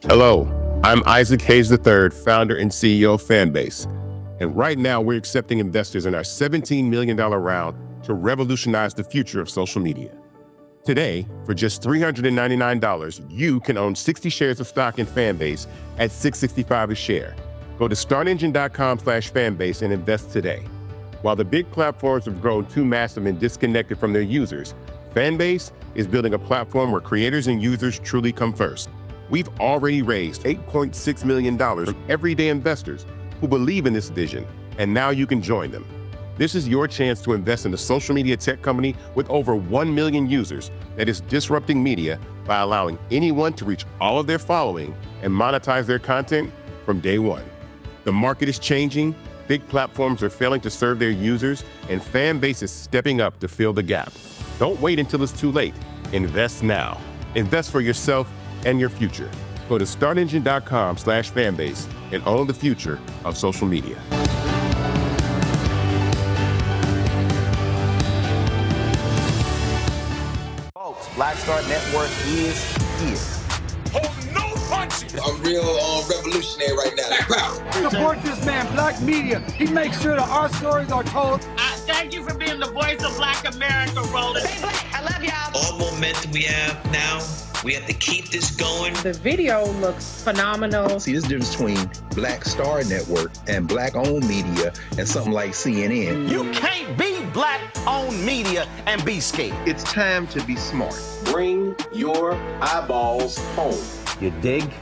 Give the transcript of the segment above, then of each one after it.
Hello, I'm Isaac Hayes III, founder and CEO of Fanbase. And right now we're accepting investors in our $17 million round to revolutionize the future of social media. Today, for just $399, you can own 60 shares of stock in Fanbase at $665 a share. Go to startengine.com/fanbase and invest today. While the big platforms have grown too massive and disconnected from their users, Fanbase is building a platform where creators and users truly come first. We've already raised $8.6 million from everyday investors who believe in this vision, and now you can join them. This is your chance to invest in a social media tech company with over 1 million users that is disrupting media by allowing anyone to reach all of their following and monetize their content from day one. The market is changing, big platforms are failing to serve their users, and Fanbase is stepping up to fill the gap. Don't wait until it's too late. Invest now. Invest for yourself and your future. Go to startengine.com/fanbase and own the future of social media. Folks, Black Star Network is here. Hold no punches. I'm real revolutionary right now. Black power. Support this man, Black Media. He makes sure that our stories are told. Thank you for being the voice of Black America, Roland. Stay black. I love y'all. All momentum we have now, we have to keep this going. The video looks phenomenal. See, there's a difference between Black Star Network and Black-owned media and something like CNN. You can't be Black-owned media and be scared. It's time to be smart. Bring your eyeballs home. You dig?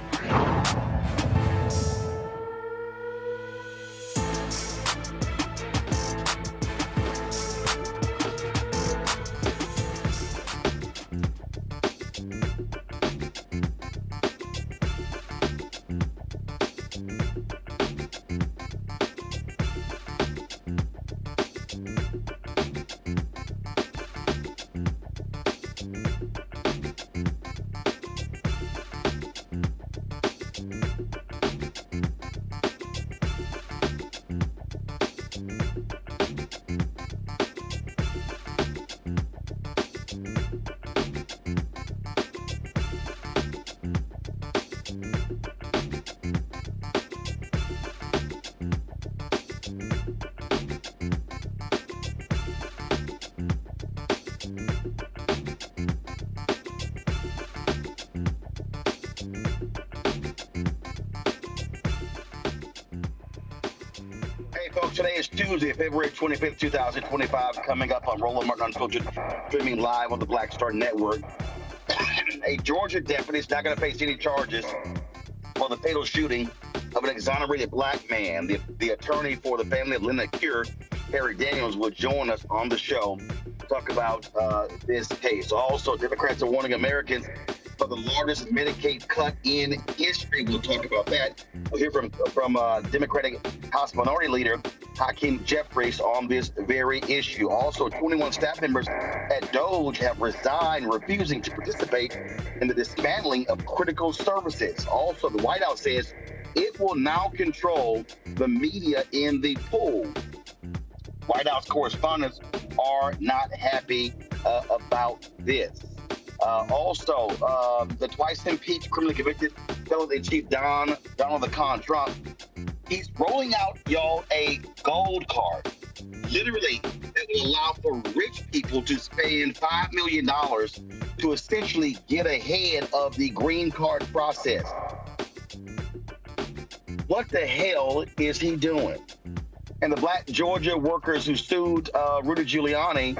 Today is Tuesday, February 25th, 2025, coming up on Roland Martin Unfiltered, streaming live on the Black Star Network. A Georgia deputy is not going to face any charges for the fatal shooting of an exonerated black man. The attorney for the family of Leonard Cure, Harry Daniels, will join us on the show to talk about this case. Also, Democrats are warning Americans for the largest Medicaid cut in history. We'll talk about that. We'll hear from Democratic House Minority Leader Hakeem Jeffries on this very issue. Also, 21 staff members at DOGE have resigned, refusing to participate in the dismantling of critical services. Also, the White House says it will now control the media in the pool. White House correspondents are not happy about this. Also, the twice impeached, criminally convicted felon-in-chief Donald the Con Trump, he's rolling out, y'all, a gold card. Literally, that will allow for rich people to spend $5 million to essentially get ahead of the green card process. What the hell is he doing? And the Black Georgia workers who sued Rudy Giuliani,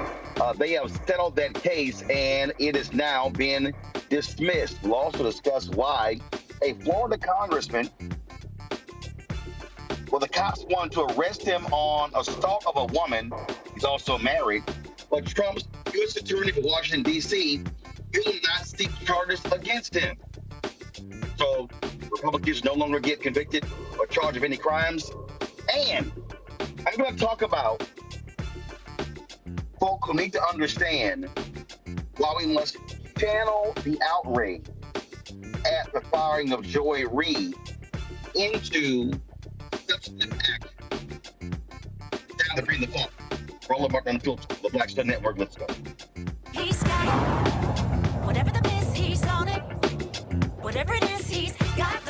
they have settled that case and it has now been dismissed. We'll also discuss why a Florida congressman, well, the cops wanted to arrest him on assault of a woman. He's also married. But Trump's U.S. attorney for Washington, D.C., will not seek charges against him. So Republicans no longer get convicted or charged of any crimes. And I'm going to talk about folk who need to understand why we must channel the outrage at the firing of Joy Reid into substantive action. Time to bring the funk. Roland Martin Unfiltered, the Black Star Network. Let's go. He's got it. Whatever the miss, he's on it. Whatever it is, he's got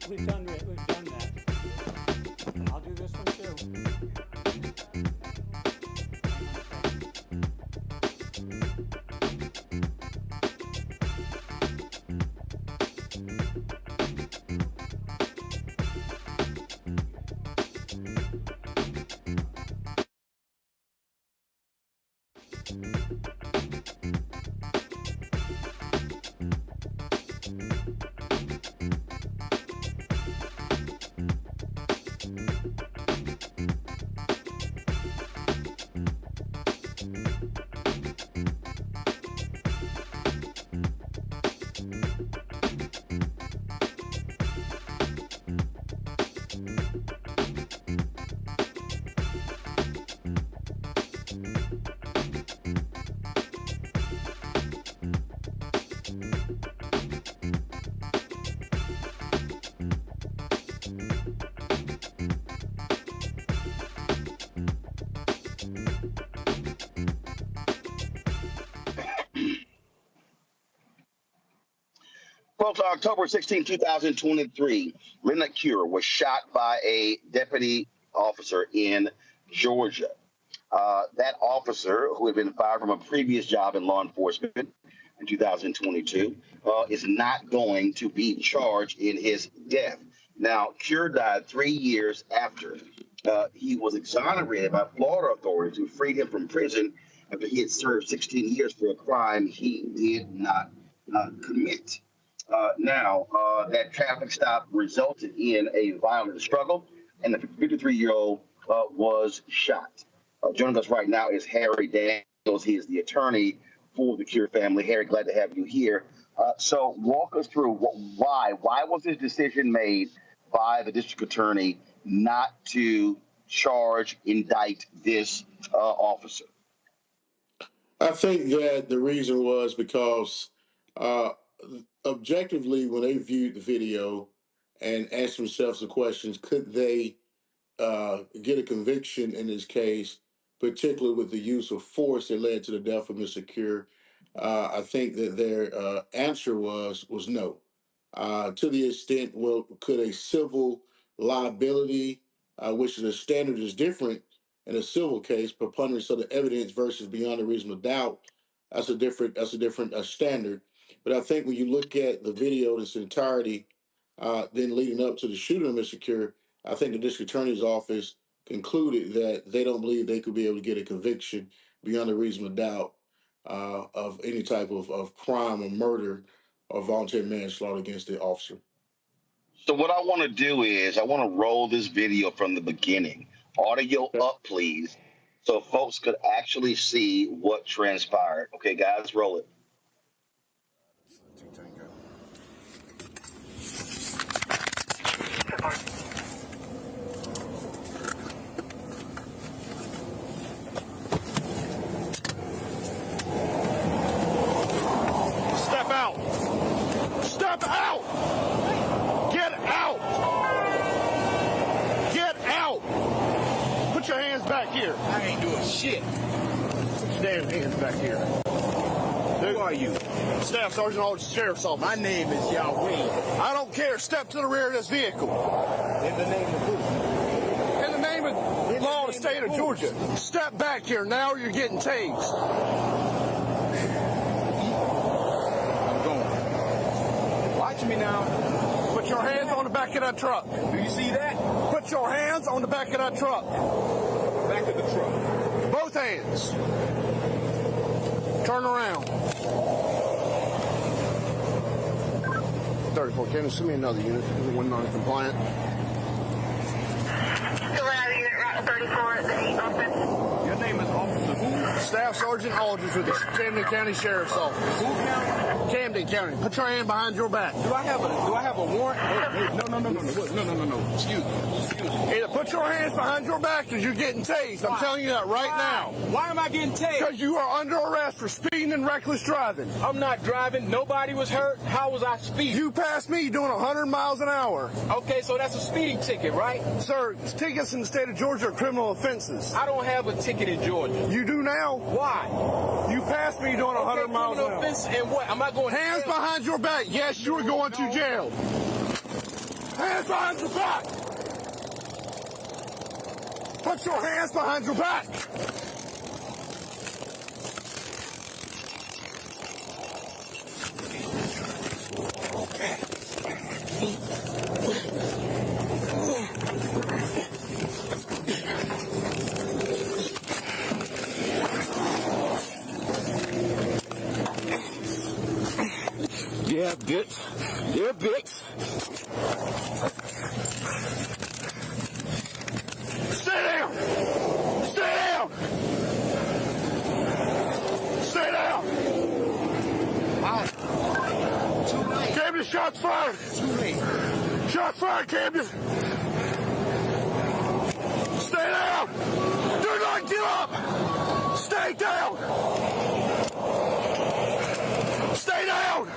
We've done that. I'll do this one too. Folks, on October 16, 2023, Leonard Cure was shot by a deputy officer in Georgia. That officer, who had been fired from a previous job in law enforcement in 2022, is not going to be charged in his death. Now, Cure died 3 years after he was exonerated by Florida authorities who freed him from prison after he had served 16 years for a crime he did not commit. That traffic stop resulted in a violent struggle, and the 53-year-old was shot. Joining us right now is Harry Daniels. He is the attorney for the Cure family. Harry, glad to have you here. So walk us through why was this decision made by the district attorney not to charge, indict this officer? I think that the reason was because objectively, when they viewed the video and asked themselves the questions, could they get a conviction in this case, particularly with the use of force that led to the death of Mr. Cure? I think that their answer was no. To the extent, well, could a civil liability, which the standard is different in a civil case, preponderance of the evidence versus beyond a reasonable doubt, that's a different standard. But I think when you look at the video in its entirety, then leading up to the shooting of Mr. Cure, I think the district attorney's office concluded that they don't believe they could be able to get a conviction beyond a reasonable doubt of any type of crime or murder or voluntary manslaughter against the officer. So what I want to do is I want to roll this video from the beginning. Audio up, please. so folks could actually see what transpired. Okay, guys, roll it. Step out. Step out. Get out. Get out. Put your hands back here. I ain't doing shit. Put your damn hands back here. Who are you? Staff Sergeant Aldridge, Sheriff's Office. My name is Yahweh. I don't care. Step to the rear of this vehicle. In the name of who? In the name of the law of the state of Georgia. Step back here now or you're getting tased. I'm going. Watch me now. Put your hands on the back of that truck. Do you see that? Put your hands on the back of that truck. Back of the truck. Both hands. Turn around. 34, can you send me another unit? One non-compliant. Your name is Officer who? Staff Sergeant Aldridge with the Camden County Sheriff's Office. Who county? Camden County. Put your hand behind your back. Do I have a warrant? No. Excuse me. Either put your hands behind your back or you're getting tased. I'm telling you that right now. Why am I getting tased? Because you are under arrest for speeding and reckless driving. I'm not driving. Nobody was hurt. How was I speeding? You passed me doing 100 miles an hour. Okay, so that's a speeding ticket, right? Sir, tickets in the state of Georgia are criminal offenses. I don't have a ticket in Georgia. You do now? Why? You passed me doing 100 miles an hour. Offense and what? Am I going hands behind your back? Yes, you are going to jail. Hands behind your back. Put your hands behind your back. Yeah, bitch. Yeah, bitch. Stay down. Stay down. Stay down. Too late. Camden, shots fired. Too late. Shots fired, Camden. Stay down. Do not give up. Stay down. Stay down.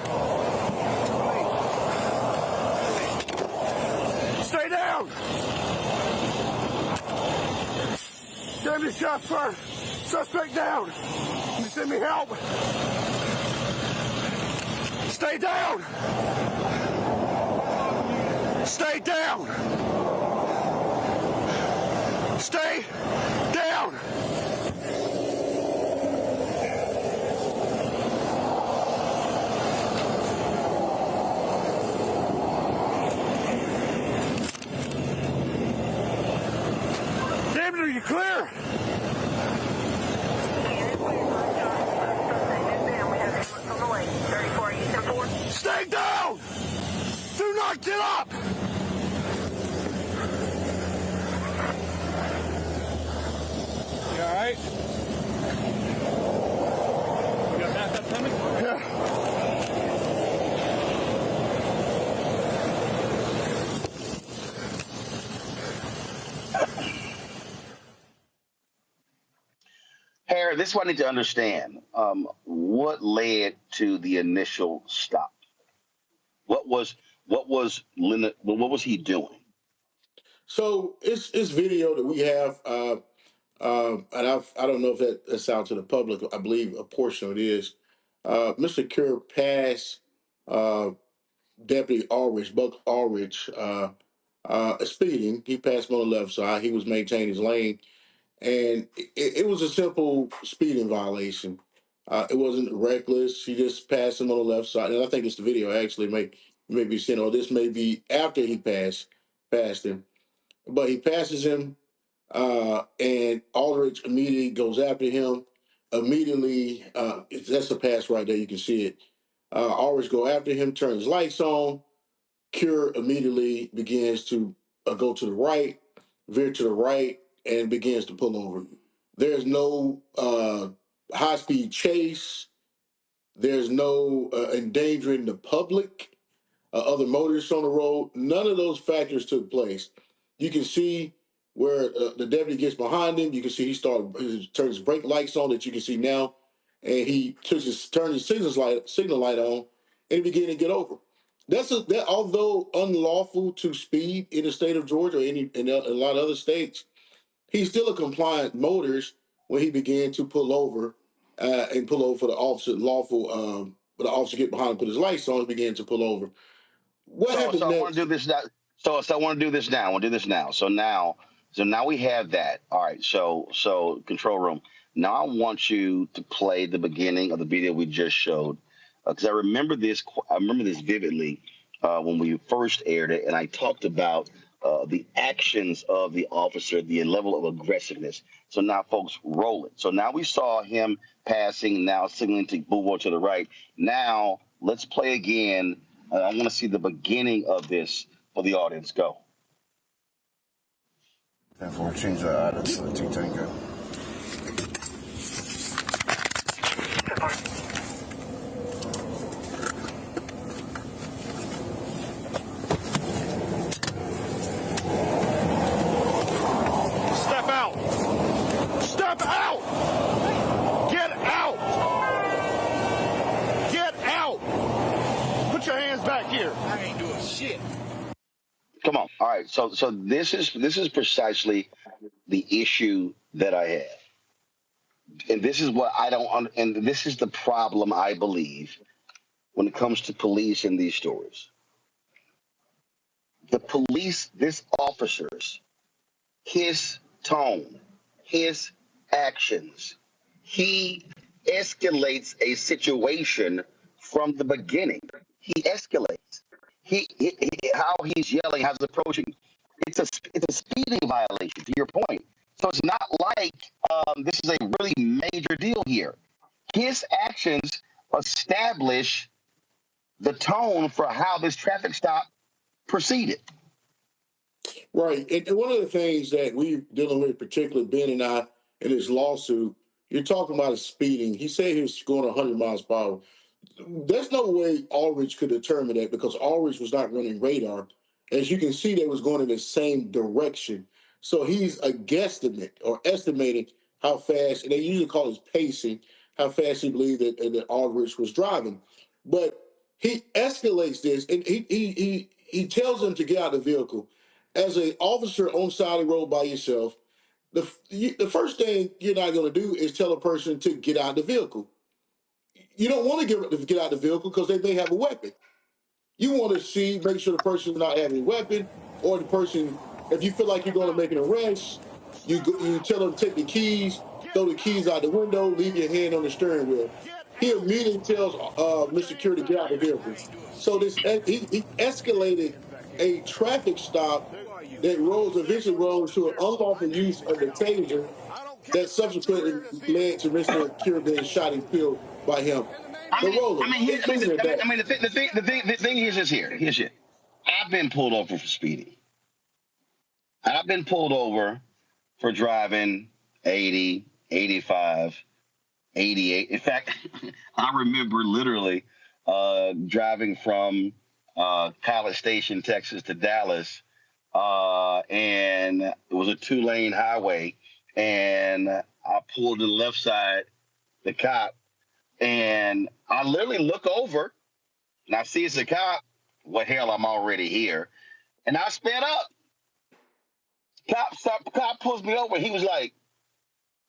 Stay down. Camden, shots fired. Suspect down. Can you send me help? Stay down. Stay down. Stay down. David, are you clear? Stay down! Do not get up! You all right? You got backup coming? Yeah. Harry, this is what I need to understand. What led to the initial stop? What was Leonard? What was he doing? So it's video that we have, and I don't know if that's out to the public. I believe a portion of it is. Mr. Cure passed Deputy Aldridge, Buck Aldridge, speeding. He passed him on the left side. He was maintaining his lane, and it was a simple speeding violation. It wasn't reckless. He just passed him on the left side, and I think it's the video actually may be seen, or this may be after he passed him. But he passes him, and Aldridge immediately goes after him. Immediately, that's a pass right there. You can see it. Aldridge go after him, turns his lights on. Cure immediately begins to go to the right, veer to the right, and begins to pull over. There's no high-speed chase. There's no endangering the public, other motorists on the road. None of those factors took place. You can see where the deputy gets behind him. You can see he turned his brake lights on that you can see now, and he turned his signal light on, and he began to get over. That although unlawful to speed in the state of Georgia or in a lot of other states, he's still a compliant motorist when he began to pull over and pull over for the officer lawful. But the officer get behind and put his lights on and began to pull over. What happened So I next? want to do this now. So I want to do this now. I want to do this now. So now we have that. All right. So control room. Now I want you to play the beginning of the video we just showed, because I remember this. I remember this vividly when we first aired it, and I talked about the actions of the officer, the level of aggressiveness. So now, folks, roll it. So now we saw him passing, now signaling to move on to the right. Now let's play again. I want to see the beginning of this for the audience. Go. Therefore, change that out of the T-Tango. Step out! Step out! Get out! Get out! Put your hands back here. I ain't doing shit. Come on. All right. So this is precisely the issue that I have. And this is what I don't and this is the problem, I believe, when it comes to police in these stories. The police, this officers, his tone, his actions, he escalates a situation from the beginning. He escalates. How he's yelling, how he's approaching. It's a speeding violation, to your point. So it's not like this is a really major deal here. His actions establish the tone for how this traffic stop proceeded. Right. And one of the things that we're dealing with, particularly Ben and I, in this lawsuit, you're talking about a speeding. He said he was going 100 miles per hour. There's no way Aldridge could determine that because Aldridge was not running radar. As you can see, they was going in the same direction. So he's a guesstimate or estimating how fast, and they usually call it pacing, how fast he believed that Aldridge was driving. But he escalates this, and he tells them to get out of the vehicle. As an officer on side of the road by yourself, the first thing you're not going to do is tell a person to get out of the vehicle. You don't want to get out of the vehicle because they may have a weapon. You want to make sure the person is not having a weapon, or the person, if you feel like you're going to make an arrest, you tell them to take the keys, throw the keys out the window, leave your hand on the steering wheel. He immediately tells Mr. Cure to get out of the vehicle. So he escalated a traffic stop that eventually rose to an unlawful use of the taser that subsequently led to Mr. Cure being shot and killed by him. The thing is just here. Here's it. I've been pulled over for speeding. I've been pulled over for driving 80, 85, 88. In fact, I remember literally driving from College Station, Texas to Dallas, and it was a 2-lane highway, and I pulled to the left side, the cop, and I literally look over, and I see it's a cop. Well, hell, I'm already here. And I sped up. Cop pulls me over. He was like,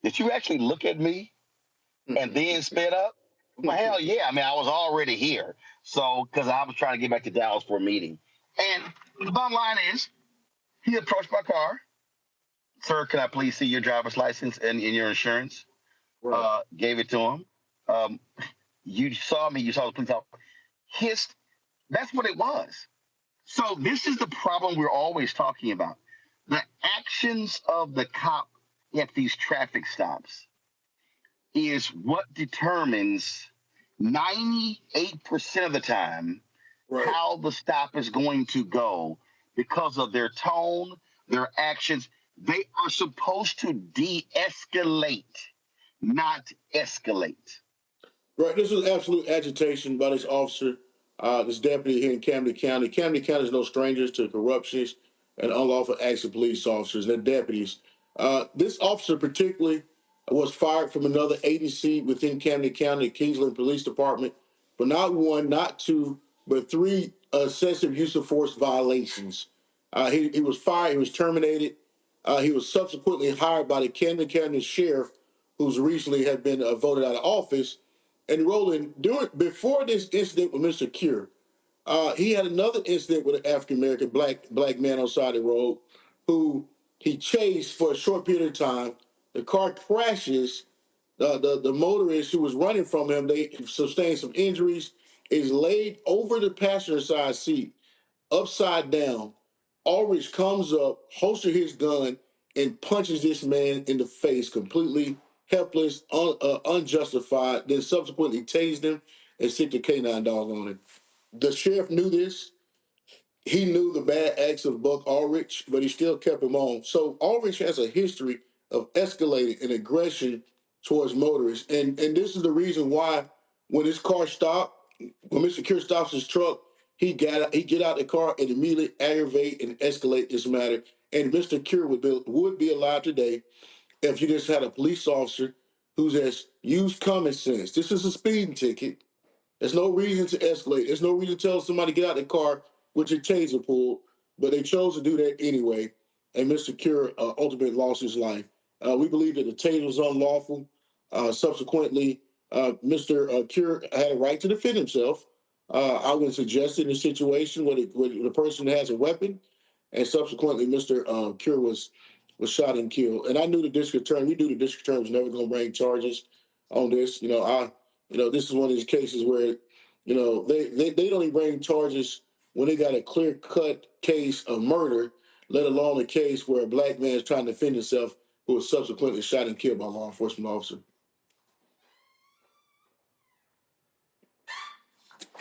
did you actually look at me and then sped up? Well, hell yeah. I mean, I was already here. So, because I was trying to get back to Dallas for a meeting. And the bottom line is, he approached my car. Sir, can I please see your driver's license and your insurance? Right. Gave it to him. You saw me, you saw the police officer. That's what it was. So this is the problem we're always talking about. The actions of the cop at these traffic stops is what determines 98% of the time how the stop is going to go because of their tone, their actions. They are supposed to de-escalate, not escalate. Right. This is absolute agitation by this officer, this deputy here in Camden County. Camden County is no strangers to corruptions and unlawful acts of police officers and their deputies. This officer particularly was fired from another agency within Camden County, Kingsland Police Department, for not one, not two, but three excessive use of force violations. He was fired. He was terminated. He was subsequently hired by the Camden County Sheriff, who's recently had been voted out of office. And Roland, before this incident with Mr. Cure, he had another incident with an African American black man on the side of the road who he chased for a short period of time. The car crashes. The motorist who was running from him, they sustained some injuries, is laid over the passenger side seat, upside down. Ulrich comes up, holsters his gun, and punches this man in the face, completely helpless, unjustified, then subsequently tased him and sicked a canine dog on him. The sheriff knew this. He knew the bad acts of Buck Ulrich, but he still kept him on. So Ulrich has a history of escalating and aggression towards motorists. And this is the reason why when his car stopped, when Mr. Cure stops his truck, he get out the car and immediately aggravate and escalate this matter. And Mr. Cure would be alive today if you just had a police officer who has used common sense. This is a speeding ticket. There's no reason to escalate. There's no reason to tell somebody to get out of the car with your taser pulled, but they chose to do that anyway. And Mr. Cure ultimately lost his life. We believe that the taser was unlawful. Subsequently, Mr. Cure had a right to defend himself. I would suggest in a situation where the person has a weapon, and subsequently Mr. Cure was shot and killed. And I knew the district attorney. We knew the district attorney was never going to bring charges on this. This is one of these cases where, they don't even bring charges when they got a clear-cut case of murder, let alone a case where a black man is trying to defend himself who was subsequently shot and killed by a law enforcement officer.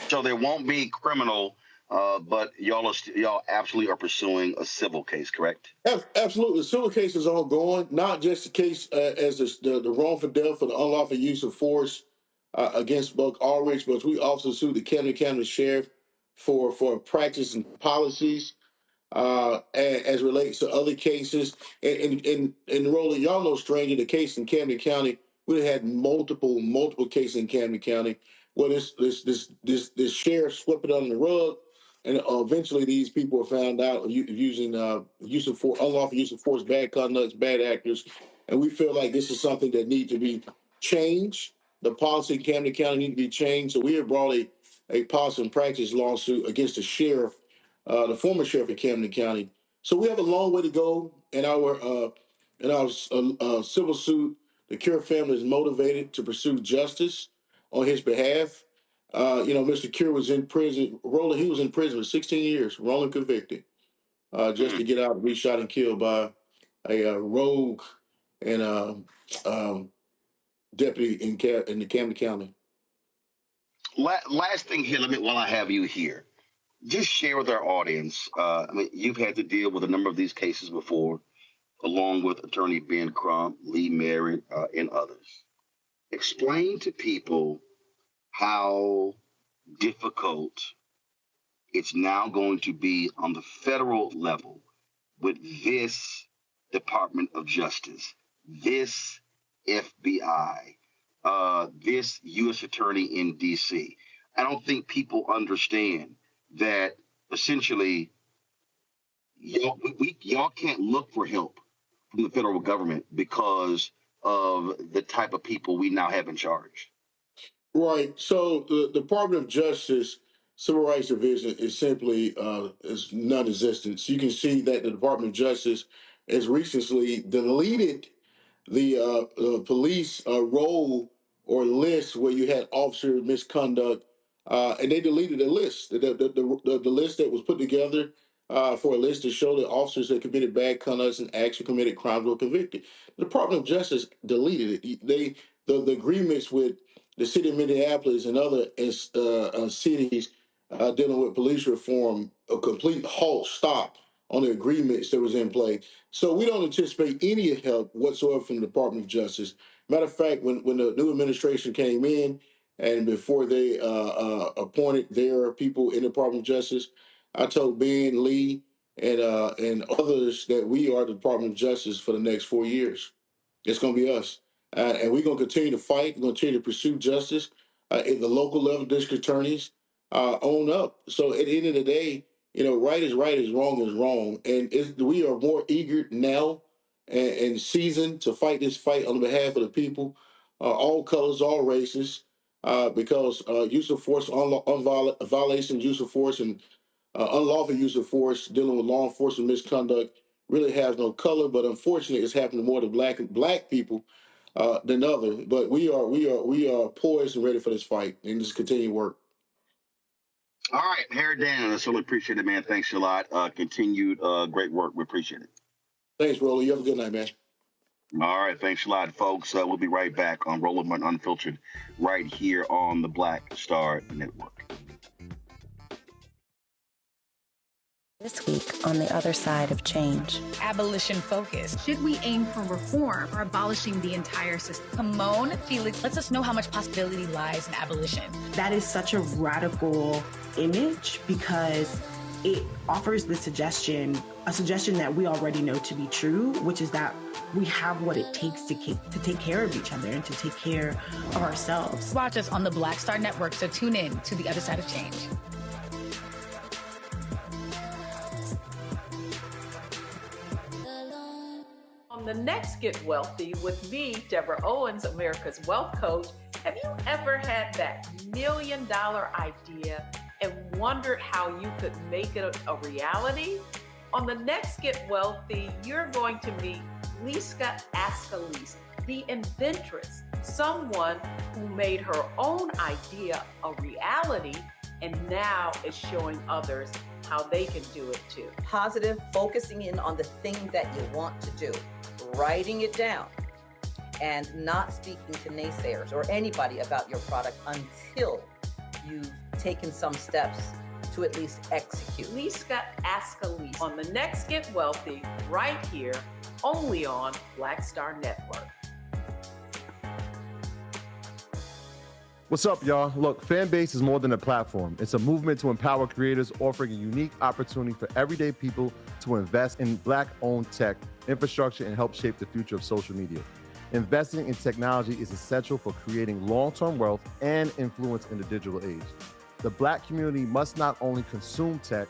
So there won't be criminal, but y'all absolutely are pursuing a civil case, correct? Absolutely. The civil case is ongoing, not just the case as the wrongful death for the unlawful use of force against Buck Ulrich, but we also sued the Camden County Sheriff for practice and policies as relates to other cases. And Roland, y'all know stranger, the case in Camden County, we had multiple cases in Camden County where this sheriff swept it under the rug, and eventually these people were found out using unlawful use of force, bad conduct, bad actors, and we feel like this is something that needs to be changed. The policy in Camden County needs to be changed. So we have brought a policy and practice lawsuit against the sheriff, the former sheriff of Camden County. So we have a long way to go in our civil suit. The Cure family is motivated to pursue justice on his behalf. Mr. Cure was in prison. Roland, he was in prison for 16 years. Roland convicted just to get out and be shot and killed by a rogue and deputy in the Camden County. Last thing here, while I have you here, just share with our audience. You've had to deal with a number of these cases before, along with Attorney Ben Crump, Lee Merritt, and others. Explain to people how difficult it's now going to be on the federal level with this Department of Justice, this FBI, this U.S. Attorney in D.C. I don't think people understand that essentially y'all can't look for help from the federal government because of the type of people we now have in charge. Right. So the Department of Justice Civil Rights Division is simply is non-existent. So you can see that the Department of Justice has recently deleted the police role or list where you had officer misconduct, and they deleted the list. The list that was put together for a list to show that officers that committed bad conduct and actually committed crimes were convicted. The Department of Justice deleted it. The agreements with the city of Minneapolis and other cities dealing with police reform, a complete halt, stop on the agreements that was in play. So we don't anticipate any help whatsoever from the Department of Justice. Matter of fact, when the new administration came in and before they appointed their people in the Department of Justice, I told Ben, Lee, and others that we are the Department of Justice for the next 4 years. It's going to be us. And we're going to continue to fight. We're going to continue to pursue justice at the local level. District attorneys own up. So at the end of the day, right is wrong is wrong. And we are more eager now and seasoned to fight this fight on behalf of the people, all colors, all races, because use of force, violation, use of force, and unlawful use of force dealing with law enforcement misconduct really has no color. But unfortunately, it's happening more to black people than others. But we are poised and ready for this fight and just continue to work. All right, Harry Dan, I certainly appreciate it, man. Thanks a lot. Continued great work. We appreciate it. Thanks, Roland. You have a good night, man. All right, thanks a lot, folks. We'll be right back on Roland Martin Unfiltered right here on the Black Star Network. This week on the other side of change. Abolition focus. Should we aim for reform or abolishing the entire system? Kimon Felix lets us know how much possibility lies in abolition. That is such a radical image because it offers a suggestion that we already know to be true, which is that we have what it takes to take care of each other and to take care of ourselves. Watch us on the Black Star Network, so tune in to the other side of change. On the next Get Wealthy with me, Deborah Owens, America's Wealth Coach, have you ever had that $1 million idea and wondered how you could make it a reality? On the next Get Wealthy, you're going to meet Liska Askalise, the inventress, someone who made her own idea a reality and now is showing others how they can do it too. Positive, focusing in on the thing that you want to do, writing it down, and not speaking to naysayers or anybody about your product until you've taken some steps to at least execute. Liska Askalise on the next Get Wealthy right here, only on Black Star Network. What's up, y'all? Look, Fanbase is more than a platform. It's a movement to empower creators, offering a unique opportunity for everyday people to invest in Black-owned tech, infrastructure, and help shape the future of social media. Investing in technology is essential for creating long-term wealth and influence in the digital age. The Black community must not only consume tech,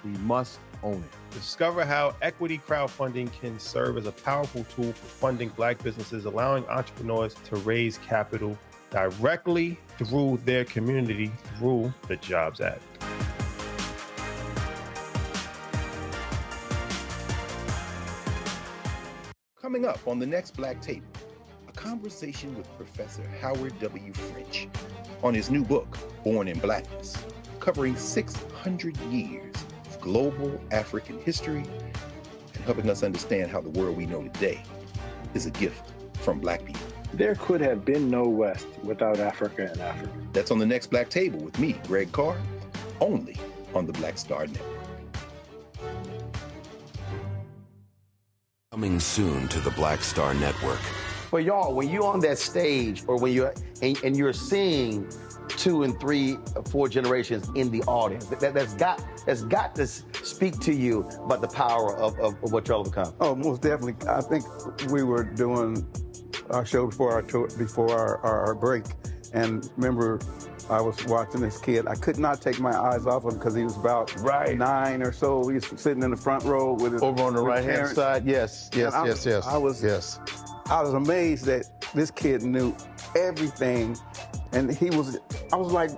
we must own it. Discover how equity crowdfunding can serve as a powerful tool for funding Black businesses, allowing entrepreneurs to raise capital directly through their community through the Jobs Act. Coming up on the next Black Table, a conversation with Professor Howard W. French on his new book, Born in Blackness, covering 600 years of global African history and helping us understand how the world we know today is a gift from Black people. There could have been no West without Africa and Africa. That's on the next Black Table with me, Greg Carr, only on the Black Star Network. Coming soon to the Black Star Network. For y'all, when you're on that stage or when you're and you're seeing 2 and 3 or 4 generations in the audience, that's got to speak to you about the power of what y'all have become. Oh, most definitely. I think we were doing our show before our break, and remember, I was watching this kid. I could not take my eyes off him because he was about 9 or so. He was sitting in the front row with his, over on the right hand side. Yes. I was amazed that this kid knew everything, and I was like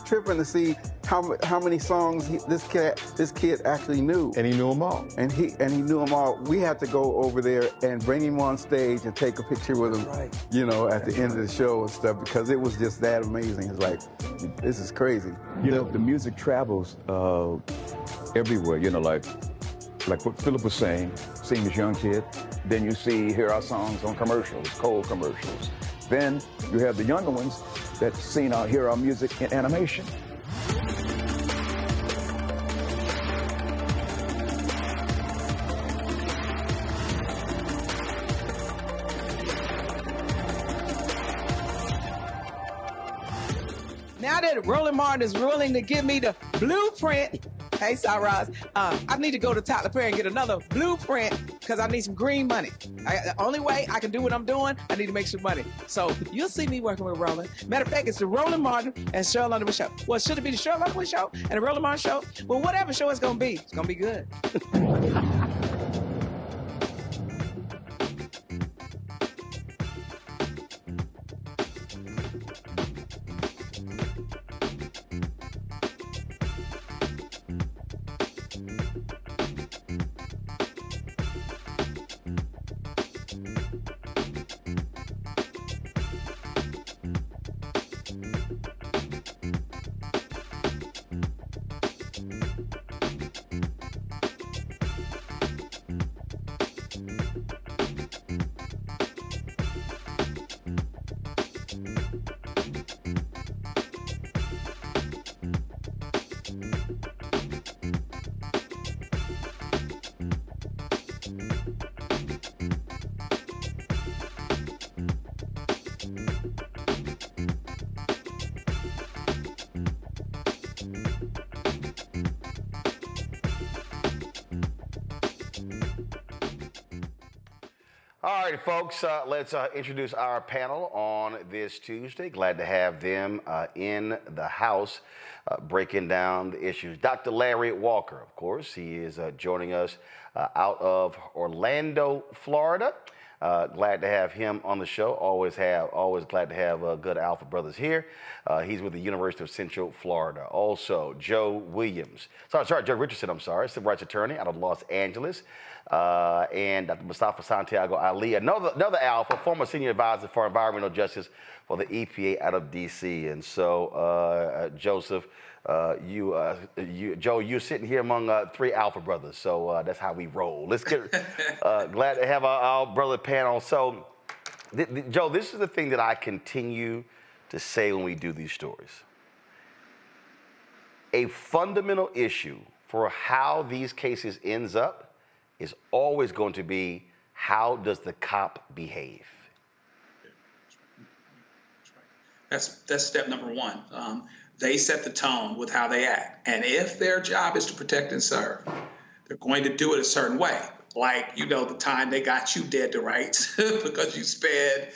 tripping to see how many songs this kid actually knew. And he knew them all. And he knew them all. We had to go over there and bring him on stage and take a picture with him, at the end of the show and stuff, because it was just that amazing. It's like, this is crazy. The music travels everywhere, like what Philip was saying, seeing this young kid. Then you hear our songs on commercials, cold commercials. Then you have the younger ones that hear our music in animation. Now that Roland Martin is willing to give me the blueprint, hey, Cyrus, I need to go to Tyler Perry and get another blueprint because I need some green money. The only way I can do what I'm doing, I need to make some money. So you'll see me working with Roland. Matter of fact, it's the Roland Martin and Cheryl Underwood show. Well, should it be the Cheryl Underwood show and the Roland Martin show? Well, whatever show it's going to be good. All right, folks, let's introduce our panel on this Tuesday. Glad to have them in the house breaking down the issues. Dr. Larry Walker, of course, he is joining us out of Orlando, Florida. Glad to have him on the show. Always glad to have good Alpha brothers here. He's with the University of Central Florida. Also, Joe Richardson, civil rights attorney out of Los Angeles. And Dr. Mustafa Santiago Ali, another Alpha, former senior advisor for environmental justice for the EPA out of D.C. And so, Joseph, Joe, you're sitting here among three Alpha brothers, so that's how we roll. Let's get glad to have our brother panel. So, Joe, this is the thing that I continue to say when we do these stories. A fundamental issue for how these cases ends up is always going to be, how does the cop behave? That's step number one. They set the tone with how they act. And if their job is to protect and serve, they're going to do it a certain way. Like, the time they got you dead to rights because you sped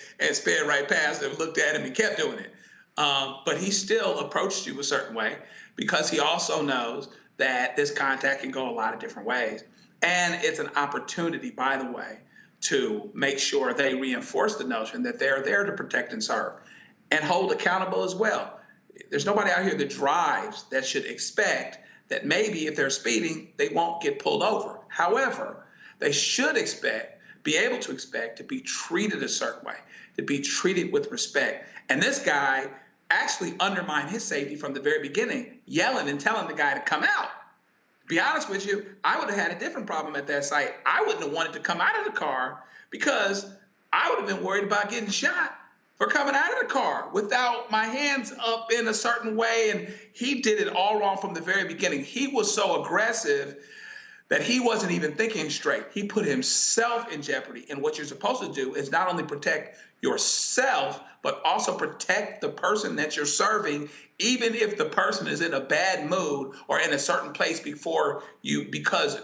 right past them, looked at him and kept doing it. But he still approached you a certain way because he also knows that this contact can go a lot of different ways. And it's an opportunity, by the way, to make sure they reinforce the notion that they're there to protect and serve and hold accountable as well. There's nobody out here that drives that should expect that maybe if they're speeding, they won't get pulled over. However, they should be able to expect to be treated a certain way, to be treated with respect. And this guy actually undermined his safety from the very beginning, yelling and telling the guy to come out. To be honest with you, I would have had a different problem at that site. I wouldn't have wanted to come out of the car because I would have been worried about getting shot for coming out of the car without my hands up in a certain way. And he did it all wrong from the very beginning. He was so aggressive that he wasn't even thinking straight. He put himself in jeopardy. And what you're supposed to do is not only protect yourself, but also protect the person that you're serving, even if the person is in a bad mood or in a certain place before you, because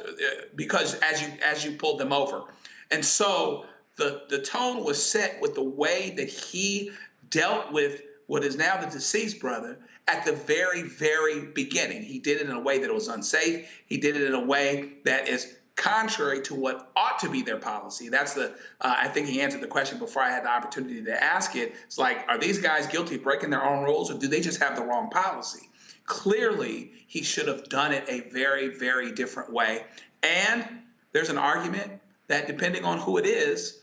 as you pulled them over. And so the tone was set with the way that he dealt with what is now the deceased brother at the very, very beginning. He did it in a way that was unsafe. He did it in a way that is contrary to what ought to be their policy. That's I think he answered the question before I had the opportunity to ask it. It's like, are these guys guilty of breaking their own rules, or do they just have the wrong policy? Clearly, he should have done it a very, very different way. And there's an argument that depending on who it is,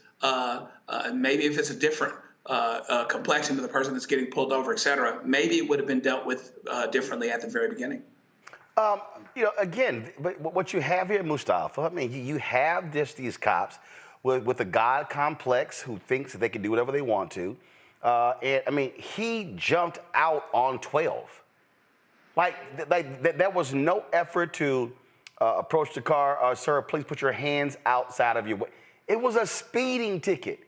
maybe if it's a different complexion to the person that's getting pulled over, et cetera, maybe it would have been dealt with differently at the very beginning. Again, but what you have here, Mustafa, I mean, you have these cops with a God complex who thinks that they can do whatever they want to. And I mean, he jumped out on 12. There was no effort to approach the car. Sir, please put your hands outside of your way. It was a speeding ticket.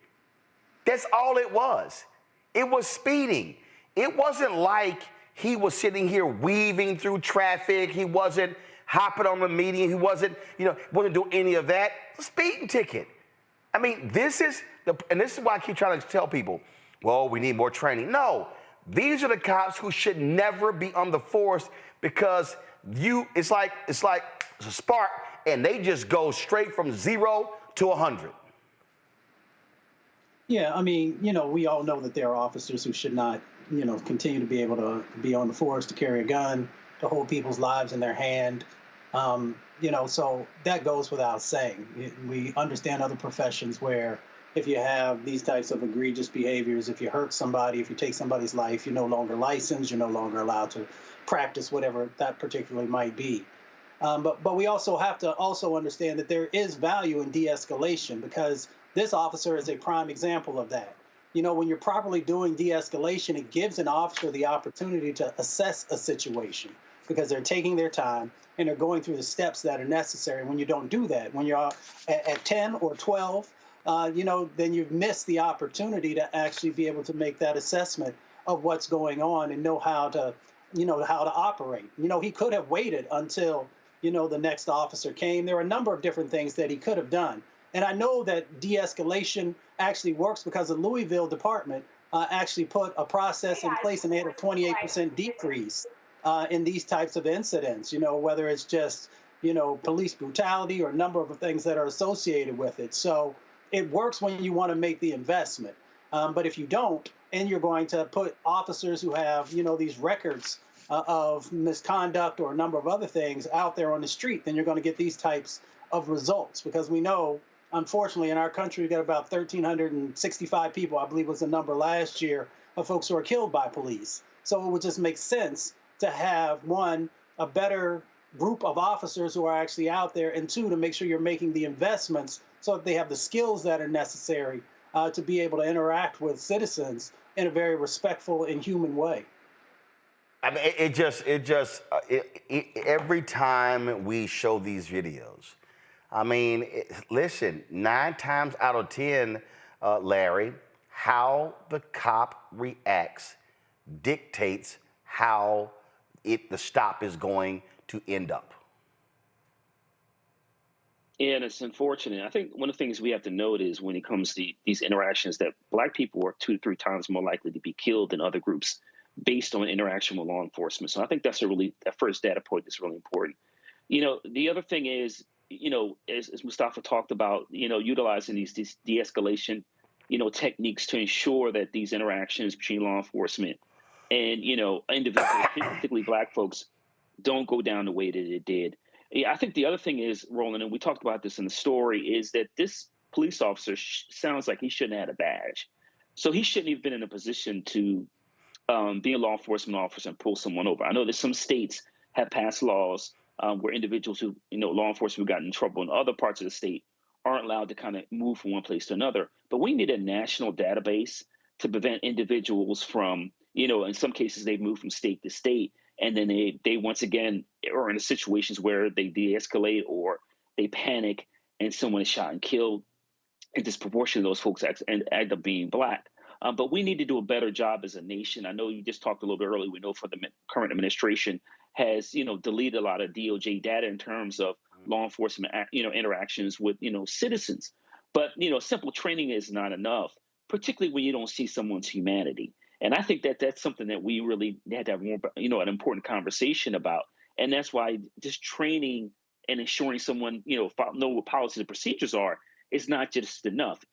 That's all it was. It was speeding. It wasn't like he was sitting here weaving through traffic. He wasn't hopping on the median. He wasn't, wasn't doing any of that. It's a speeding ticket. I mean, this is why I keep trying to tell people, well, we need more training. No, these are the cops who should never be on the force because it's like a spark and they just go straight from 0 to 100. Yeah, I mean, we all know that there are officers who should not, continue to be able to be on the force, to carry a gun, to hold people's lives in their hand. So that goes without saying. We understand other professions where if you have these types of egregious behaviors, if you hurt somebody, if you take somebody's life, you're no longer licensed, you're no longer allowed to practice whatever that particularly might be. But we also have to also understand that there is value in de-escalation because this officer is a prime example of that. When you're properly doing de-escalation, it gives an officer the opportunity to assess a situation because they're taking their time and they're going through the steps that are necessary. When you don't do that, when you're at 10 or 12, then you've missed the opportunity to actually be able to make that assessment of what's going on and know how to operate. He could have waited until, the next officer came. There are a number of different things that he could have done. And I know that de-escalation actually works because the Louisville department actually put a process in place and they had a 28% decrease in these types of incidents, whether it's just, police brutality or a number of things that are associated with it. So it works when you want to make the investment. But if you don't, and you're going to put officers who have, these records of misconduct or a number of other things out there on the street, then you're going to get these types of results because we know, unfortunately, in our country, we've got about 1,365 people, I believe was the number last year, of folks who are killed by police. So it would just make sense to have, one, a better group of officers who are actually out there, and two, to make sure you're making the investments so that they have the skills that are necessary to be able to interact with citizens in a very respectful and human way. I mean, every time we show these videos, I mean, listen, 9 times out of 10, Larry, how the cop reacts dictates how the stop is going to end up. Yeah, and it's unfortunate. I think one of the things we have to note is when it comes to these interactions that Black people are 2 to 3 times more likely to be killed than other groups based on interaction with law enforcement. So I think that's that first data point is really important. The other thing is, as Mustafa talked about, utilizing these de-escalation, techniques to ensure that these interactions between law enforcement and, individuals, particularly Black folks, don't go down the way that it did. Yeah, I think the other thing is, Roland, and we talked about this in the story, is that this police officer sounds like he shouldn't have had a badge. So he shouldn't have been in a position to be a law enforcement officer and pull someone over. I know that some states have passed laws where individuals who, law enforcement who got in trouble in other parts of the state aren't allowed to kind of move from one place to another. But we need a national database to prevent individuals from, in some cases they've moved from state to state, and then they once again are in situations where they de-escalate or they panic and someone is shot and killed. And disproportionately, those folks end up being Black. But we need to do a better job as a nation. I know you just talked a little bit earlier. We know for the current administration has, deleted a lot of DOJ data in terms of law enforcement, interactions with, citizens. But, simple training is not enough, particularly when you don't see someone's humanity. And I think that that's something that we really had to have more, an important conversation about. And that's why just training and ensuring someone, know what policies and procedures are is not just enough.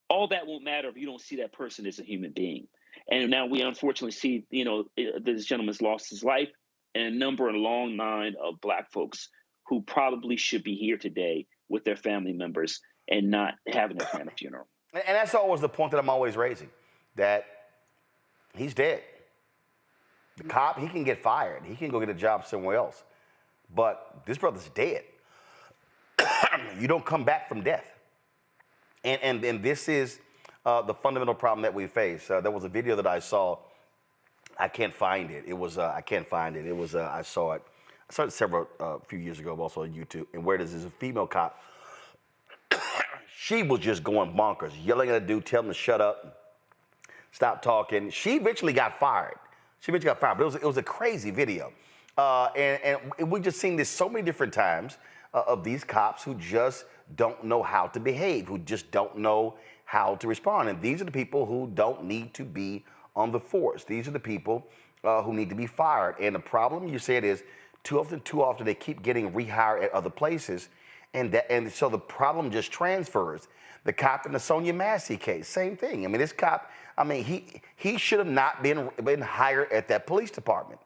All that won't matter if you don't see that person as a human being. And now we unfortunately see, this gentleman's lost his life, and a long line of Black folks who probably should be here today with their family members and not having a kind of funeral. And that's always the point that I'm always raising, that he's dead. The cop, he can get fired. He can go get a job somewhere else. But this brother's dead. You don't come back from death. And this is the fundamental problem that we face. There was a video that I saw. I can't find it. I can't find it. I saw it a few years ago, also on YouTube. And where there's a female cop. She was just going bonkers, yelling at a dude, telling him to shut up, stop talking. She eventually got fired. She eventually got fired, but it was a crazy video. And we've just seen this so many different times of these cops who just don't know how to behave, who just don't know how to respond. And these are the people who don't need to be on the force. These are the people who need to be fired. And the problem, you said, is too often they keep getting rehired at other places. And so the problem just transfers. The cop in the Sonia Massey case, same thing. I mean, this cop, he should have not been hired at that police department.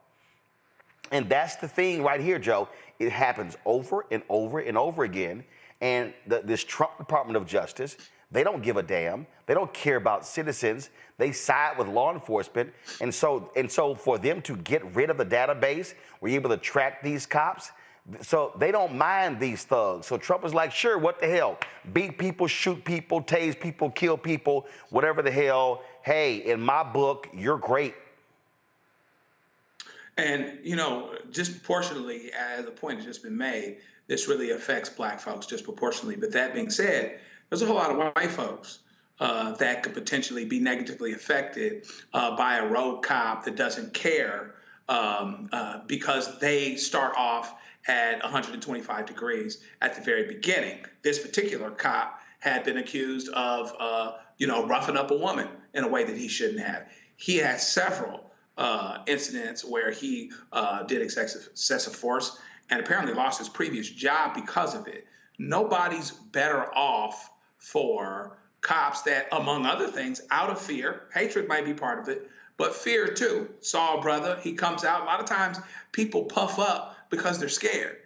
And that's the thing right here, Joe. It happens over and over and over again. And this Trump Department of Justice, they don't give a damn. They don't care about citizens. They side with law enforcement. And so for them to get rid of the database, we're able to track these cops. So they don't mind these thugs. So Trump is like, sure, what the hell? Beat people, shoot people, tase people, kill people, whatever the hell. Hey, in my book, you're great. And, disproportionately, as the point has just been made, this really affects black folks disproportionately. But that being said, there's a whole lot of white folks that could potentially be negatively affected by a rogue cop that doesn't care because they start off at 125 degrees at the very beginning. This particular cop had been accused of, roughing up a woman in a way that he shouldn't have. He had several incidents where he did excessive force and apparently lost his previous job because of it. Nobody's better off for cops that, among other things, out of fear, hatred might be part of it, but fear too. Saul brother, he comes out. A lot of times people puff up because they're scared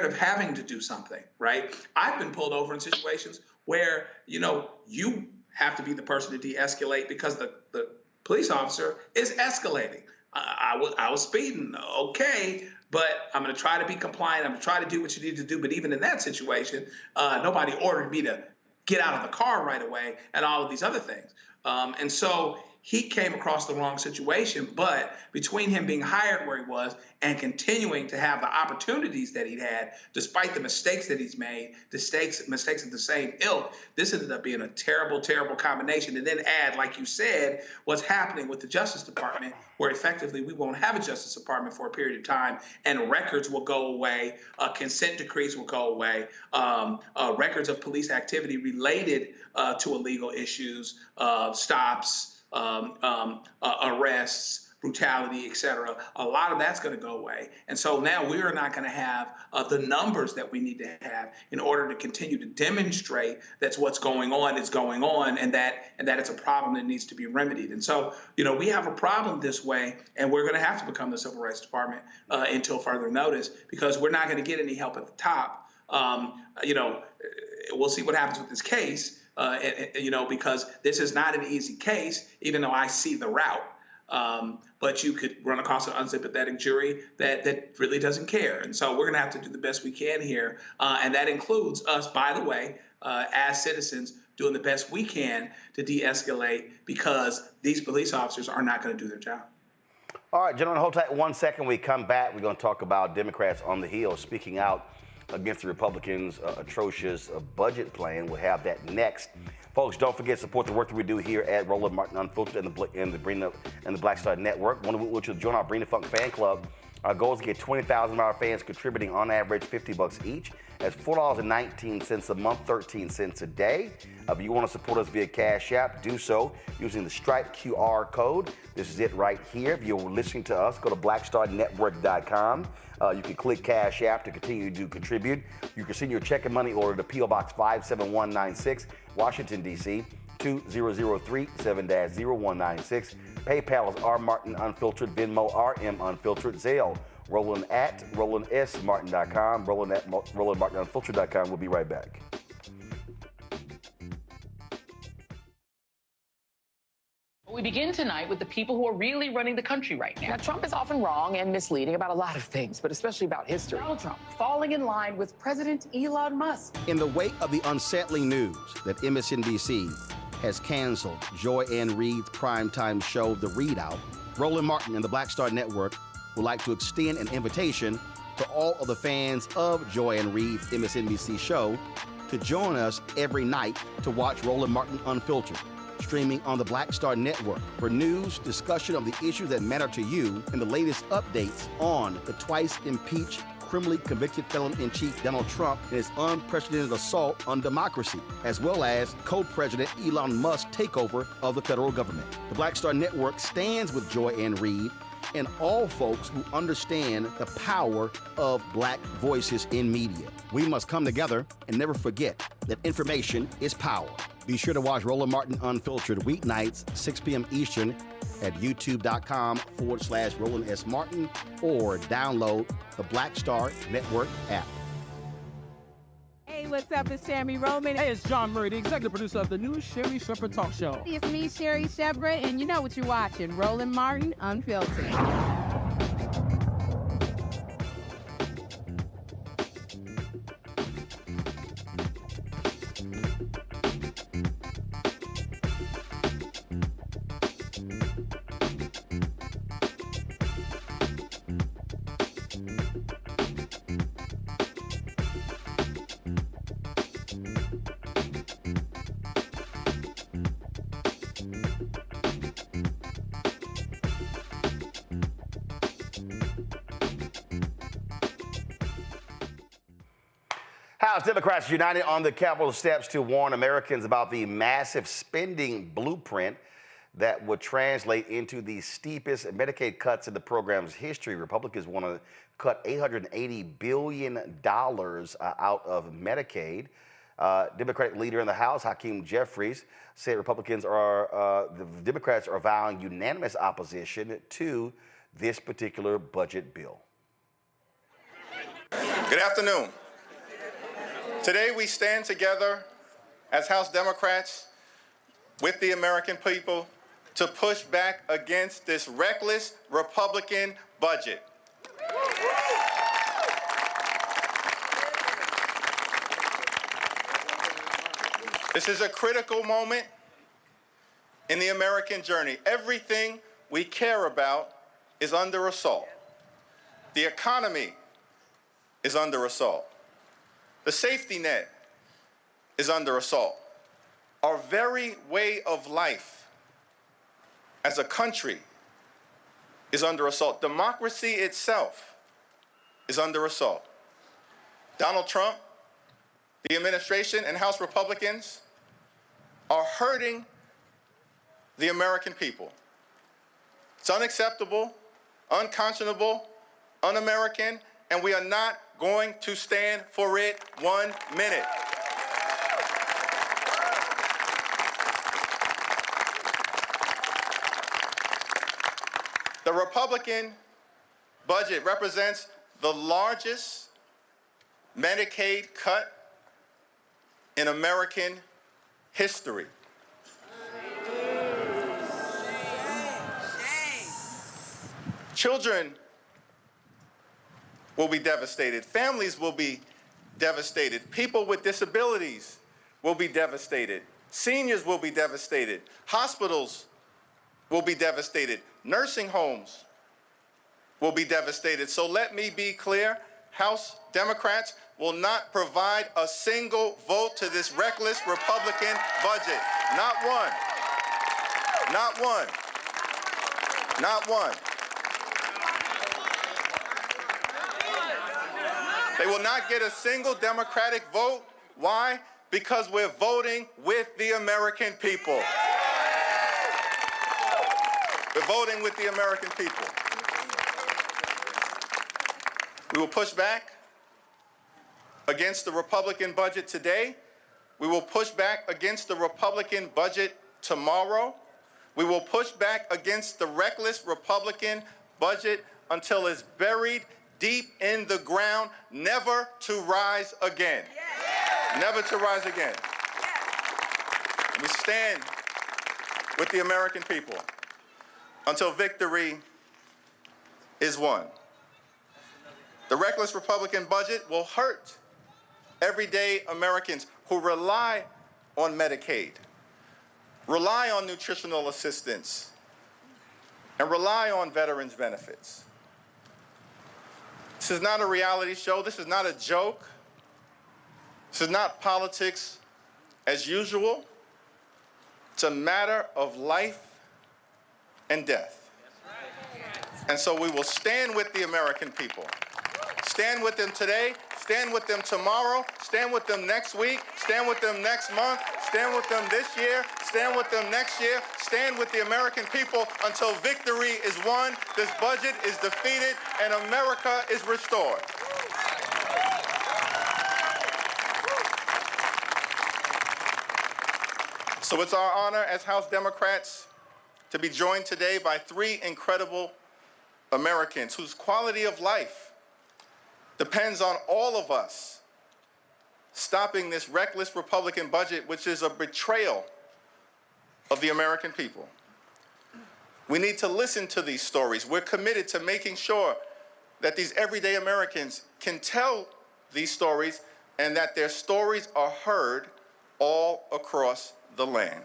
of having to do something, right? I've been pulled over in situations where, you have to be the person to de-escalate because the police officer is escalating. I was speeding, okay, but I'm going to try to be compliant. I'm going to try to do what you need to do. But even in that situation, nobody ordered me to get out of the car right away and all of these other things. And so he came across the wrong situation, but between him being hired where he was and continuing to have the opportunities that he'd had, despite the mistakes that he's made, mistakes of the same ilk, this ended up being a terrible, terrible combination. And then add, like you said, what's happening with the Justice Department, where effectively we won't have a Justice Department for a period of time, and records will go away, consent decrees will go away, records of police activity related to illegal issues, stops, arrests, brutality, et cetera. A lot of that's going to go away. And so now we are not going to have the numbers that we need to have in order to continue to demonstrate that's what's going on is going on, and that it's a problem that needs to be remedied. And so, we have a problem this way, and we're going to have to become the Civil Rights Department until further notice, because we're not going to get any help at the top. We'll see what happens with this case. Because this is not an easy case, even though I see the route. But you could run across an unsympathetic jury that really doesn't care. And so we're going to have to do the best we can here. And that includes us, by the way, as citizens, doing the best we can to de-escalate, because these police officers are not going to do their job. All right, gentlemen, hold tight 1 second. We come back. We're going to talk about Democrats on the Hill speaking out against the Republicans' atrocious budget plan. We'll have that next. Folks, don't forget to support the work that we do here at Roland Martin Unfiltered and the Black Star Network. One of which will join our Bring the Funk fan club. Our goal is to get 20,000 of our fans contributing on average $50 each. That's $4.19 a month, 13 cents a day. If you want to support us via Cash App, do so using the Stripe QR code. This is it right here. If you're listening to us, go to blackstarnetwork.com. You can click Cash App to continue to contribute. You can send your check and money order to P.O. Box 57196, Washington, D.C., 2003 7-0196. PayPal is R Martin Unfiltered, Venmo RM Unfiltered, Zelle Roland at RolandSMartin.com, Roland at RolandMartinUnfiltered.com. We'll be right back. We begin tonight with the people who are really running the country right now. Now, Trump is often wrong and misleading about a lot of things, but especially about history. Donald Trump falling in line with President Elon Musk. In the wake of the unsettling news that MSNBC has canceled Joy Ann Reid's primetime show, The Readout, Roland Martin and the Black Star Network would like to extend an invitation to all of the fans of Joy Ann Reid's MSNBC show to join us every night to watch Roland Martin Unfiltered. streaming on the Black Star Network for news, discussion of the issues that matter to you, and the latest updates on the twice impeached, criminally convicted felon-in-chief Donald Trump and his unprecedented assault on democracy, as well as co-president Elon Musk's takeover of the federal government. The Black Star Network stands with Joy Ann Reid and all folks who understand the power of Black voices in media. We must come together and never forget that information is power. Be sure to watch Roland Martin Unfiltered weeknights, 6 p.m. Eastern at youtube.com/Roland S. Martin or download the Black Star Network app. Hey, what's up? It's Sammy Roman. Hey, it's John Murray, the executive producer of the new Sherry Shepherd Talk Show. It's me, Sherry Shepherd, and you know what you're watching, Roland Martin Unfiltered. House Democrats united on the Capitol steps to warn Americans about the massive spending blueprint that would translate into the steepest Medicaid cuts in the program's history. Republicans want to cut $880 billion out of Medicaid. Democratic leader in the House, Hakeem Jeffries, said the Democrats are vowing unanimous opposition to this particular budget bill. Good afternoon. Today we stand together as House Democrats with the American people to push back against this reckless Republican budget. This is a critical moment in the American journey. Everything we care about is under assault. The economy is under assault. The safety net is under assault. Our very way of life as a country is under assault. Democracy itself is under assault. Donald Trump, the administration, and House Republicans are hurting the American people. It's unacceptable, unconscionable, un-American, and we are not going to stand for it 1 minute. The Republican budget represents the largest Medicaid cut in American history. Children will be devastated. Families will be devastated. People with disabilities will be devastated. Seniors will be devastated. Hospitals will be devastated. Nursing homes will be devastated. So let me be clear, House Democrats will not provide a single vote to this reckless Republican budget. Not one. Not one. Not one. They will not get a single Democratic vote. Why? Because we're voting with the American people. We're voting with the American people. We will push back against the Republican budget today. We will push back against the Republican budget tomorrow. We will push back against the reckless Republican budget until it's buried deep in the ground, never to rise again. Never to rise again. We stand with the American people until victory is won. The reckless Republican budget will hurt everyday Americans who rely on Medicaid, rely on nutritional assistance, and rely on veterans benefits. This is not a reality show. This is not a joke. This is not politics as usual. It's a matter of life and death. And so we will stand with the American people. Stand with them today, stand with them tomorrow, stand with them next week, stand with them next month, stand with them this year, stand with them next year, stand with the American people until victory is won, this budget is defeated, and America is restored. So it's our honor as House Democrats to be joined today by three incredible Americans whose quality of life depends on all of us stopping this reckless Republican budget, which is a betrayal of the American people. We need to listen to these stories. We're committed to making sure that these everyday Americans can tell these stories and that their stories are heard all across the land.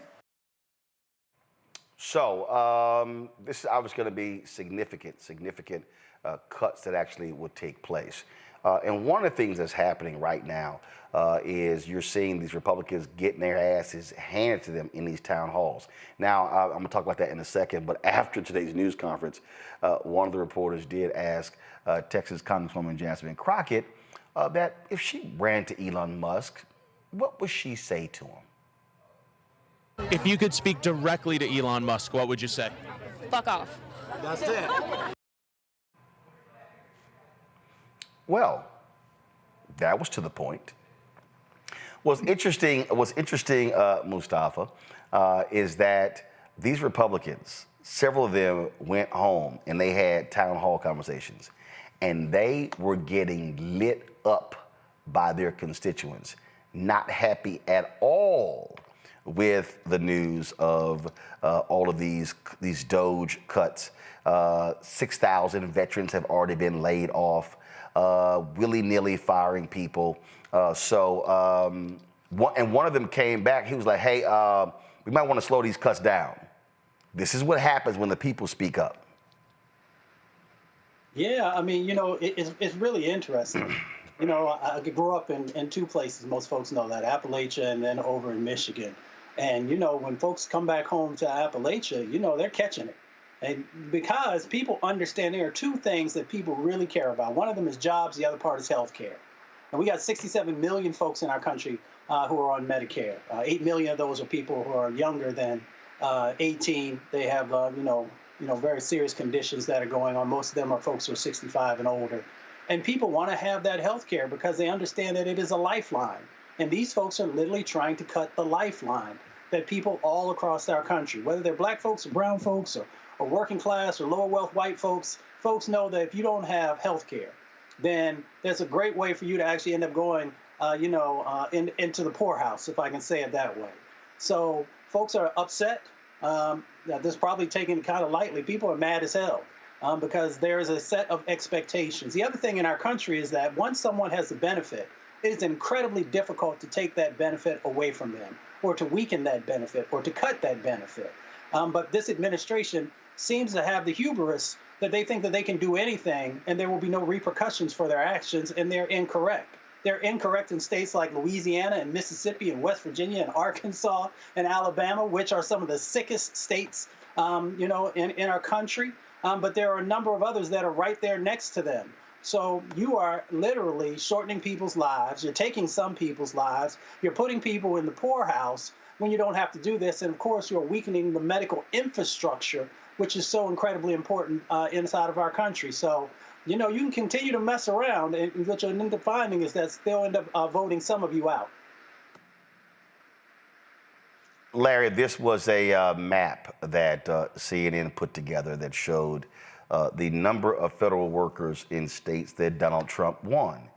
So this is obviously going to be significant cuts that actually would take place. And one of the things that's happening right now is you're seeing these Republicans getting their asses handed to them in these town halls. Now, I'm going to talk about that in a second, but after today's news conference, one of the reporters did ask Texas Congresswoman Jasmine Crockett that if she ran to Elon Musk, what would she say to him? If you could speak directly to Elon Musk, what would you say? Fuck off. That's it. Well, that was to the point. What's interesting, Mustafa, is that these Republicans, several of them went home and they had town hall conversations, and they were getting lit up by their constituents, not happy at all with the news of all of these DOGE cuts. 6,000 veterans have already been laid off, willy-nilly firing people. And one of them came back. He was like, hey, we might want to slow these cuts down. This is what happens when the people speak up. Yeah, I mean, it's really interesting. I grew up in two places. Most folks know that, Appalachia and then over in Michigan. And, when folks come back home to Appalachia, they're catching it. And because people understand there are two things that people really care about. One of them is jobs. The other part is health care. And we got 67 million folks in our country who are on Medicare. 8 million of those are people who are younger than 18. They have, very serious conditions that are going on. Most of them are folks who are 65 and older. And people want to have that health care because they understand that it is a lifeline. And these folks are literally trying to cut the lifeline that people all across our country, whether they're black folks or brown folks or working class or lower wealth white folks know that if you don't have health care, then there's a great way for you to actually end up going, into the poorhouse, if I can say it that way. So folks are upset. This is probably taken kind of lightly. People are mad as hell because there is a set of expectations. The other thing in our country is that once someone has the benefit, it is incredibly difficult to take that benefit away from them or to weaken that benefit or to cut that benefit. But this administration seems to have the hubris that they think that they can do anything and there will be no repercussions for their actions, and they're incorrect. They're incorrect in states like Louisiana and Mississippi and West Virginia and Arkansas and Alabama, which are some of the sickest states, in our country. But there are a number of others that are right there next to them. So you are literally shortening people's lives. You're taking some people's lives. You're putting people in the poorhouse when you don't have to do this. And of course, you're weakening the medical infrastructure, which is so incredibly important inside of our country. So, you can continue to mess around, and what you'll end up finding is that they'll end up voting some of you out. Larry, this was a map that CNN put together that showed the number of federal workers in states that Donald Trump won.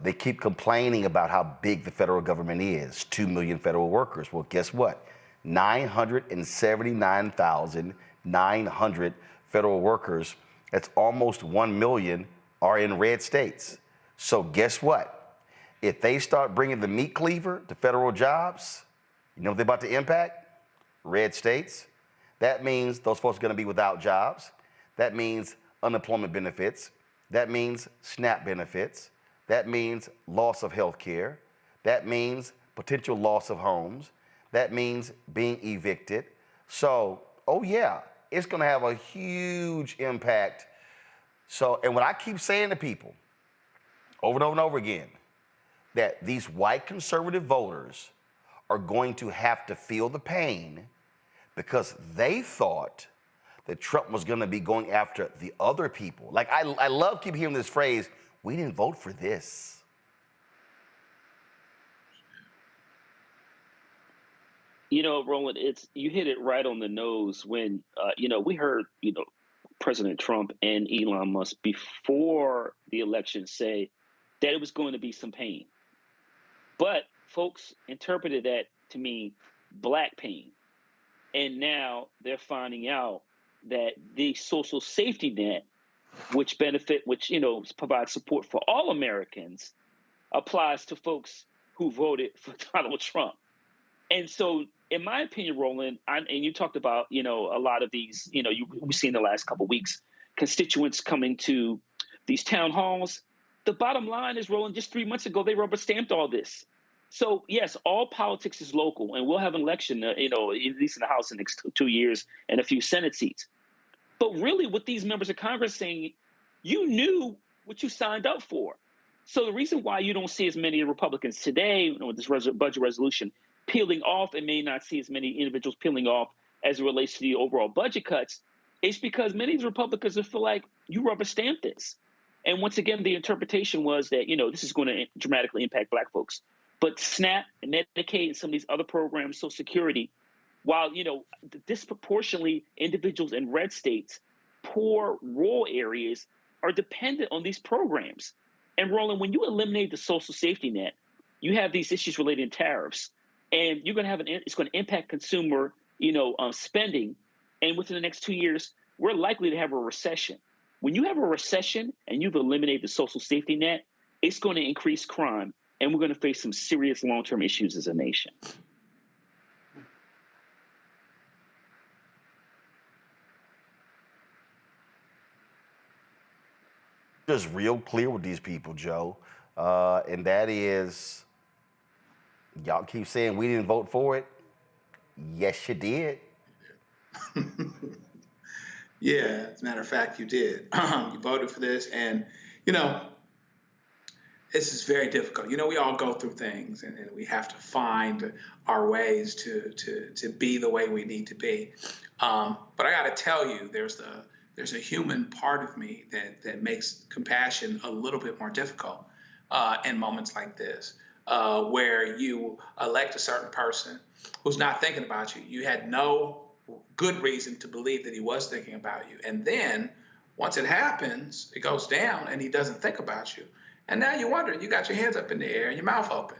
They keep complaining about how big the federal government is, 2 million federal workers. Well, guess what? 979,900 federal workers, that's almost 1 million, are in red states. So guess what? If they start bringing the meat cleaver to federal jobs, you know what they're about to impact? Red states. That means those folks are going to be without jobs. That means unemployment benefits. That means SNAP benefits. That means loss of health care. That means potential loss of homes. That means being evicted. So, oh yeah, it's going to have a huge impact. So, and what I keep saying to people over and over and over again, that these white conservative voters are going to have to feel the pain because they thought that Trump was going to be going after the other people. Like, I love keep hearing this phrase, we didn't vote for this. You know, Roland, you hit it right on the nose when, we heard, President Trump and Elon Musk before the election say that it was going to be some pain. But folks interpreted that to mean black pain. And now they're finding out that the social safety net, which provides support for all Americans, applies to folks who voted for Donald Trump. And so, in my opinion, Roland, and you talked about, a lot of these, we've seen the last couple of weeks, constituents coming to these town halls. The bottom line is, Roland, just 3 months ago, they rubber stamped all this. So, yes, all politics is local, and we'll have an election, at least in the House in the next 2 years and a few Senate seats. But really, what these members of Congress saying, you knew what you signed up for. So the reason why you don't see as many Republicans today with this budget resolution peeling off and may not see as many individuals peeling off as it relates to the overall budget cuts is because many of these Republicans feel like you rubber stamped this. And once again, the interpretation was that, this is going to dramatically impact black folks. But SNAP and Medicaid and some of these other programs, Social Security, while, disproportionately individuals in red states, poor rural areas are dependent on these programs. And Roland, when you eliminate the social safety net, you have these issues related to tariffs. And you're going to have it's going to impact consumer, spending. And within the next 2 years, we're likely to have a recession. When you have a recession and you've eliminated the social safety net, it's going to increase crime. And we're going to face some serious long-term issues as a nation. Just real clear with these people, Joe. And that is, y'all keep saying we didn't vote for it. Yes, you did. Yeah, as a matter of fact, you did. You voted for this. And, this is very difficult. We all go through things and we have to find our ways to be the way we need to be. But I got to tell you, there's a human part of me that makes compassion a little bit more difficult in moments like this, where you elect a certain person who's not thinking about you. You had no good reason to believe that he was thinking about you. And then once it happens, it goes down and he doesn't think about you. And now you wonder, you got your hands up in the air and your mouth open.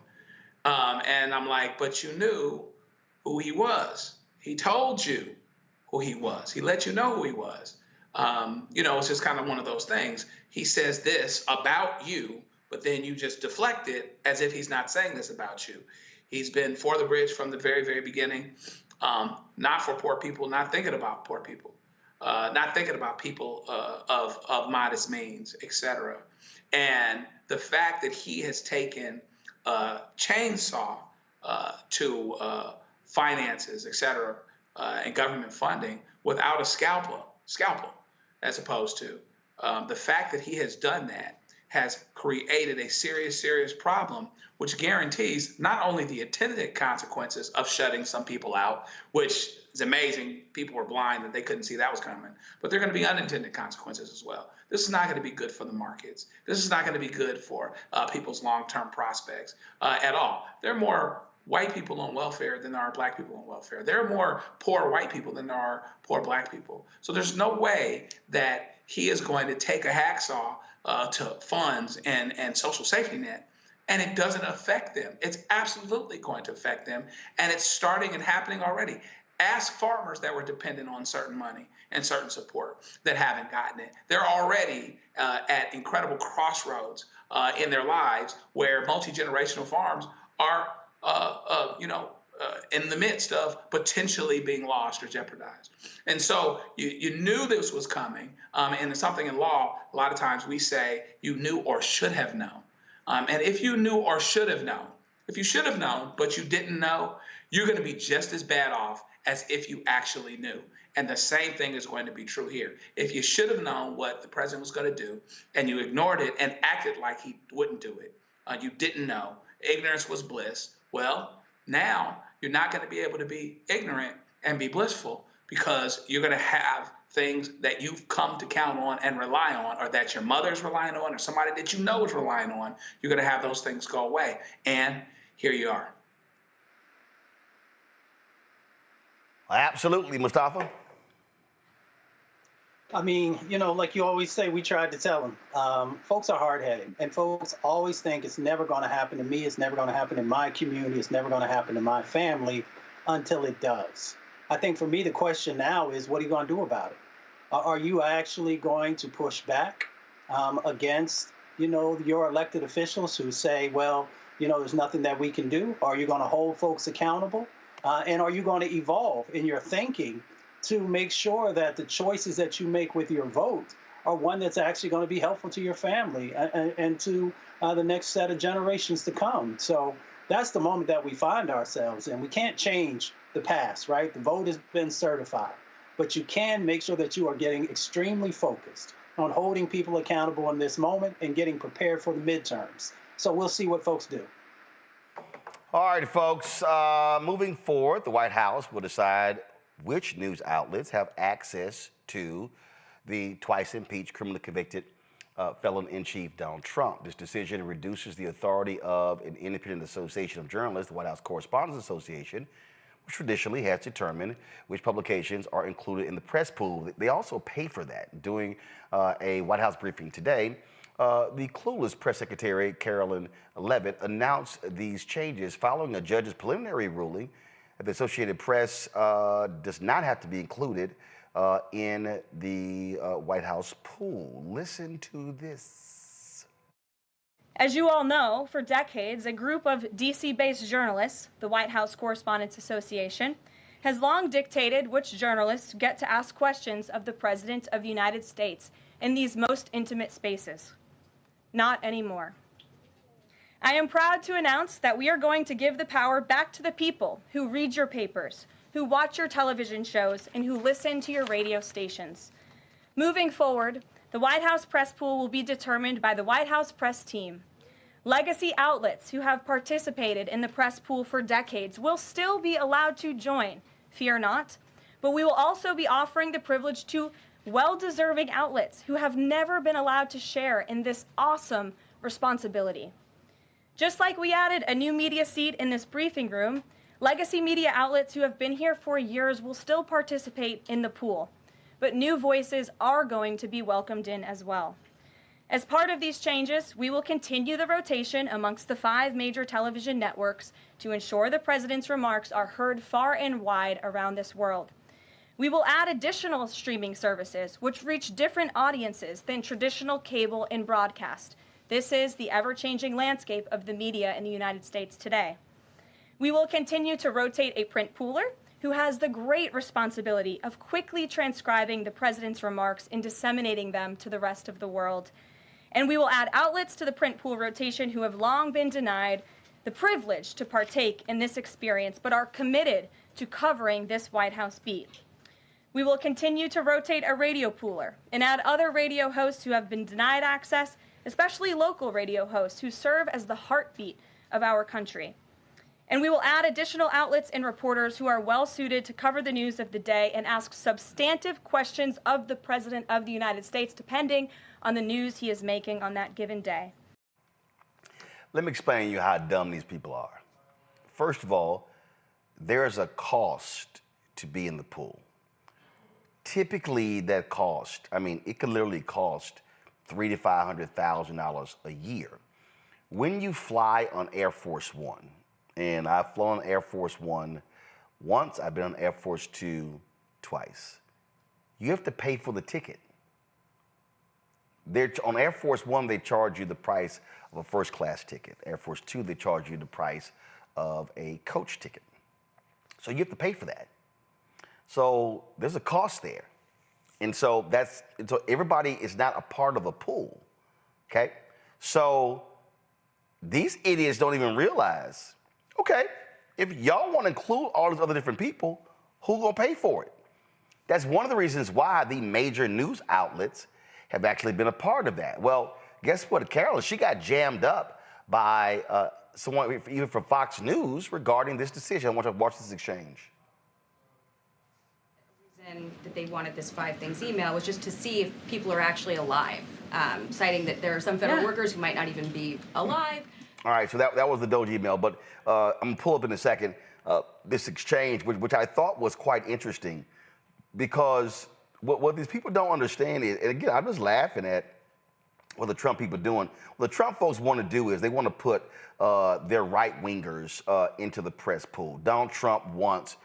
And I'm like, but you knew who he was. He told you who he was. He let you know who he was. It's just kind of one of those things. He says this about you, but then you just deflect it as if he's not saying this about you. He's been for the bridge from the very, very beginning. Not for poor people, not thinking about poor people, not thinking about people of modest means, et cetera. And the fact that he has taken a chainsaw to finances, et cetera, and government funding without a scalpel, as opposed to the fact that he has done that has created a serious, serious problem, which guarantees not only the attendant consequences of shutting some people out, which is amazing. People were blind that they couldn't see that was coming, but there are going to be unintended consequences as well. This is not going to be good for the markets. This is not going to be good for people's long-term prospects at all. There are more white people on welfare than there are black people on welfare. There are more poor white people than there are poor black people. So there's no way that he is going to take a hacksaw to funds and social safety net, and it doesn't affect them. It's absolutely going to affect them, and it's starting and happening already. Ask farmers that were dependent on certain money and certain support that haven't gotten it. They're already at incredible crossroads in their lives where multi-generational farms are, in the midst of potentially being lost or jeopardized. And so you knew this was coming. And it's something in law, a lot of times we say you knew or should have known. And if you knew or should have known, if you should have known, but you didn't know, you're going to be just as bad off as if you actually knew. And the same thing is going to be true here. If you should have known what the president was going to do and you ignored it and acted like he wouldn't do it, you didn't know, ignorance was bliss, well, now you're not going to be able to be ignorant and be blissful, because you're going to have things that you've come to count on and rely on, or that your mother's relying on, or somebody that you know is relying on. You're going to have those things go away. And here you are. Absolutely, Mustafa. I mean, you know, like you always say, we tried to tell them. Folks are hard-headed, and folks always think it's never going to happen to me, it's never going to happen in my community, it's never going to happen to my family until it does. I think for me, the question now is, what are you going to do about it? Are you actually going to push back against, you know, your elected officials who say, well, you know, there's nothing that we can do? Are you going to hold folks accountable? And are you going to evolve in your thinking to make sure that the choices that you make with your vote are one that's actually going to be helpful to your family and to the next set of generations to come? So that's the moment that we find ourselves in. We can't change the past, right? The vote has been certified, but you can make sure that you are getting extremely focused on holding people accountable in this moment and getting prepared for the midterms. So we'll see what folks do. All right, folks, moving forward, the White House will decide which news outlets have access to the twice impeached, criminally convicted felon-in-chief Donald Trump. This decision reduces the authority of an independent association of journalists, the White House Correspondents Association, which traditionally has determined which publications are included in the press pool. They also pay for that. During a White House briefing today, the clueless press secretary, Carolyn Levitt, announced these changes following a judge's preliminary ruling that the Associated Press does not have to be included in the White House pool. Listen to this. As you all know, for decades, a group of DC-based journalists, the White House Correspondents Association, has long dictated which journalists get to ask questions of the President of the United States in these most intimate spaces. Not anymore. I am proud to announce that we are going to give the power back to the people who read your papers, who watch your television shows, and who listen to your radio stations. Moving forward, the White House press pool will be determined by the White House press team. Legacy outlets who have participated in the press pool for decades will still be allowed to join, fear not, but we will also be offering the privilege to well-deserving outlets who have never been allowed to share in this awesome responsibility. Just like we added a new media seat in this briefing room, legacy media outlets who have been here for years will still participate in the pool, but new voices are going to be welcomed in as well. As part of these changes, we will continue the rotation amongst the 5 major television networks to ensure the president's remarks are heard far and wide around this world. We will add additional streaming services which reach different audiences than traditional cable and broadcast. This is the ever-changing landscape of the media in the United States today. We will continue to rotate a print pooler who has the great responsibility of quickly transcribing the president's remarks and disseminating them to the rest of the world. And we will add outlets to the print pool rotation who have long been denied the privilege to partake in this experience, but are committed to covering this White House beat. We will continue to rotate a radio pooler and add other radio hosts who have been denied access, especially local radio hosts who serve as the heartbeat of our country. And we will add additional outlets and reporters who are well-suited to cover the news of the day and ask substantive questions of the President of the United States, depending on the news he is making on that given day. Let me explain to you how dumb these people are. First of all, there is a cost to be in the pool. Typically, that cost, I mean, it could literally cost $300,000 to $500,000 a year. When you fly on Air Force One, and I've flown Air Force One once, I've been on Air Force Two twice, you have to pay for the ticket. On Air Force One, they charge you the price of a first class ticket. Air Force Two, they charge you the price of a coach ticket. So you have to pay for that. So there's a cost there. And so everybody is not a part of a pool, okay? So these idiots don't even realize, okay, if y'all want to include all these other different people, who gonna pay for it? That's one of the reasons why the major news outlets have actually been a part of that. Well, guess what, Carolyn? She got jammed up by someone, even from Fox News, regarding this decision. I want to watch this exchange. The reason that they wanted this 5 things email was just to see if people are actually alive, citing that there are some federal workers who might not even be alive. All right, so that was the DOGE email, but I'm gonna pull up in a second this exchange, which I thought was quite interesting, because what these people don't understand is, and again, I'm just laughing at what the Trump people are doing. What the Trump folks want to do is they want to put their right-wingers into the press pool. Donald Trump wants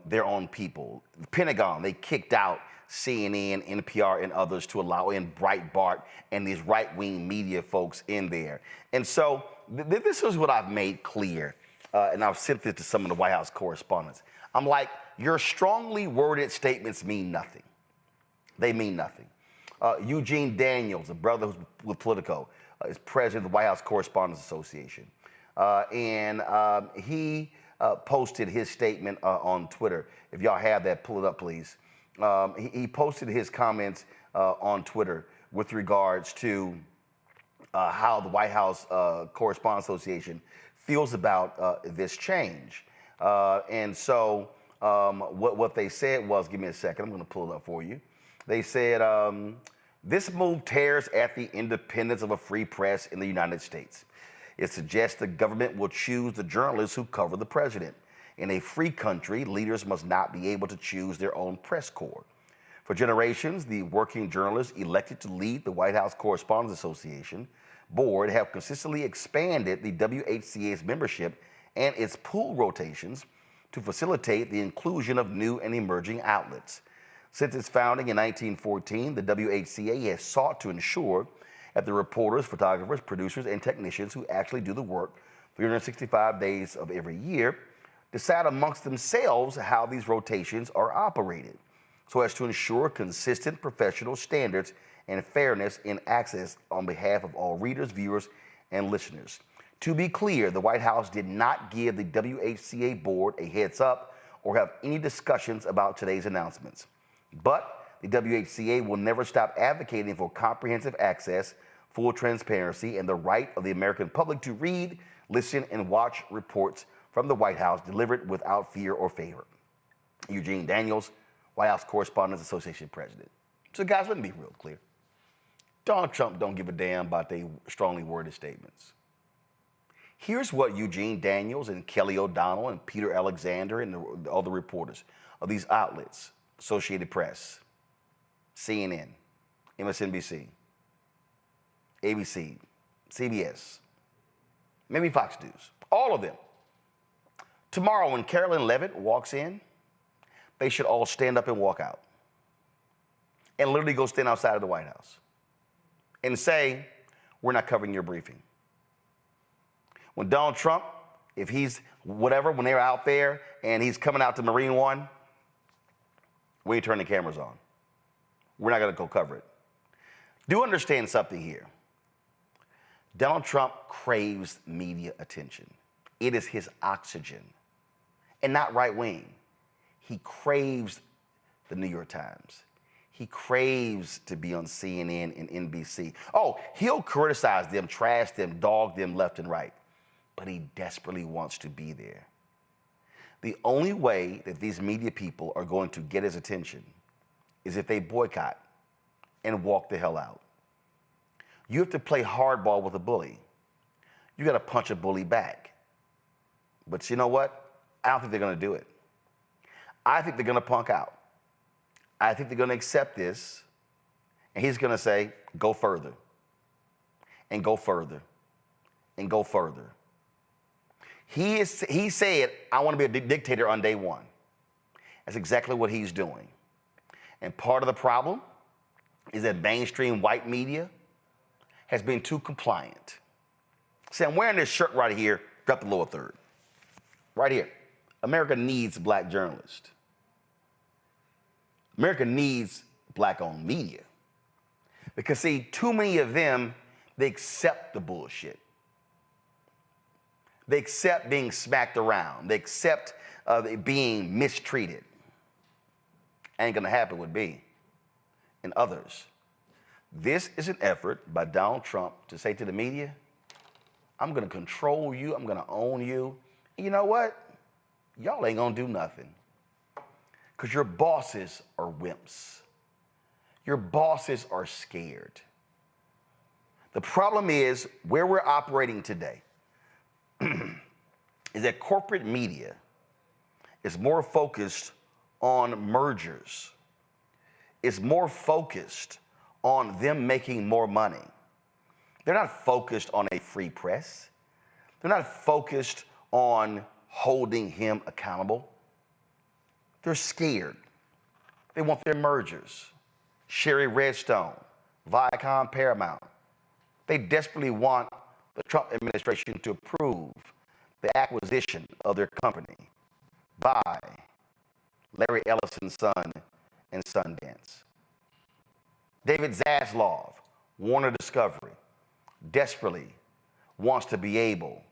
their own people. The Pentagon, they kicked out CNN, NPR, and others to allow in Breitbart and these right-wing media folks in there. And so this is what I've made clear, and I've sent this to some of the White House correspondents. I'm like, your strongly worded statements mean nothing. They mean nothing. Eugene Daniels, a brother who's with Politico, is president of the White House Correspondents Association. He posted his statement on Twitter. If y'all have that, pull it up, please. He posted his comments on Twitter with regards to how the White House Correspondents Association feels about this change. And so what they said was, give me a second, I'm going to pull it up for you. They said, this move tears at the independence of a free press in the United States. It suggests the government will choose the journalists who cover the president. In a free country, leaders must not be able to choose their own press corps. For generations, the working journalists elected to lead the White House Correspondents Association board have consistently expanded the WHCA's membership and its pool rotations to facilitate the inclusion of new and emerging outlets. Since its founding in 1914, the WHCA has sought to ensure that the reporters, photographers, producers, and technicians who actually do the work 365 days of every year decide amongst themselves how these rotations are operated, so as to ensure consistent professional standards and fairness in access on behalf of all readers, viewers, and listeners. To be clear, the White House did not give the WHCA board a heads up or have any discussions about today's announcements. But the WHCA will never stop advocating for comprehensive access, full transparency, and the right of the American public to read, listen, and watch reports from the White House delivered without fear or favor. Eugene Daniels, White House Correspondents Association president. So guys, let me be real clear. Donald Trump don't give a damn about their strongly worded statements. Here's what Eugene Daniels and Kelly O'Donnell and Peter Alexander and all the reporters of these outlets, Associated Press, CNN, MSNBC, ABC, CBS, maybe Fox News, all of them. Tomorrow when Carolyn Levitt walks in, they should all stand up and walk out and literally go stand outside of the White House and say, we're not covering your briefing. When Donald Trump, if he's whatever, when they're out there and he's coming out to Marine One, we ain't turn the cameras on. We're not going to go cover it. Do understand something here. Donald Trump craves media attention. It is his oxygen, and not right wing. He craves the New York Times. He craves to be on CNN and NBC. Oh, he'll criticize them, trash them, dog them left and right, but he desperately wants to be there. The only way that these media people are going to get his attention is if they boycott and walk the hell out. You have to play hardball with a bully. You got to punch a bully back. But you know what? I don't think they're going to do it. I think they're going to punk out. I think they're going to accept this, and he's going to say, go further, and go further, and go further. He said, I want to be a dictator on day one. That's exactly what he's doing. And part of the problem is that mainstream white media has been too compliant. See, I'm wearing this shirt right here, drop the lower third. Right here. America needs black journalists. America needs black-owned media. Because, see, too many of them, they accept the bullshit. They accept being smacked around. They accept being mistreated. Ain't gonna happen with me and others. This is an effort by Donald Trump to say to the media, I'm gonna control you, I'm gonna own you. And you know what? Y'all ain't gonna do nothing. Because your bosses are wimps. Your bosses are scared. The problem is where we're operating today is that corporate media is more focused on mergers. It's more focused on them making more money. They're not focused on a free press. They're not focused on holding him accountable. They're scared. They want their mergers. Sherry Redstone, Viacom Paramount. They desperately want the Trump administration to approve the acquisition of their company by Larry Ellison's son and Sundance. David Zaslav, Warner Discovery, desperately wants to be able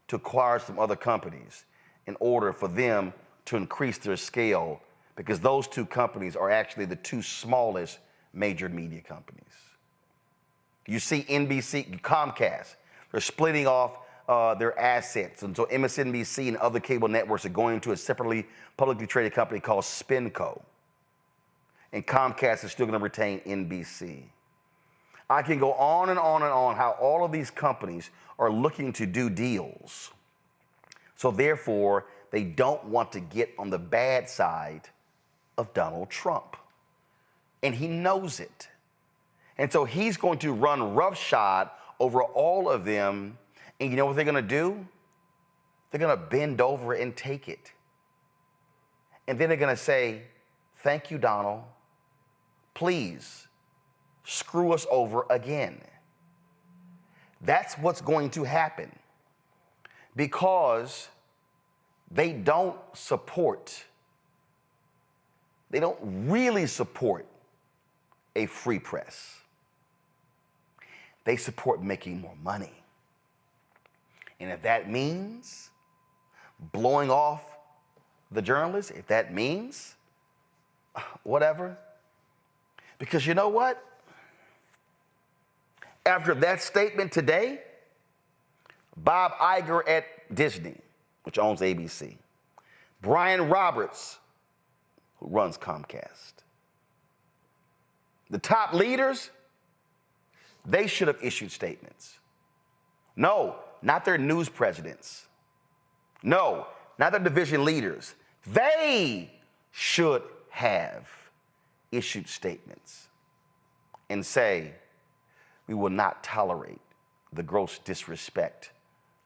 to acquire some other companies in order for them to increase their scale, because those two companies are actually the two smallest major media companies. You see NBC, Comcast, they're splitting off their assets. And so MSNBC and other cable networks are going to a separately publicly traded company called SpinCo. And Comcast is still going to retain NBC. I can go on and on and on how all of these companies are looking to do deals. So therefore, they don't want to get on the bad side of Donald Trump. And he knows it. And so he's going to run roughshod over all of them. And you know what they're going to do? They're going to bend over and take it. And then they're going to say, thank you, Donald. Please screw us over again. That's what's going to happen, because they don't really support a free press. They support making more money. And if that means blowing off the journalists, if that means whatever, because you know what? After that statement today, Bob Iger at Disney, which owns ABC, Brian Roberts, who runs Comcast, the top leaders, they should have issued statements. No, not their news presidents. No, not their division leaders. They should have issued statements and say, we will not tolerate the gross disrespect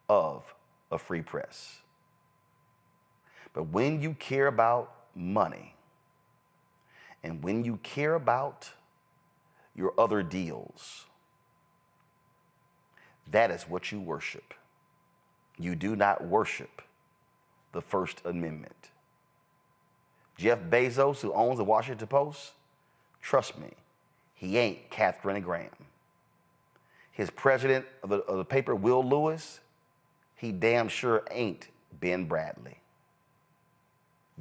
of a free press. But when you care about money, and when you care about your other deals, that is what you worship. You do not worship the First Amendment. Jeff Bezos, who owns the Washington Post, trust me, he ain't Katharine Graham. His president of the paper, Will Lewis, he damn sure ain't Ben Bradley.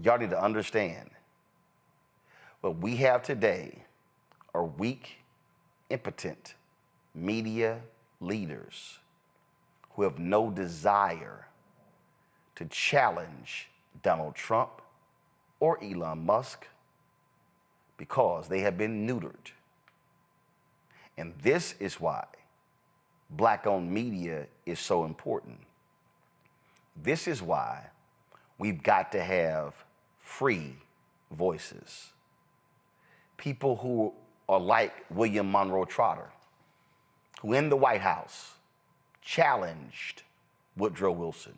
Y'all need to understand, what we have today are weak, impotent media leaders who have no desire to challenge Donald Trump or Elon Musk, because they have been neutered. And this is why Black-owned media is so important. This is why we've got to have free voices. People who are like William Monroe Trotter, who in the White House challenged Woodrow Wilson.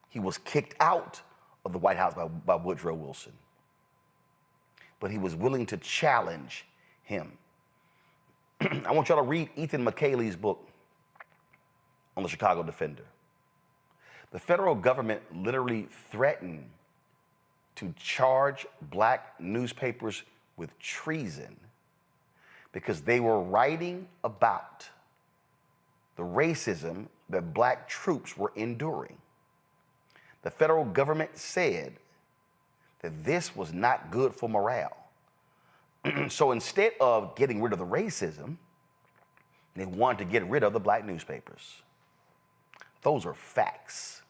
He was kicked out of the White House by Woodrow Wilson, but he was willing to challenge him. I want y'all to read Ethan McKaylee's book on the Chicago Defender. The federal government literally threatened to charge black newspapers with treason because they were writing about the racism that black troops were enduring. The federal government said that this was not good for morale. So instead of getting rid of the racism, they wanted to get rid of the black newspapers. Those are facts.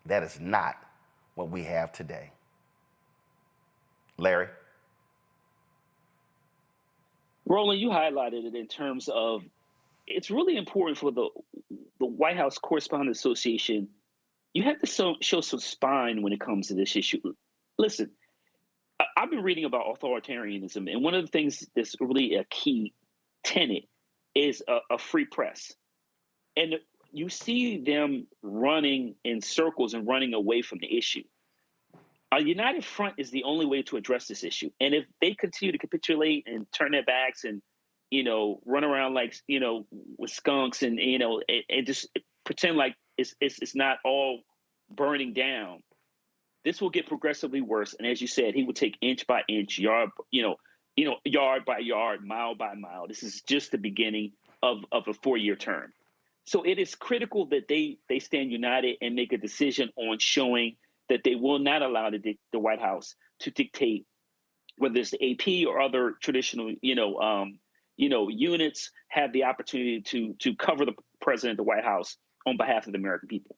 That is not what we have today. Larry? Roland, you highlighted it in terms of it's really important for the White House Correspondents Association. You have to show some spine when it comes to this issue. Listen, I've been reading about authoritarianism, and one of the things that's really a key tenet is a free press. And you see them running in circles and running away from the issue. A united front is the only way to address this issue. And if they continue to capitulate and turn their backs and, run around like, with skunks and, and just pretend like it's not all burning down, this will get progressively worse. And as you said, he will take inch by inch, yard by yard, mile by mile. This is just the beginning of a 4-year term. So it is critical that they stand united and make a decision on showing that they will not allow the White House to dictate whether it's the AP or other traditional, units have the opportunity to cover the president of the White House on behalf of the American people.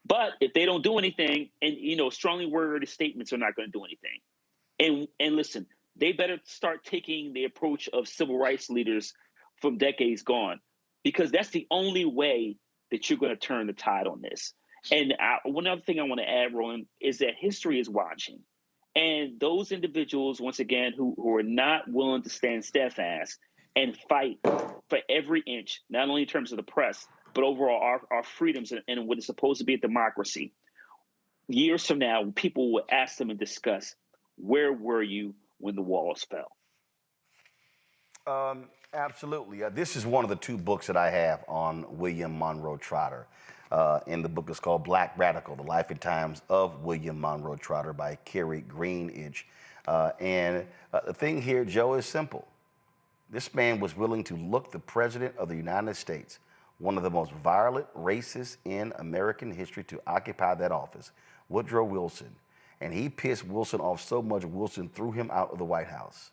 But if they don't do anything, and strongly worded statements are not going to do anything. And listen, they better start taking the approach of civil rights leaders from decades gone, because that's the only way that you're going to turn the tide on this. And one other thing I want to add, Roland, is that history is watching. And those individuals, once again, who are not willing to stand steadfast and fight for every inch, not only in terms of the press, but overall our freedoms and what is supposed to be a democracy. Years from now, people will ask them and discuss, where were you when the walls fell? Absolutely. This is one of the 2 books that I have on William Monroe Trotter. And the book is called Black Radical, The Life and Times of William Monroe Trotter by Kerry Greenidge. And the thing here, Joe, is simple. This man was willing to look the president of the United States, one of the most violent racists in American history, to occupy that office, Woodrow Wilson. And he pissed Wilson off so much, Wilson threw him out of the White House.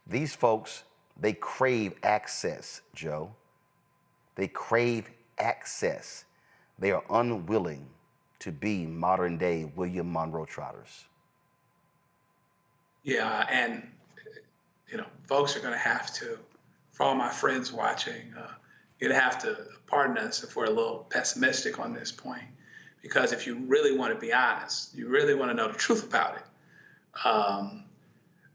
These folks, they crave access, Joe. They crave access. They are unwilling to be modern day William Monroe Trotters. Yeah, and folks are going to have to, for all my friends watching, you're going to have to pardon us if we're a little pessimistic on this point, because if you really want to be honest, you really want to know the truth about it,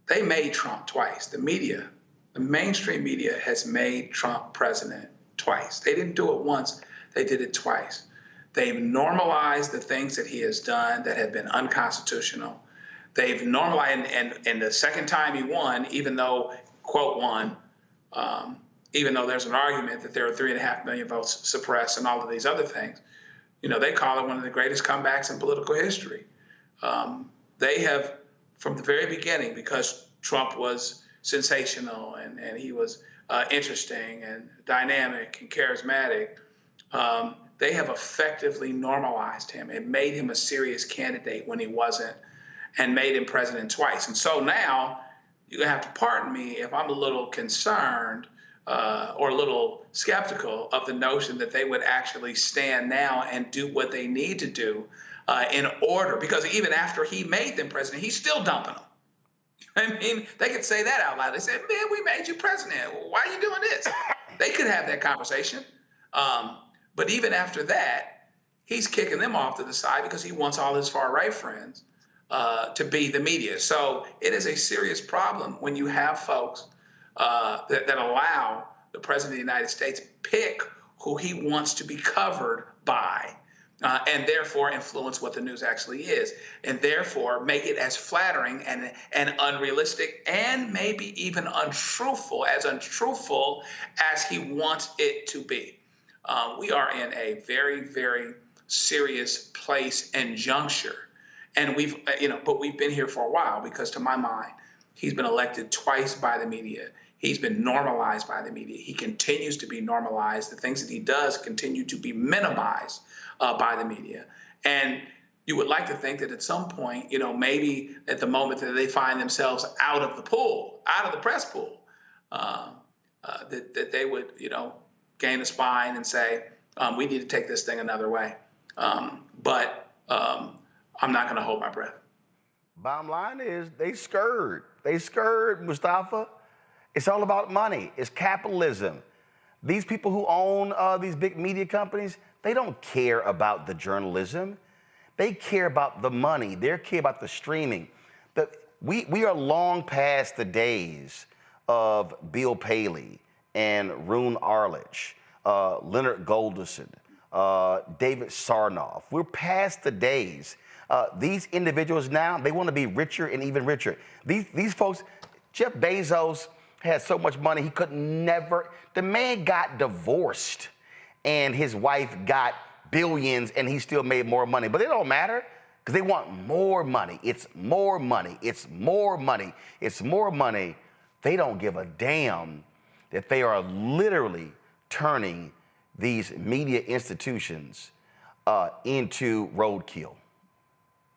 they made Trump twice. The media, the mainstream media has made Trump president twice. They didn't do it once, they did it twice. They've normalized the things that he has done that have been unconstitutional. They've normalized, and the second time he won, even though, quote, won, even though there's an argument that there are 3.5 million votes suppressed and all of these other things, they call it one of the greatest comebacks in political history. They have, from the very beginning, because Trump was sensational and he was interesting and dynamic and charismatic, they have effectively normalized him and made him a serious candidate when he wasn't, and made him president twice. And so now you're gonna have to pardon me if I'm a little concerned or a little skeptical of the notion that they would actually stand now and do what they need to do in order, because even after he made them president, he's still dumping them. I mean, they could say that out loud. They said, man, we made you president. Why are you doing this? They could have that conversation. But even after that, he's kicking them off to the side because he wants all his far-right friends to be the media. So it is a serious problem when you have folks that allow the president of the United States pick who he wants to be covered by, and therefore influence what the news actually is, and therefore make it as flattering and unrealistic and maybe even untruthful as he wants it to be. We are in a very, very serious place and juncture. And but we've been here for a while, because to my mind, he's been elected twice by the media. He's been normalized by the media. He continues to be normalized. The things that he does continue to be minimized by the media. And you would like to think that at some point, maybe at the moment that they find themselves out of the pool, out of the press pool, that they would, gain a spine and say, we need to take this thing another way. But I'm not going to hold my breath. Bottom line is they scared. They scared, Mustafa. It's all about money. It's capitalism. These people who own these big media companies, they don't care about the journalism. They care about the money. They care about the streaming. We are long past the days of Bill Paley and Roone Arledge, Leonard Golderson, David Sarnoff. We're past the days. These individuals now, they want to be richer and even richer. These folks, Jeff Bezos had so much money he could never, the man got divorced and his wife got billions and he still made more money. But it don't matter because they want more money. It's more money. It's more money. It's more money. They don't give a damn that they are literally turning these media institutions into roadkill.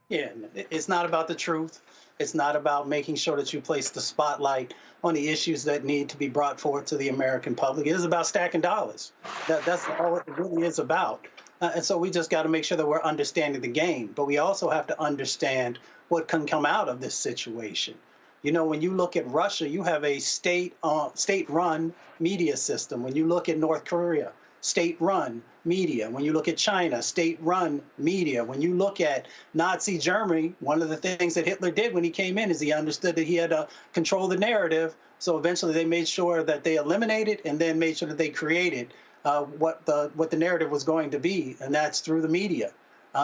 Yeah, it's not about the truth. It's not about making sure that you place the spotlight on the issues that need to be brought forth to the American public. It is about stacking dollars. That's all it really is about. And so we just got to make sure that we're understanding the game. But we also have to understand what can come out of this situation. When you look at Russia, you have a state-run media system. When you look at North Korea, state-run media. When you look at China, state-run media. When you look at Nazi Germany, one of the things that Hitler did when he came in is he understood that he had to control the narrative. So eventually they made sure that they eliminated and then made sure that they created what the narrative was going to be, and that's through the media.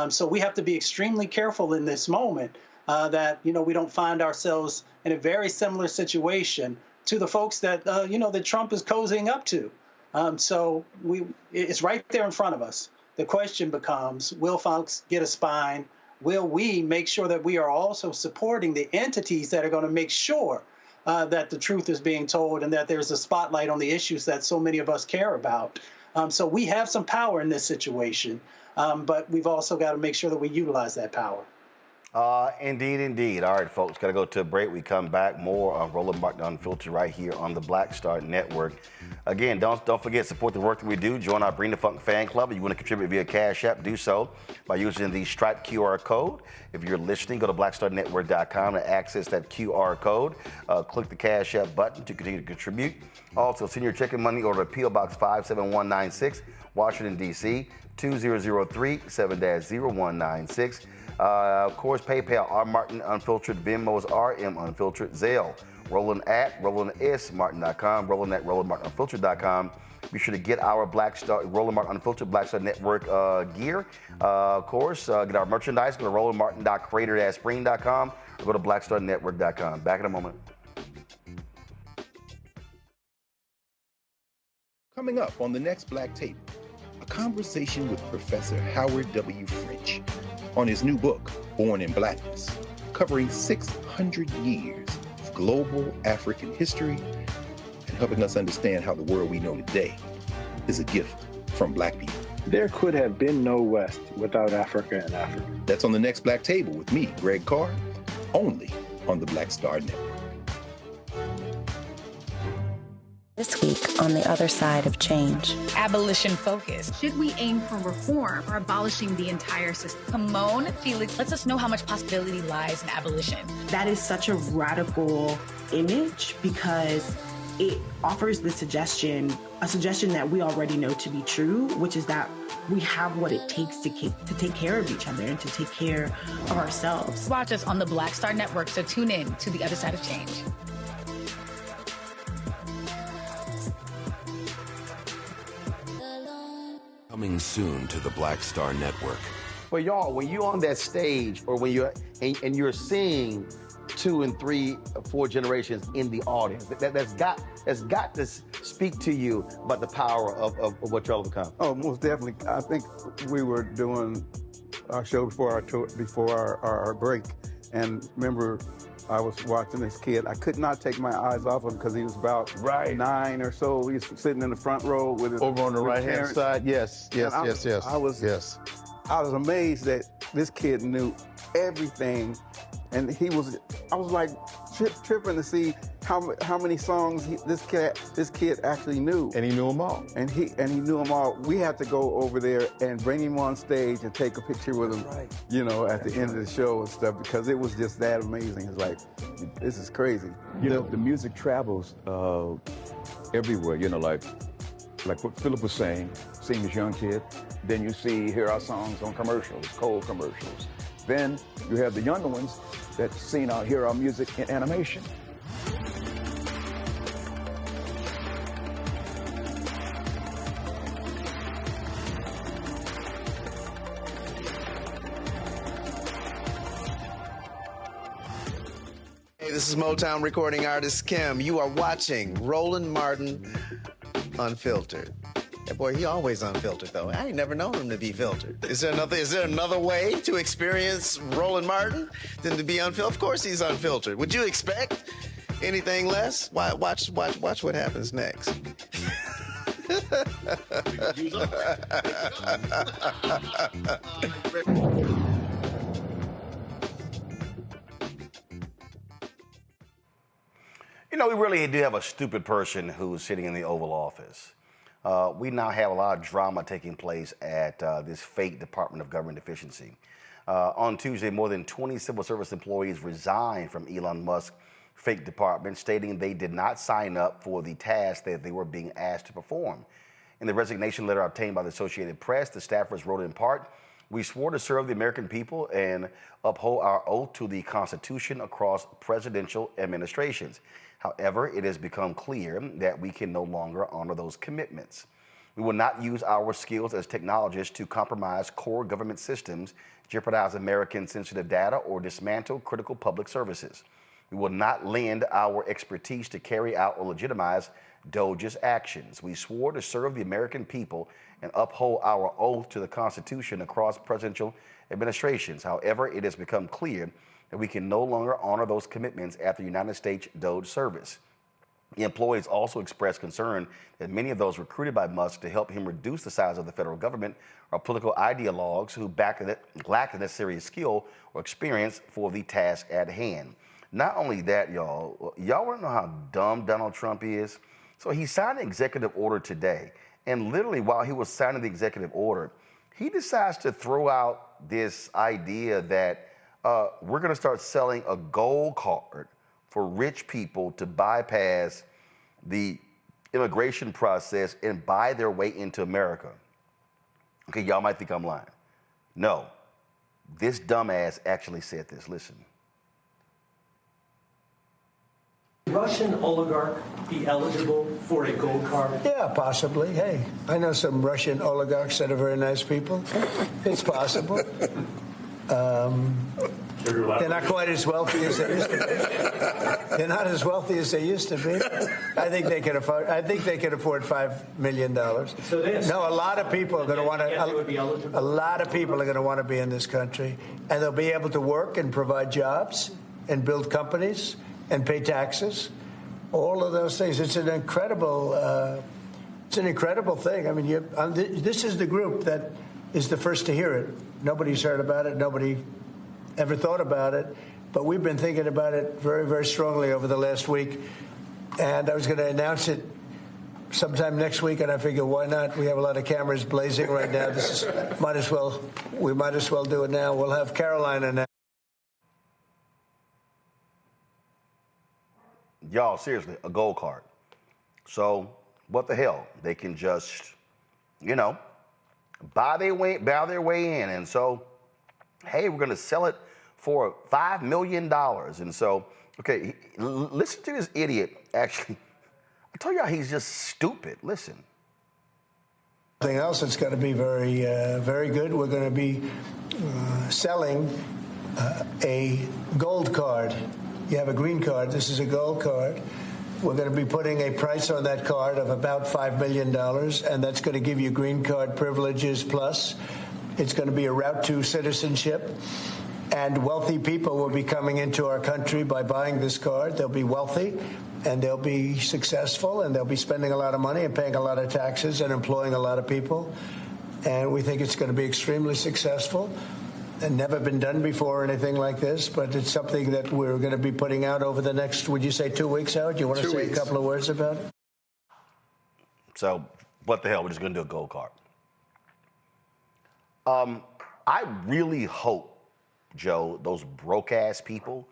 So we have to be extremely careful in this moment that we don't find ourselves in a very similar situation to the folks that that Trump is cozying up to. So it's right there in front of us. The question becomes, will folks get a spine? Will we make sure that we are also supporting the entities that are going to make sure that the truth is being told and that there's a spotlight on the issues that so many of us care about? So we have some power in this situation, but we've also got to make sure that we utilize that power. Indeed, indeed. All right, folks, got to go to a break. We come back more on Roland Martin Unfiltered right here on the Black Star Network. Again, don't forget, support the work that we do. Join our Bring the Funk fan club. If you want to contribute via Cash App, do so by using the Stripe QR code. If you're listening, go to blackstarnetwork.com to access that QR code. Click the Cash App button to continue to contribute. Also, send your checking money order to P.O. Box 57196, Washington, D.C., 2003 7-0196. Of course, PayPal, R Martin Unfiltered, Venmo is RM Unfiltered, Zelle, Roland at RolandSMartin.com, Roland at RolandMartinUnfiltered.com. Be sure to get our Roland Martin Unfiltered Black Star Network gear. Of course, get our merchandise. Go to RolandMartin.creator-spring.com or go to BlackStarNetwork.com. Back in a moment. Coming up on the next Black Tape, a conversation with Professor Howard W. French on his new book, Born in Blackness, covering 600 years of global African history and helping us understand how the world we know today is a gift from Black people. There could have been no West without Africa and Africa. That's on the next Black Table with me, Greg Carr, only on the Black Star Network. This week on the other side of change. Abolition focus. Should we aim for reform or abolishing the entire system? Kimon Felix lets us know how much possibility lies in abolition. That is such a radical image because it offers the suggestion that we already know to be true, which is that we have what it takes to take care of each other and to take care of ourselves. Watch us on the Black Star Network, so tune in to the other side of change. Coming soon to the Black Star Network. But y'all, when you're on that stage or when you're seeing 2 and 3, 4 generations in the audience, that's got to speak to you about the power of what y'all have become. Oh, most definitely. I think we were doing our show before our break, and remember, I was watching this kid. I could not take my eyes off him because he was about 9 or so. He was sitting in the front row with his, over on the right-hand side. Yes. I was amazed that this kid knew everything, and I was like tripping to see how many songs this kid actually knew. And he knew them all. And he knew them all. We had to go over there and bring him on stage and take a picture with him, you know, at the end of the show and stuff, because it was just that amazing. It's like, this is crazy. You know, the music travels everywhere, you know, like what Philip was saying, seeing this young kid, then you hear our songs on commercials, cold commercials. Then you have the younger ones that hear our music in animation. Hey, this is Motown recording artist Kim. You are watching Roland Martin Unfiltered. That boy, he always unfiltered, though. I ain't never known him to be filtered. Is there another way to experience Roland Martin than to be unfiltered? Of course he's unfiltered. Would you expect anything less? Watch what happens next. You know, we really do have a stupid person who's sitting in the Oval Office. We now have a lot of drama taking place at this fake Department of Government Efficiency. On Tuesday, more than 20 civil service employees resigned from Elon Musk's fake department, stating they did not sign up for the task that they were being asked to perform. In the resignation letter obtained by the Associated Press, the staffers wrote in part, "We swore to serve the American people and uphold our oath to the Constitution across presidential administrations. However, it has become clear that we can no longer honor those commitments. We will not use our skills as technologists to compromise core government systems, jeopardize American sensitive data, or dismantle critical public services. We will not lend our expertise to carry out or legitimize DOGE's actions. We swore to serve the American people and uphold our oath to the Constitution across presidential administrations. However, it has become clear that we can no longer honor those commitments after United States DOGE service." The employees also expressed concern that many of those recruited by Musk to help him reduce the size of the federal government are political ideologues who lack the necessary skill or experience for the task at hand. Not only that, y'all want to know how dumb Donald Trump is? So he signed an executive order today, and literally while he was signing the executive order, he decides to throw out this idea that we're going to start selling a gold card for rich people to bypass the immigration process and buy their way into America. Okay, y'all might think I'm lying. No, this dumbass actually said this. Listen. Russian oligarch be eligible for a gold card? Yeah, possibly. Hey, I know some Russian oligarchs that are very nice people. It's possible. They're not quite as wealthy as they used to be. They're not as wealthy as they used to be. I think they could afford. I think they could afford $5 million. So no, a lot of people are going to want to. A lot of people are going to want to be in this country, and they'll be able to work and provide jobs and build companies and pay taxes. All of those things. It's an incredible. It's an incredible thing. I mean, this is the group that is the first to hear it. Nobody's heard about it. Nobody ever thought about it. But we've been thinking about it very, very strongly over the last week. And I was going to announce it sometime next week, and I figured, why not? We have a lot of cameras blazing right now. We might as well do it now. We'll have Carolina now. Y'all, seriously, a gold card. So what the hell? They can just, bow their way in. And so, hey, we're going to sell it for $5 million. And so, okay, listen to this idiot. Actually, I told y'all he's just stupid. Listen. Something else that's going to be very, very good. We're going to be selling a gold card. You have a green card. This is a gold card. We're going to be putting a price on that card of about $5 million, and that's going to give you green card privileges plus. It's going to be a route to citizenship. And wealthy people will be coming into our country by buying this card. They'll be wealthy, and they'll be successful, and they'll be spending a lot of money and paying a lot of taxes and employing a lot of people. And we think it's going to be extremely successful. And never been done before or anything like this, but it's something that we're going to be putting out over the next, would you say 2 weeks, Howard? Do you want to say a couple of words about it? So, what the hell? We're just going to do a gold card. I really hope, Joe, those broke-ass people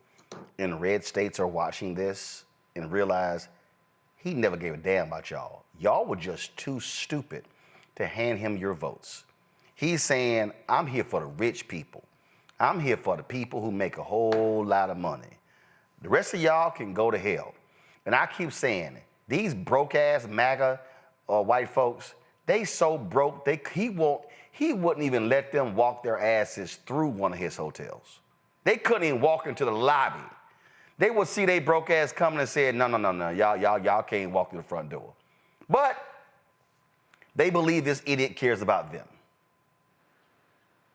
in red states are watching this and realize he never gave a damn about y'all. Y'all were just too stupid to hand him your votes. He's saying, I'm here for the rich people. I'm here for the people who make a whole lot of money. The rest of y'all can go to hell. And I keep saying, these broke-ass MAGA white folks, they so broke, he wouldn't even let them walk their asses through one of his hotels. They couldn't even walk into the lobby. They would see they broke ass coming and said, no, y'all can't walk through the front door. But they believe this idiot cares about them.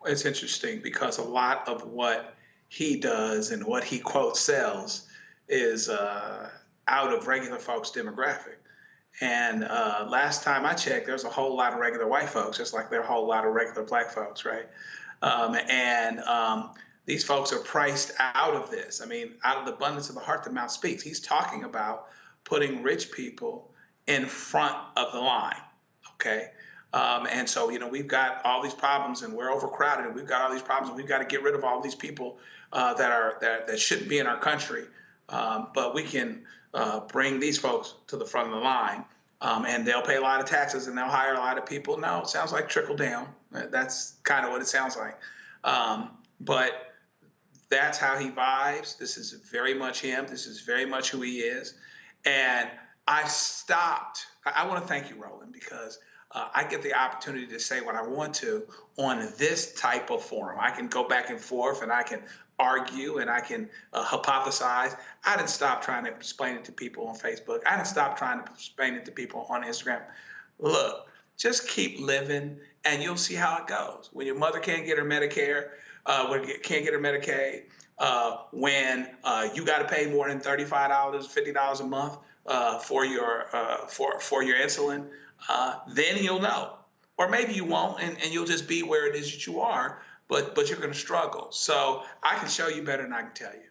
It's interesting because a lot of what he does and what he, quote, sells is out of regular folks' demographic. And last time I checked, there's a whole lot of regular white folks, just like there are a whole lot of regular black folks, right? These folks are priced out of this. I mean, out of the abundance of the heart, the mouth speaks. He's talking about putting rich people in front of the line, okay? And so, you know, we've got all these problems and we're overcrowded and we've got all these problems and we've got to get rid of all these people that shouldn't be in our country. But we can bring these folks to the front of the line and they'll pay a lot of taxes and they'll hire a lot of people. No, it sounds like trickle down. That's kind of what it sounds like. But that's how he vibes. This is very much him. This is very much who he is. And I want to thank you, Roland, because I get the opportunity to say what I want to on this type of forum. I can go back and forth and I can argue and I can hypothesize. I didn't stop trying to explain it to people on Facebook. I didn't stop trying to explain it to people on Instagram. Look, just keep living and you'll see how it goes. When your mother can't get her Medicare, can't get her Medicaid, when you got to pay more than $35, $50 a month for your insulin, then you'll know. Or maybe you won't, and you'll just be where it is that you are, but you're going to struggle. So I can show you better than I can tell you.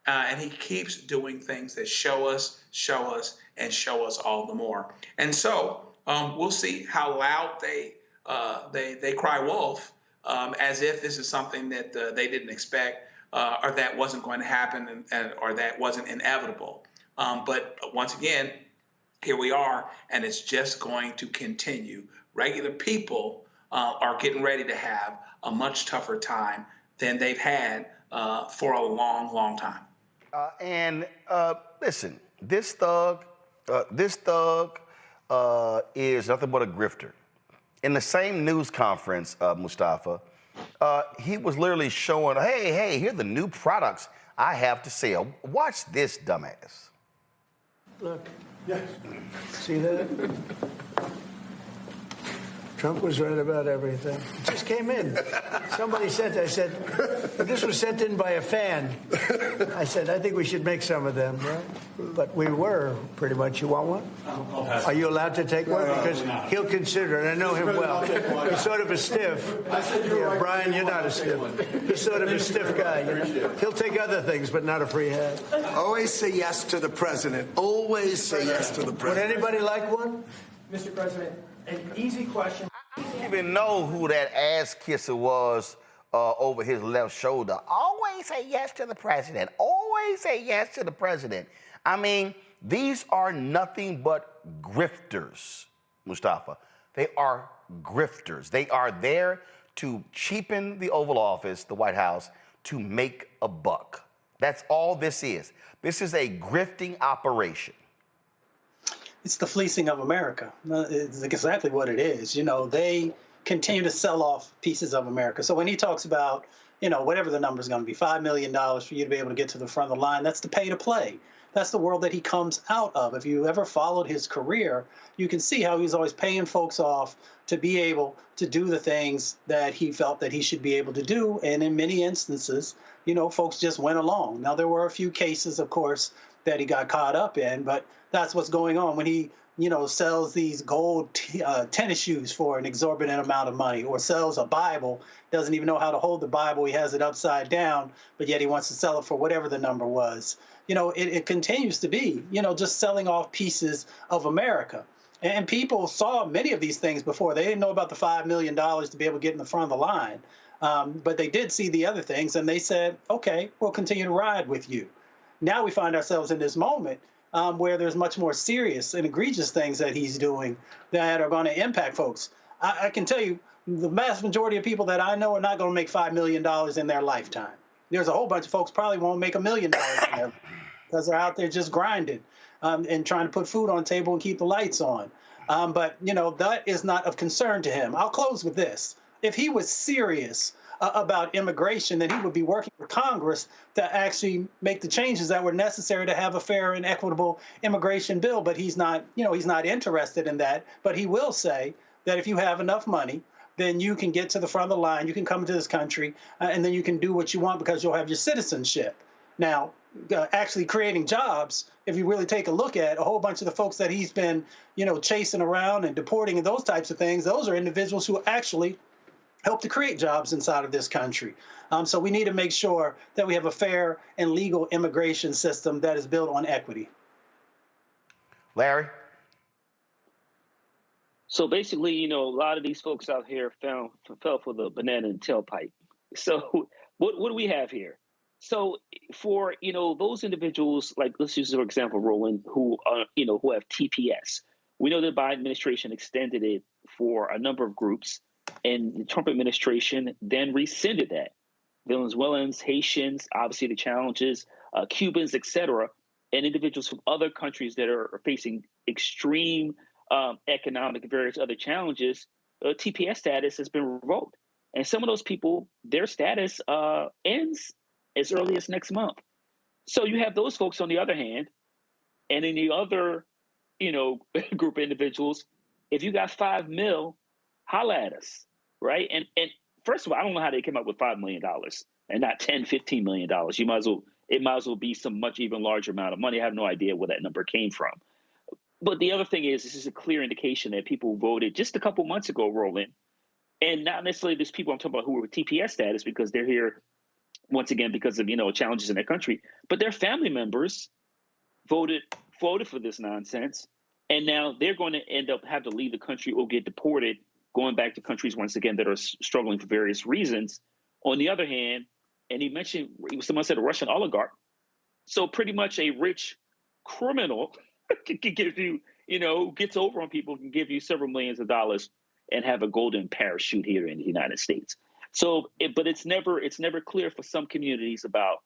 And he keeps doing things that show us, and show us all the more. And so we'll see how loud they cry wolf, as if this is something that they didn't expect, or that wasn't going to happen, or that wasn't inevitable. But once again, here we are, and it's just going to continue. Regular people are getting ready to have a much tougher time than they've had for a long, long time. Listen, this thug is nothing but a grifter. In the same news conference, Mustafa, he was literally showing, hey, here are the new products I have to sell. Watch this, dumbass. Look. Yes. See that? Trump was right about everything. It just came in. Somebody said, I said, this was sent in by a fan. I said, I think we should make some of them, right? But we were, pretty much. You want one? I'll pass. Are you allowed to take one? Because he'll consider it. I know him well. He's sort of a stiff. Yeah, Brian, you're not a stiff. He's sort of a stiff guy. You know? He'll take other things, but not a free hand. Always say yes to the president. Always say yes to the president. Would anybody like one? Mr. President, an easy question. I don't even know who that ass kisser was over his left shoulder. Always say yes to the president. Always say yes to the president. I mean, these are nothing but grifters, Mustafa. They are grifters. They are there to cheapen the Oval Office, the White House, to make a buck. That's all this is. This is a grifting operation. It's the fleecing of America. It's exactly what it is. You know, they continue to sell off pieces of America. So when he talks about, you know, whatever the number is going to be, $5 million for you to be able to get to the front of the line, that's the pay to play. that's the world that he comes out of. If you ever followed his career, you can see how he's always paying folks off to be able to do the things that he felt that he should be able to do. And in many instances, folks just went along. Now, there were a few cases, of course, that he got caught up in, but that's what's going on when he sells these gold tennis shoes for an exorbitant amount of money, or sells a Bible, doesn't even know how to hold the Bible, he has it upside down, but yet he wants to sell it for whatever the number was. It continues to be, just selling off pieces of America. And people saw many of these things before. They didn't know about the $5 million to be able to get in the front of the line. But they did see the other things, and they said, okay, we'll continue to ride with you. Now we find ourselves in this moment where there's much more serious and egregious things that he's doing that are going to impact folks. I can tell you, the vast majority of people that I know are not going to make $5 million in their lifetime. There's a whole bunch of folks probably won't make $1 million because they're out there just grinding and trying to put food on the table and keep the lights on. But that is not of concern to him. I'll close with this. If he was serious about immigration, then he would be working with Congress to actually make the changes that were necessary to have a fair and equitable immigration bill. But he's not, he's not interested in that. But he will say that if you have enough money, then you can get to the front of the line, you can come to this country, and then you can do what you want because you'll have your citizenship. Now, actually creating jobs, if you really take a look at a whole bunch of the folks that he's been, chasing around and deporting and those types of things, those are individuals who actually help to create jobs inside of this country. So we need to make sure that we have a fair and legal immigration system that is built on equity. Larry? So basically, a lot of these folks out here fell for the banana and tailpipe. So what do we have here? So for, those individuals, like let's use, for example, Roland, who who have TPS. We know the Biden administration extended it for a number of groups, and the Trump administration then rescinded that. Venezuelans, Haitians, obviously the challenges, Cubans, et cetera, and individuals from other countries that are facing extreme economic and various other challenges, TPS status has been revoked. And some of those people, their status ends as early as next month. So you have those folks on the other hand, and in the other, group of individuals, if you got $5 million, holla at us, right? And first of all, I don't know how they came up with $5 million and not $10, $15 million. It might as well be some much even larger amount of money. I have no idea where that number came from. But the other thing is, this is a clear indication that people voted just a couple months ago, Roland, and not necessarily these people I'm talking about who were with TPS status because they're here once again because of challenges in their country, but their family members voted for this nonsense, and now they're going to have to leave the country or get deported, going back to countries once again that are struggling for various reasons. On the other hand, and someone said a Russian oligarch, so pretty much a rich criminal can give you, gets over on people, can give you several millions of dollars and have a golden parachute here in the United States. So, but it's never clear for some communities about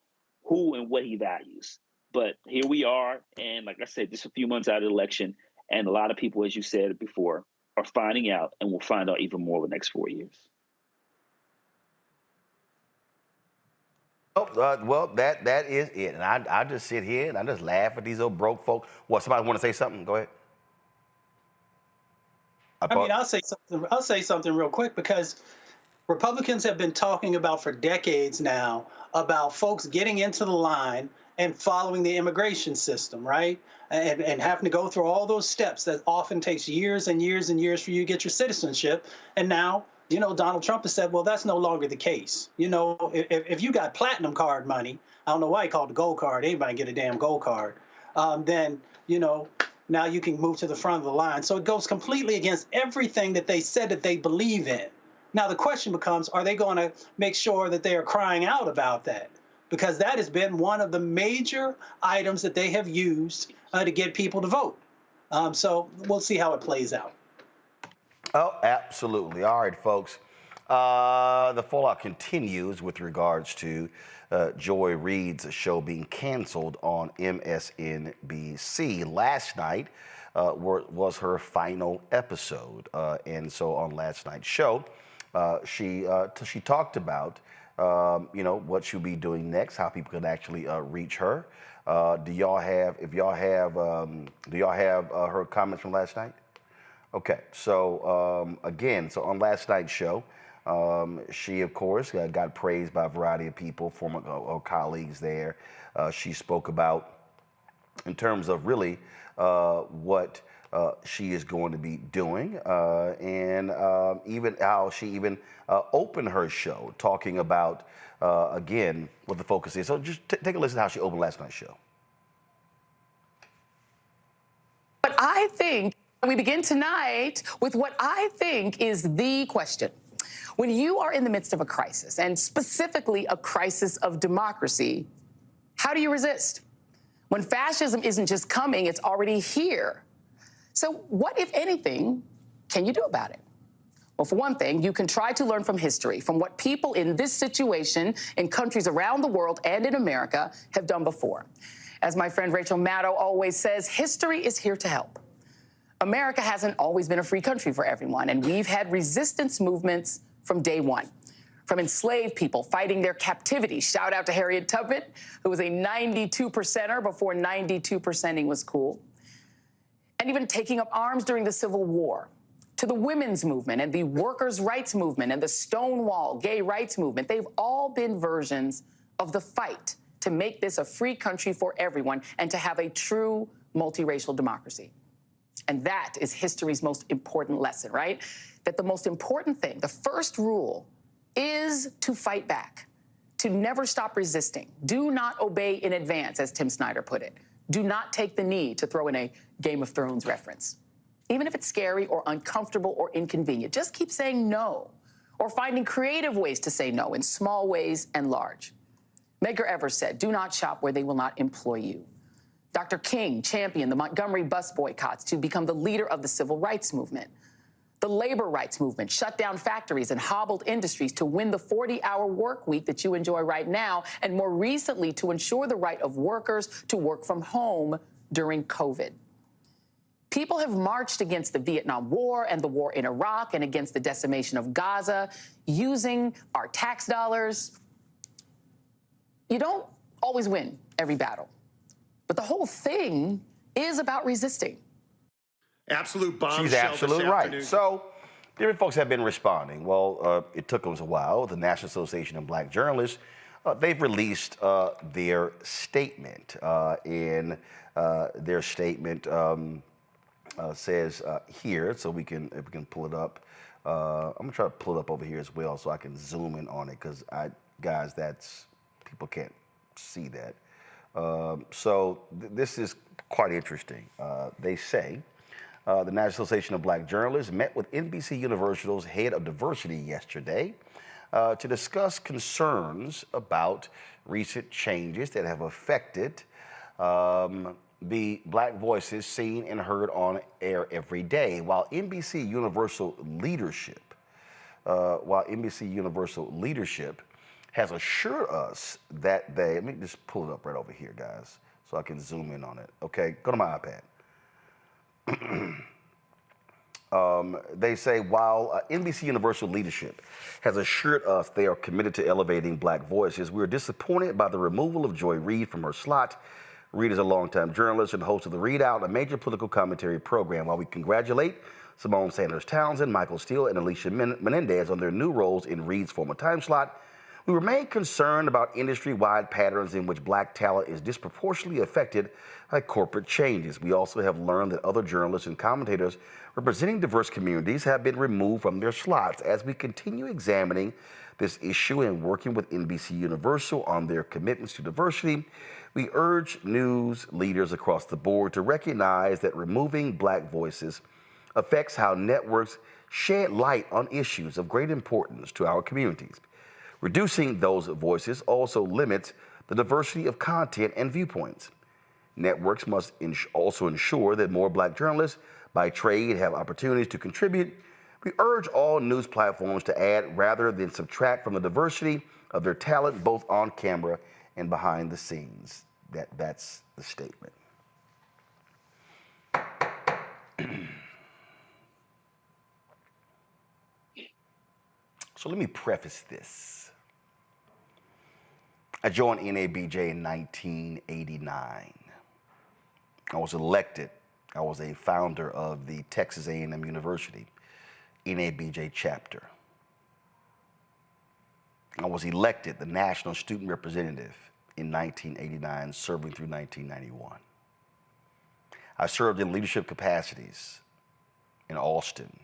who and what he values. But here we are, and like I said, just a few months out of the election, and a lot of people, as you said before, are finding out, and will find out even more over the next 4 years. Well, that is it. And I just sit here and I just laugh at these old broke folk. What, somebody want to say something? Go ahead. I'll say something real quick, because Republicans have been talking about for decades now about folks getting into the line and following the immigration system, right? And having to go through all those steps that often takes years and years and years for you to get your citizenship. And now, Donald Trump has said, well, that's no longer the case. If you got platinum card money, I don't know why he called it gold card. Anybody can get a damn gold card. Then, now you can move to the front of the line. So it goes completely against everything that they said that they believe in. Now, the question becomes, are they going to make sure that they are crying out about that? Because that has been one of the major items that they have used to get people to vote. So we'll see how it plays out. Oh, absolutely. All right, folks. The fallout continues with regards to Joy Reid's show being canceled on MSNBC. Last night was her final episode. And so on last night's show, she talked about you know, what she'll be doing next, how people can actually reach her. Do y'all have her comments from last night? Okay, so again, so on last night's show, she, of course, got praised by a variety of people, former colleagues there. She spoke about, in terms of really what she is going to be doing, and even how she even opened her show, talking about, again, what the focus is. So just take a listen to how she opened last night's show. But I think we begin tonight with what I think is the question. When you are in the midst of a crisis, and specifically a crisis of democracy, how do you resist? When fascism isn't just coming, it's already here. So what, if anything, can you do about it? Well, for one thing, you can try to learn from history, from what people in this situation in countries around the world and in America have done before. As my friend Rachel Maddow always says, history is here to help. America hasn't always been a free country for everyone, and we've had resistance movements from day one. From enslaved people fighting their captivity. Shout out to Harriet Tubman, who was a 92%er before 92%ing was cool. And even taking up arms during the Civil War. To the women's movement and the workers' rights movement and the Stonewall gay rights movement. They've all been versions of the fight to make this a free country for everyone and to have a true multiracial democracy. And that is history's most important lesson, right? That the most important thing, the first rule, is to fight back, to never stop resisting. Do not obey in advance, as Tim Snyder put it. Do not take the knee, to throw in a Game of Thrones reference. Even if it's scary or uncomfortable or inconvenient, just keep saying no, or finding creative ways to say no in small ways and large. Medgar Evers said, do not shop where they will not employ you. Dr. King championed the Montgomery bus boycotts to become the leader of the civil rights movement. The labor rights movement shut down factories and hobbled industries to win the 40-hour work week that you enjoy right now, and more recently to ensure the right of workers to work from home during COVID. People have marched against the Vietnam War and the war in Iraq and against the decimation of Gaza using our tax dollars. You don't always win every battle, but the whole thing is about resisting. Absolute bombshell. She's absolutely right. So, different folks have been responding. Well, it took us a while. The National Association of Black Journalists, they've released their statement. In their statement says here, so if we can pull it up. I'm gonna try to pull it up over here as well, so I can zoom in on it, because guys, people can't see that. So this is quite interesting. They say. The National Association of Black Journalists met with NBC Universal's head of diversity yesterday to discuss concerns about recent changes that have affected the black voices seen and heard on air every day. While NBC Universal leadership has assured us that they, let me just pull it up right over here, guys, so I can zoom in on it. Okay, go to my iPad. They say, while NBC Universal leadership has assured us they are committed to elevating black voices, we are disappointed by the removal of Joy Reid from her slot. Reid is a longtime journalist and host of The Readout, a major political commentary program. While we congratulate Simone Sanders-Townsend, Michael Steele, and Alicia Menendez on their new roles in Reid's former time slot, we remain concerned about industry-wide patterns in which black talent is disproportionately affected by corporate changes. We also have learned that other journalists and commentators representing diverse communities have been removed from their slots. As we continue examining this issue and working with NBC Universal on their commitments to diversity, we urge news leaders across the board to recognize that removing black voices affects how networks shed light on issues of great importance to our communities. Reducing those voices also limits the diversity of content and viewpoints. Networks must also ensure that more black journalists by trade have opportunities to contribute. We urge all news platforms to add rather than subtract from the diversity of their talent, both on camera and behind the scenes. That's the statement. So let me preface this. I joined NABJ in 1989. I was elected. I was a founder of the Texas A&M University NABJ chapter. I was elected the National Student Representative in 1989, serving through 1991. I served in leadership capacities in Austin,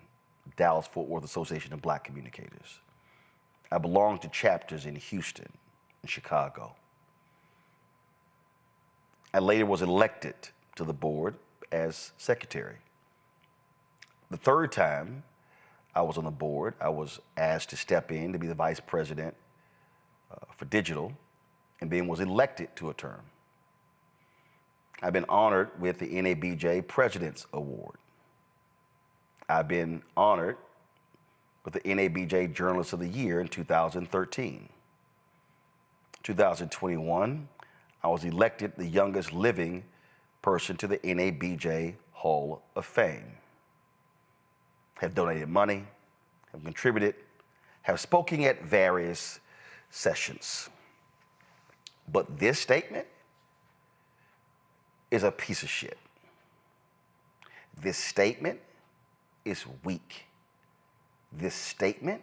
Dallas-Fort Worth Association of Black Communicators. I belonged to chapters in Houston and Chicago. I later was elected to the board as secretary. The third time I was on the board, I was asked to step in to be the vice president for digital, and then was elected to a term. I've been honored with the NABJ President's Award. I've been honored with the NABJ Journalist of the Year in 2013. 2021, I was elected the youngest living person to the NABJ Hall of Fame. Have donated money, have contributed, have spoken at various sessions. But this statement is a piece of shit. This statement is weak. This statement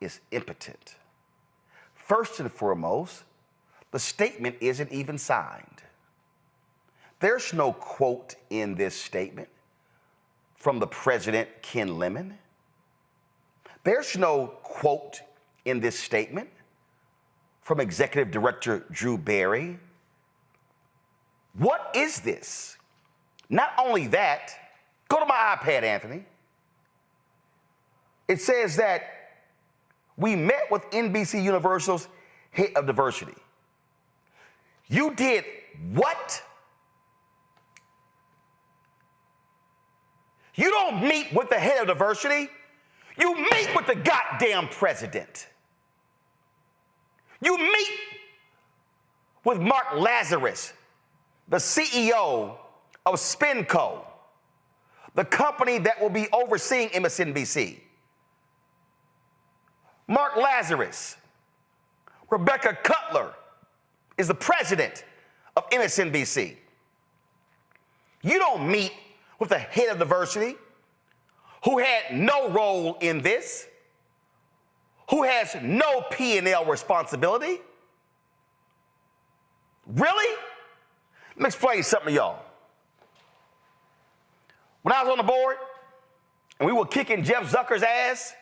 is impotent. First and foremost, the statement isn't even signed. There's no quote in this statement from the President, Ken Lemon. There's no quote in this statement from Executive Director Drew Barry. What is this? Not only that, go to my iPad, Anthony. It says that we met with NBC Universal's head of diversity. You did what? You don't meet with the head of diversity. You meet with the goddamn president. You meet with Mark Lazarus, the CEO of Spinco, the company that will be overseeing MSNBC. Mark Lazarus, Rebecca Cutler is the president of MSNBC. You don't meet with the head of diversity, who had no role in this, who has no P&L responsibility. Really? Let me explain something to y'all. When I was on the board and we were kicking Jeff Zucker's ass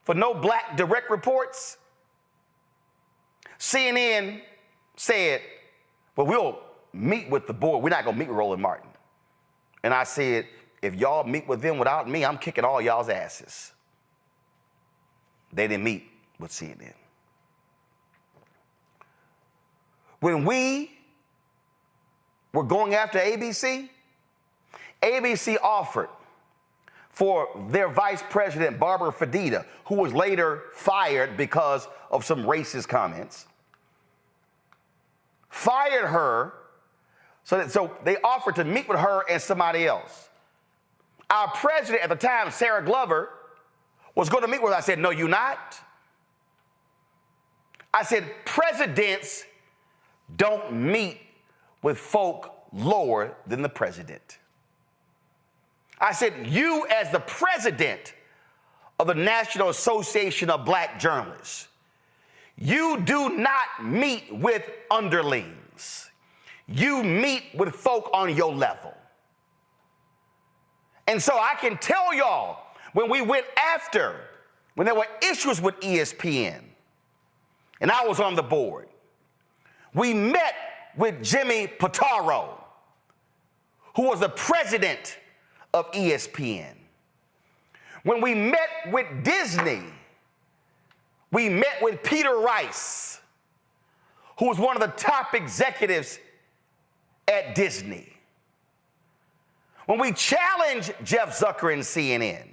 for no black direct reports, CNN said, well, we'll meet with the board. We're not going to meet with Roland Martin. And I said, if y'all meet with them without me, I'm kicking all y'all's asses. They didn't meet with CNN. When we were going after ABC, ABC offered for their vice president, Barbara Fedida, who was later fired because of some racist comments, fired her, so they offered to meet with her and somebody else. Our president at the time, Sarah Glover, was going to meet with her. I said, no, you're not. I said, presidents don't meet with folk lower than the president. I said, you as the president of the National Association of Black Journalists, you do not meet with underlings. You meet with folk on your level. And so I can tell y'all, when we went after, when there were issues with ESPN, and I was on the board, we met with Jimmy Pitaro, who was the president of ESPN. When we met with Disney, we met with Peter Rice, who was one of the top executives at Disney. When we challenged Jeff Zucker and CNN,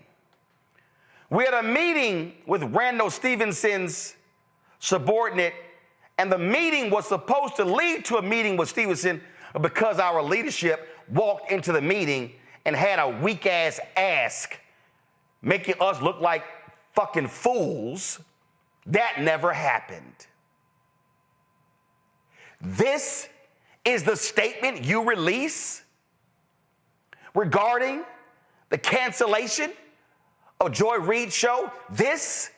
we had a meeting with Randall Stevenson's subordinate, and the meeting was supposed to lead to a meeting with Stevenson because our leadership walked into the meeting and had a weak-ass ask, making us look like fucking fools. That never happened. This is the statement you release regarding the cancellation of Joy Reid's show? This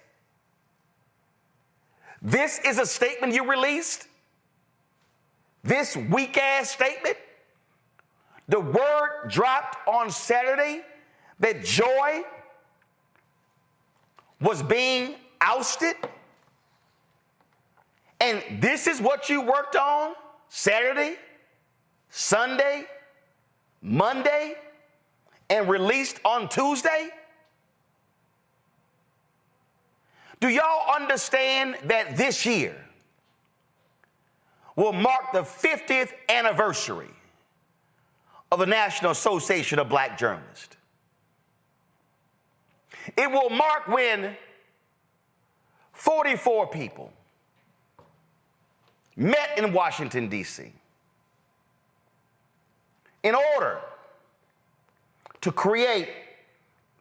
is a statement you released? This weak-ass statement? The word dropped on Saturday that Joy was being ousted? And this is what you worked on Saturday, Sunday, Monday, and released on Tuesday? Do y'all understand that this year will mark the 50th anniversary of the National Association of Black Journalists? It will mark when 44 people met in Washington, D.C. in order to create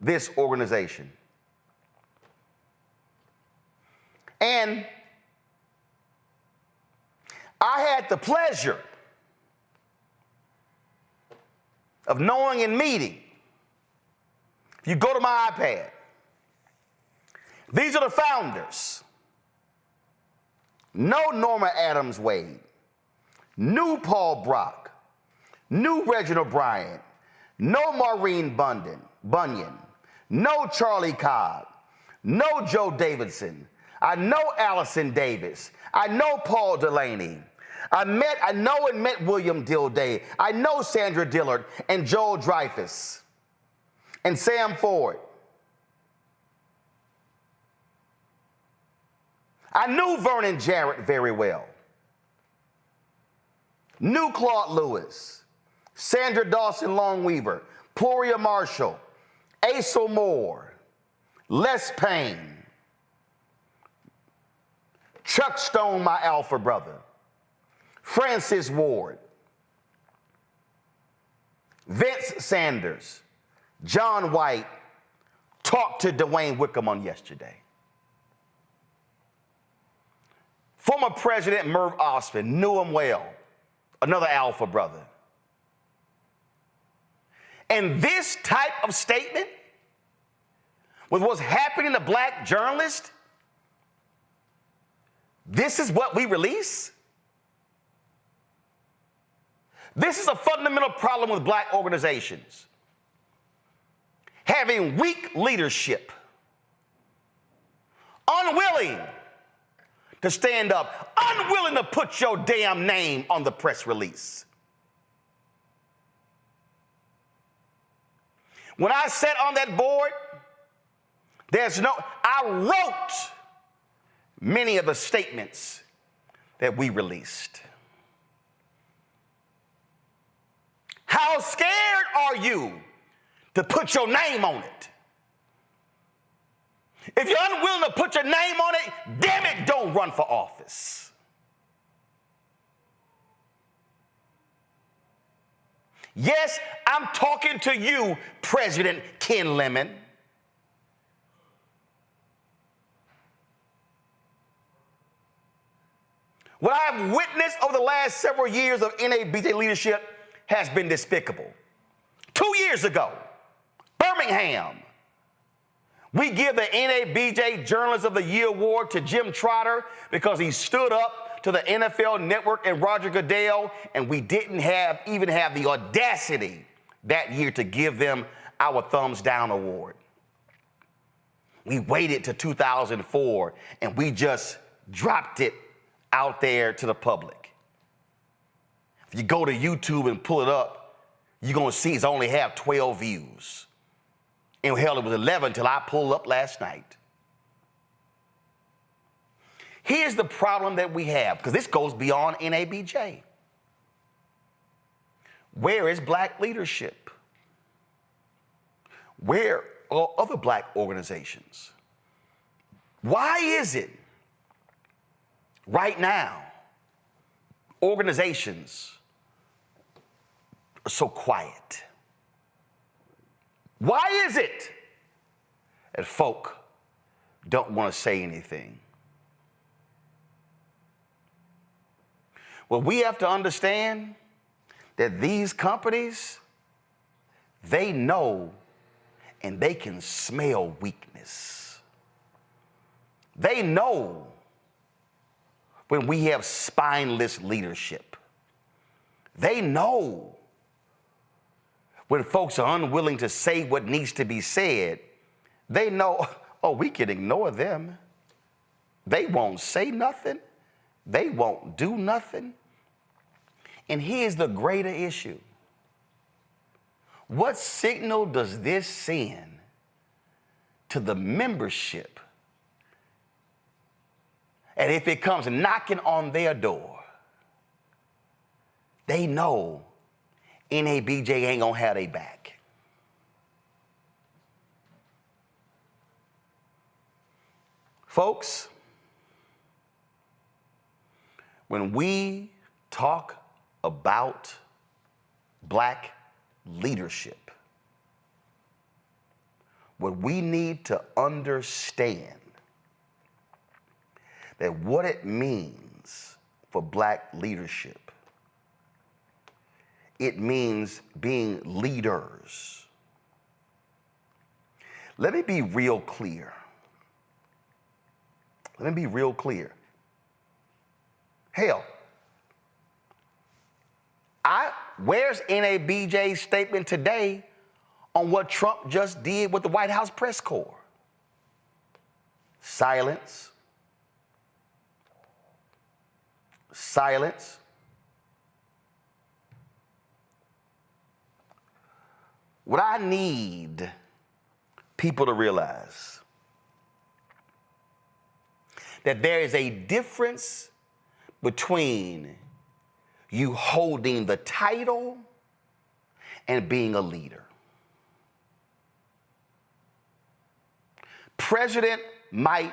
this organization. And I had the pleasure of knowing and meeting. If you go to my iPad, these are the founders. No Norma Adams Wade, new Paul Brock, new Reginald Bryant, no Maureen Bunyan, no Charlie Cobb, no Joe Davidson. I know Allison Davis. I know Paul Delaney. I know and met William Dilday. I know Sandra Dillard and Joel Dreyfus and Sam Ford. I knew Vernon Jarrett very well. Knew Claude Lewis, Sandra Dawson Longweaver, Gloria Marshall, Asa Moore, Les Payne, Chuck Stone, my alpha brother, Francis Ward, Vince Sanders, John White. Talked to Dwayne Wickham on yesterday. Former President Merv Osmond, knew him well, another alpha brother. And this type of statement with what's happening to black journalists, this is what we release? This is a fundamental problem with black organizations. Having weak leadership, unwilling to stand up, unwilling to put your damn name on the press release. When I sat on that board, I wrote many of the statements that we released. How scared are you to put your name on it? If you're unwilling to put your name on it, damn it, don't run for office. Yes, I'm talking to you, President Ken Lemon. What I've witnessed over the last several years of NABJ leadership has been despicable. 2 years ago, Birmingham, we give the NABJ Journalist of the Year award to Jim Trotter because he stood up to the NFL Network and Roger Goodell, and we didn't even have the audacity that year to give them our Thumbs Down award. We waited to 2004, and we just dropped it out there to the public. If you go to YouTube and pull it up, you're going to see it's only have 12 views. And hell, it was 11 till I pulled up last night. Here's the problem that we have, because this goes beyond NABJ. Where is black leadership? Where are other black organizations? Why is it right now organizations are so quiet? Why is it that folk don't want to say anything? Well, we have to understand that these companies, they know and they can smell weakness. They know when we have spineless leadership. They know when folks are unwilling to say what needs to be said. They know, oh, we can ignore them. They won't say nothing. They won't do nothing. And here's the greater issue. What signal does this send to the membership? And if it comes knocking on their door, they know NABJ ain't gonna have their back. Folks, when we talk about black leadership, what we need to understand that what it means for black leadership, it means being leaders. Let me be real clear. Let me be real clear. Hell, where's NABJ's statement today on what Trump just did with the White House press corps? Silence. Silence. What I need people to realize that there is a difference between you holding the title and being a leader. President might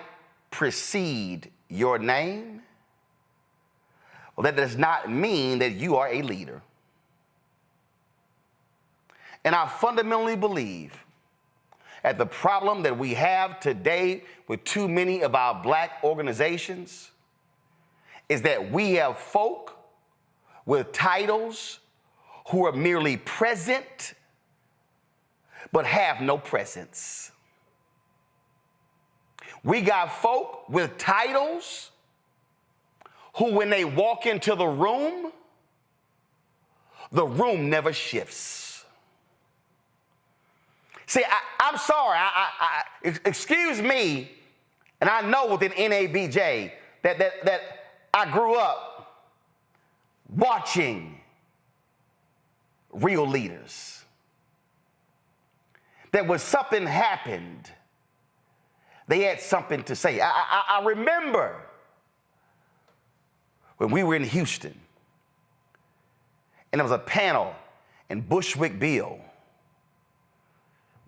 precede your name. Well, that does not mean that you are a leader. And I fundamentally believe that the problem that we have today with too many of our black organizations is that we have folk with titles who are merely present but have no presence. We got folk with titles who, when they walk into the room never shifts. See, I'm sorry, excuse me, and I know within NABJ that I grew up watching real leaders. That when something happened, they had something to say. I remember when we were in Houston, and there was a panel, and Bushwick Bill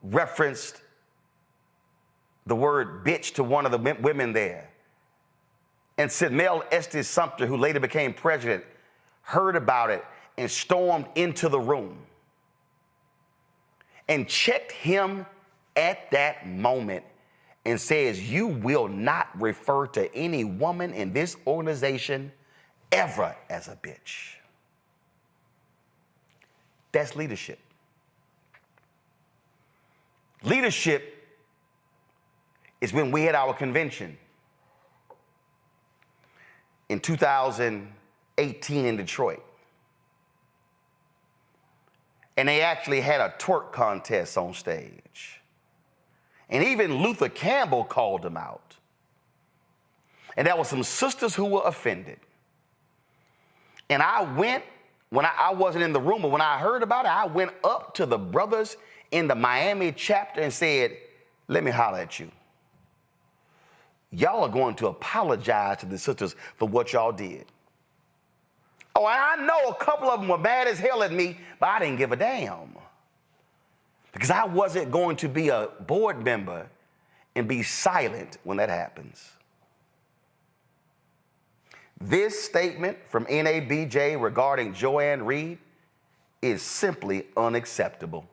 referenced the word bitch to one of the women there. And said Mel Estes Sumter, who later became president, heard about it and stormed into the room and checked him at that moment and says, you will not refer to any woman in this organization ever as a bitch. That's leadership. Leadership is when we had our convention in 2018 in Detroit. And they actually had a twerk contest on stage. And even Luther Campbell called them out. And there were some sisters who were offended. And I went, when I wasn't in the room, but when I heard about it, I went up to the brothers in the Miami chapter and said, let me holler at you. Y'all are going to apologize to the sisters for what y'all did. Oh, and I know a couple of them were mad as hell at me, but I didn't give a damn. Because I wasn't going to be a board member and be silent when that happens. This statement from NABJ regarding Joanne Reed is simply unacceptable.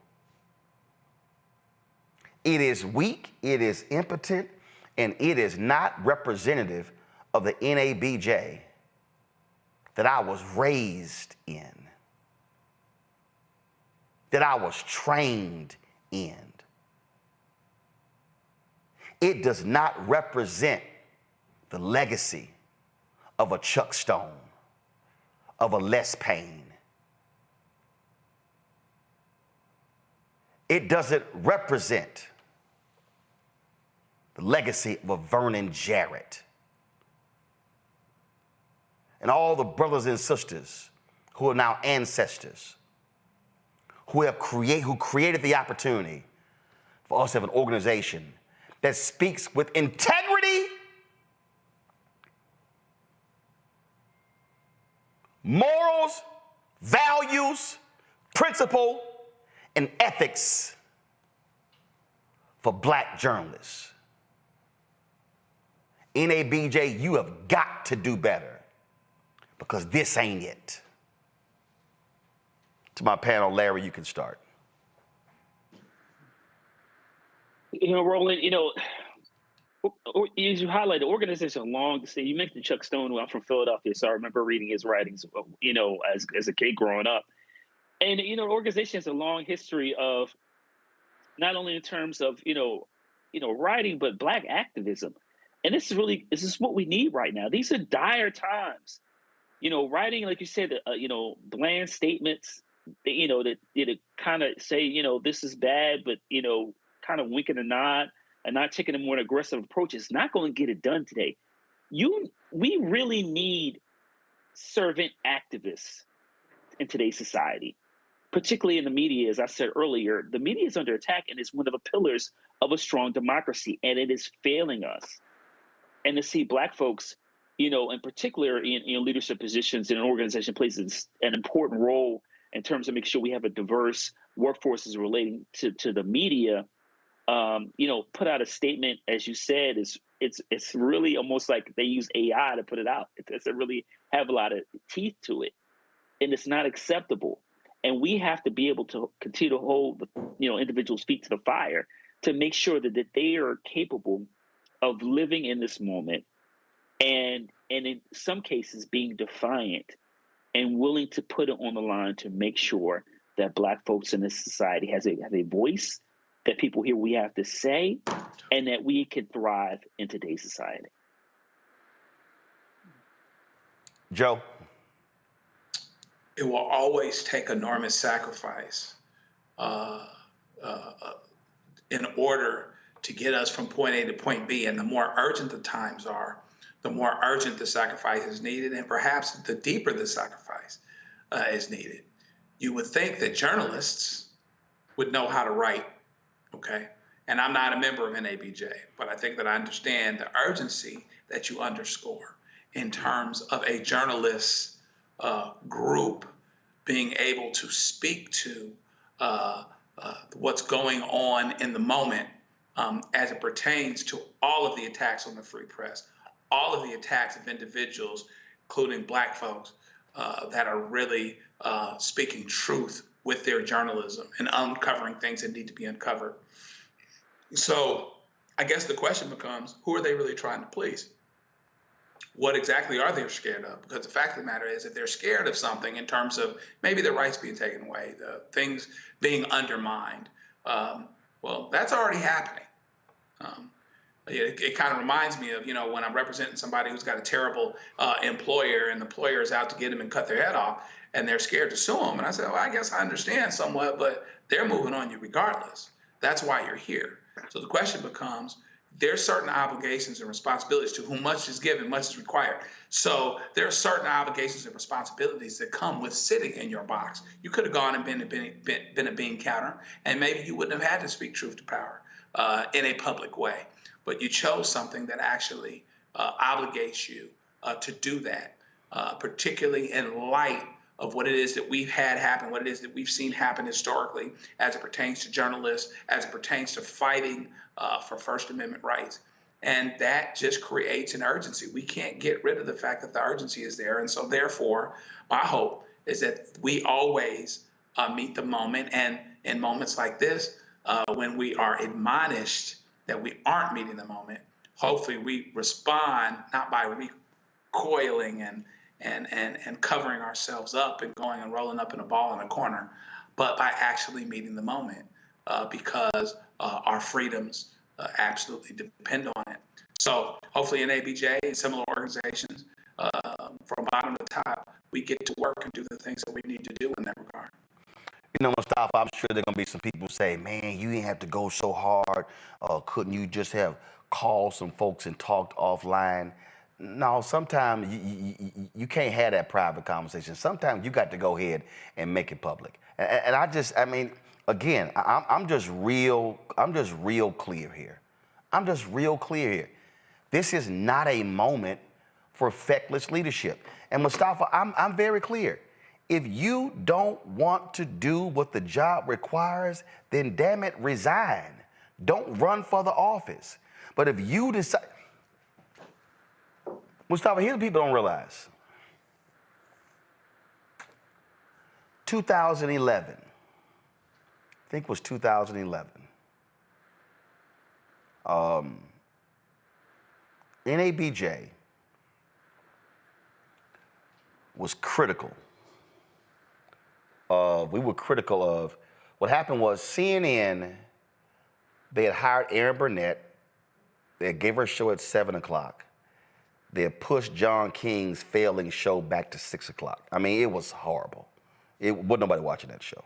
It is weak, it is impotent, and it is not representative of the NABJ that I was raised in, that I was trained in. It does not represent the legacy of a Chuck Stone, of a Les Payne. It doesn't represent the legacy of a Vernon Jarrett. And all the brothers and sisters who are now ancestors, who created the opportunity for us to have an organization that speaks with integrity, morals, values, principle, and ethics for black journalists. NABJ, you have got to do better, because this ain't it. To my panel, Larry, you can start. Roland, as you highlight, the organization long to say, you mentioned Chuck Stone. I'm from Philadelphia, so I remember reading his writings, as a kid growing up. And, the organization has a long history of not only in terms of, writing, but black activism. And this is what we need right now. These are dire times. Writing, like you said, bland statements, that kind of say, this is bad, but, kind of winking a nod and not taking a more aggressive approach is not going to get it done today. We really need servant activists in today's society, particularly in the media. As I said earlier, the media is under attack, and it's one of the pillars of a strong democracy, and it is failing us. And to see black folks, in particular in leadership positions in an organization plays an important role in terms of making sure we have a diverse workforce as relating to the media, put out a statement, as you said, it's really almost like they use AI to put it out. It doesn't really have a lot of teeth to it, and it's not acceptable. And we have to be able to continue to hold, individuals' feet to the fire to make sure that they are capable of living in this moment, and in some cases being defiant and willing to put it on the line to make sure that black folks in this society have a voice, that people hear we have to say, and that we can thrive in today's society. Joe? It will always take enormous sacrifice in order to get us from point A to point B. And the more urgent the times are, the more urgent the sacrifice is needed, and perhaps the deeper the sacrifice is needed. You would think that journalists would know how to write, okay? And I'm not a member of NABJ, but I think that I understand the urgency that you underscore in terms of a journalist group being able to speak to what's going on in the moment as it pertains to all of the attacks on the free press, all of the attacks of individuals, including black folks, that are really speaking truth with their journalism and uncovering things that need to be uncovered. So I guess the question becomes, who are they really trying to please? What exactly are they scared of? Because the fact of the matter is that they're scared of something in terms of maybe their rights being taken away, the things being undermined. Well, that's already happening. It kind of reminds me of, when I'm representing somebody who's got a terrible employer, and the employer is out to get them and cut their head off, and they're scared to sue them. And I said, well, I guess I understand somewhat, but they're moving on you regardless. That's why you're here. So the question becomes, there's certain obligations and responsibilities to whom much is given, much is required. So there are certain obligations and responsibilities that come with sitting in your box. You could have gone and been a bean counter, and maybe you wouldn't have had to speak truth to power in a public way. But you chose something that actually obligates you to do that, particularly in light of what it is that we've had happen, what it is that we've seen happen historically as it pertains to journalists, as it pertains to fighting for First Amendment rights. And that just creates an urgency. We can't get rid of the fact that the urgency is there. And so therefore, my hope is that we always meet the moment. And in moments like this, when we are admonished that we aren't meeting the moment, hopefully we respond not by recoiling and covering ourselves up and going and rolling up in a ball in a corner, but by actually meeting the moment because our freedoms absolutely depend on it. So hopefully NABJ and similar organizations from bottom to top, we get to work and do the things that we need to do in that regard. You know, Mustafa, I'm sure there are going to be some people who say, man, you didn't have to go so hard. Couldn't you just have called some folks and talked offline? No, sometimes you can't have that private conversation. Sometimes you got to go ahead and make it public. And I mean, again, I'm just real clear here. I'm just real clear here. This is not a moment for feckless leadership. And Mustafa, I'm very clear. If you don't want to do what the job requires, then damn it, resign. Don't run for the office. But if you decide, Mustafa, here's what people don't realize. 2011, I think it was 2011. NABJ was critical. We were critical of, what happened was CNN, they had hired Erin Burnett, they gave her a show at 7 o'clock. They had pushed John King's failing show back to 6 o'clock. I mean, it was horrible. It wasn't nobody watching that show.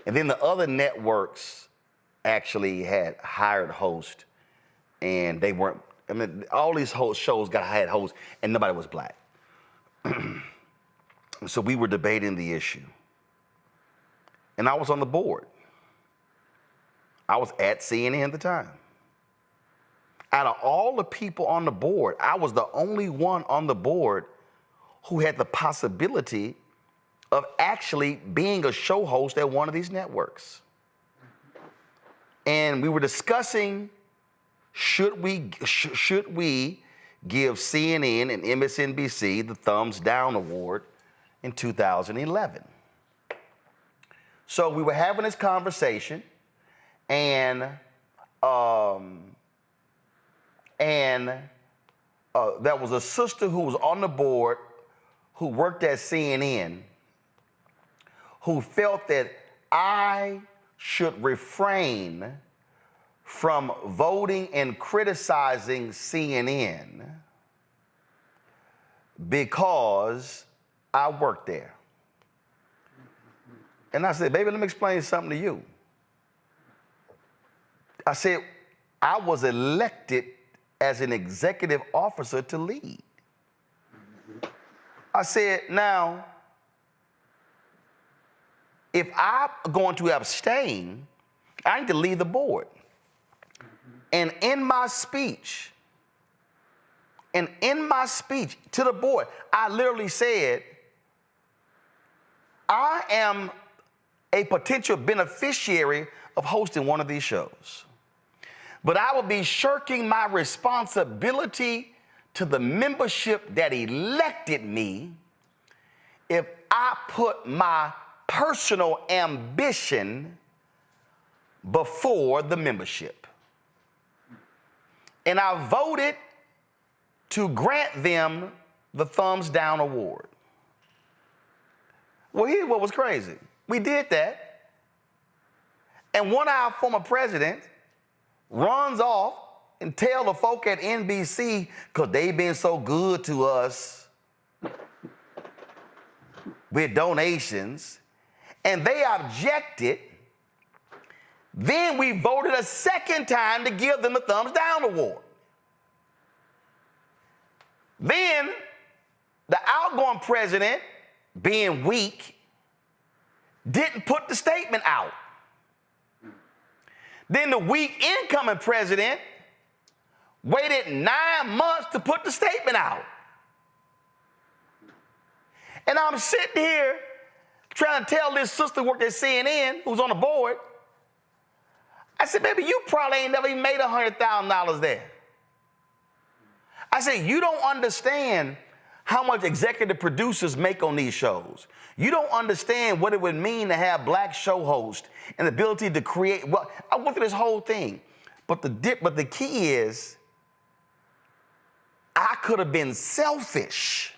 And then the other networks actually had hired hosts, and they weren't, I mean, all these shows had hosts, and nobody was black. So we were debating the issue. And I was on the board. I was at CNN at the time. Out of all the people on the board, I was the only one on the board who had the possibility of actually being a show host at one of these networks. And we were discussing, should we give CNN and MSNBC the thumbs down award in 2011. So we were having this conversation, and there was a sister who was on the board who worked at CNN who felt that I should refrain from voting and criticizing CNN because I worked there. And I said, baby, let me explain something to you. I said, I was elected as an executive officer to lead. I said, now, if I'm going to abstain, I need to leave the board. And in my speech to the board, I literally said, I am a potential beneficiary of hosting one of these shows, but I will be shirking my responsibility to the membership that elected me if I put my personal ambition before the membership. And I voted to grant them the thumbs down award. Well, here's what was crazy. We did that. And one of our former presidents runs off and tell the folk at NBC, because they've been so good to us with donations, and they objected. Then we voted a second time to give them a thumbs down award. Then the outgoing president, being weak, didn't put the statement out. Then the weak incoming president waited 9 months to put the statement out. And I'm sitting here trying to tell this sister who worked at CNN, who's on the board, I said, baby, you probably ain't never even made $100,000 there. I said, you don't understand how much executive producers make on these shows. You don't understand what it would mean to have black show hosts and the ability to create. Well, I went through this whole thing, but the key is, I could have been selfish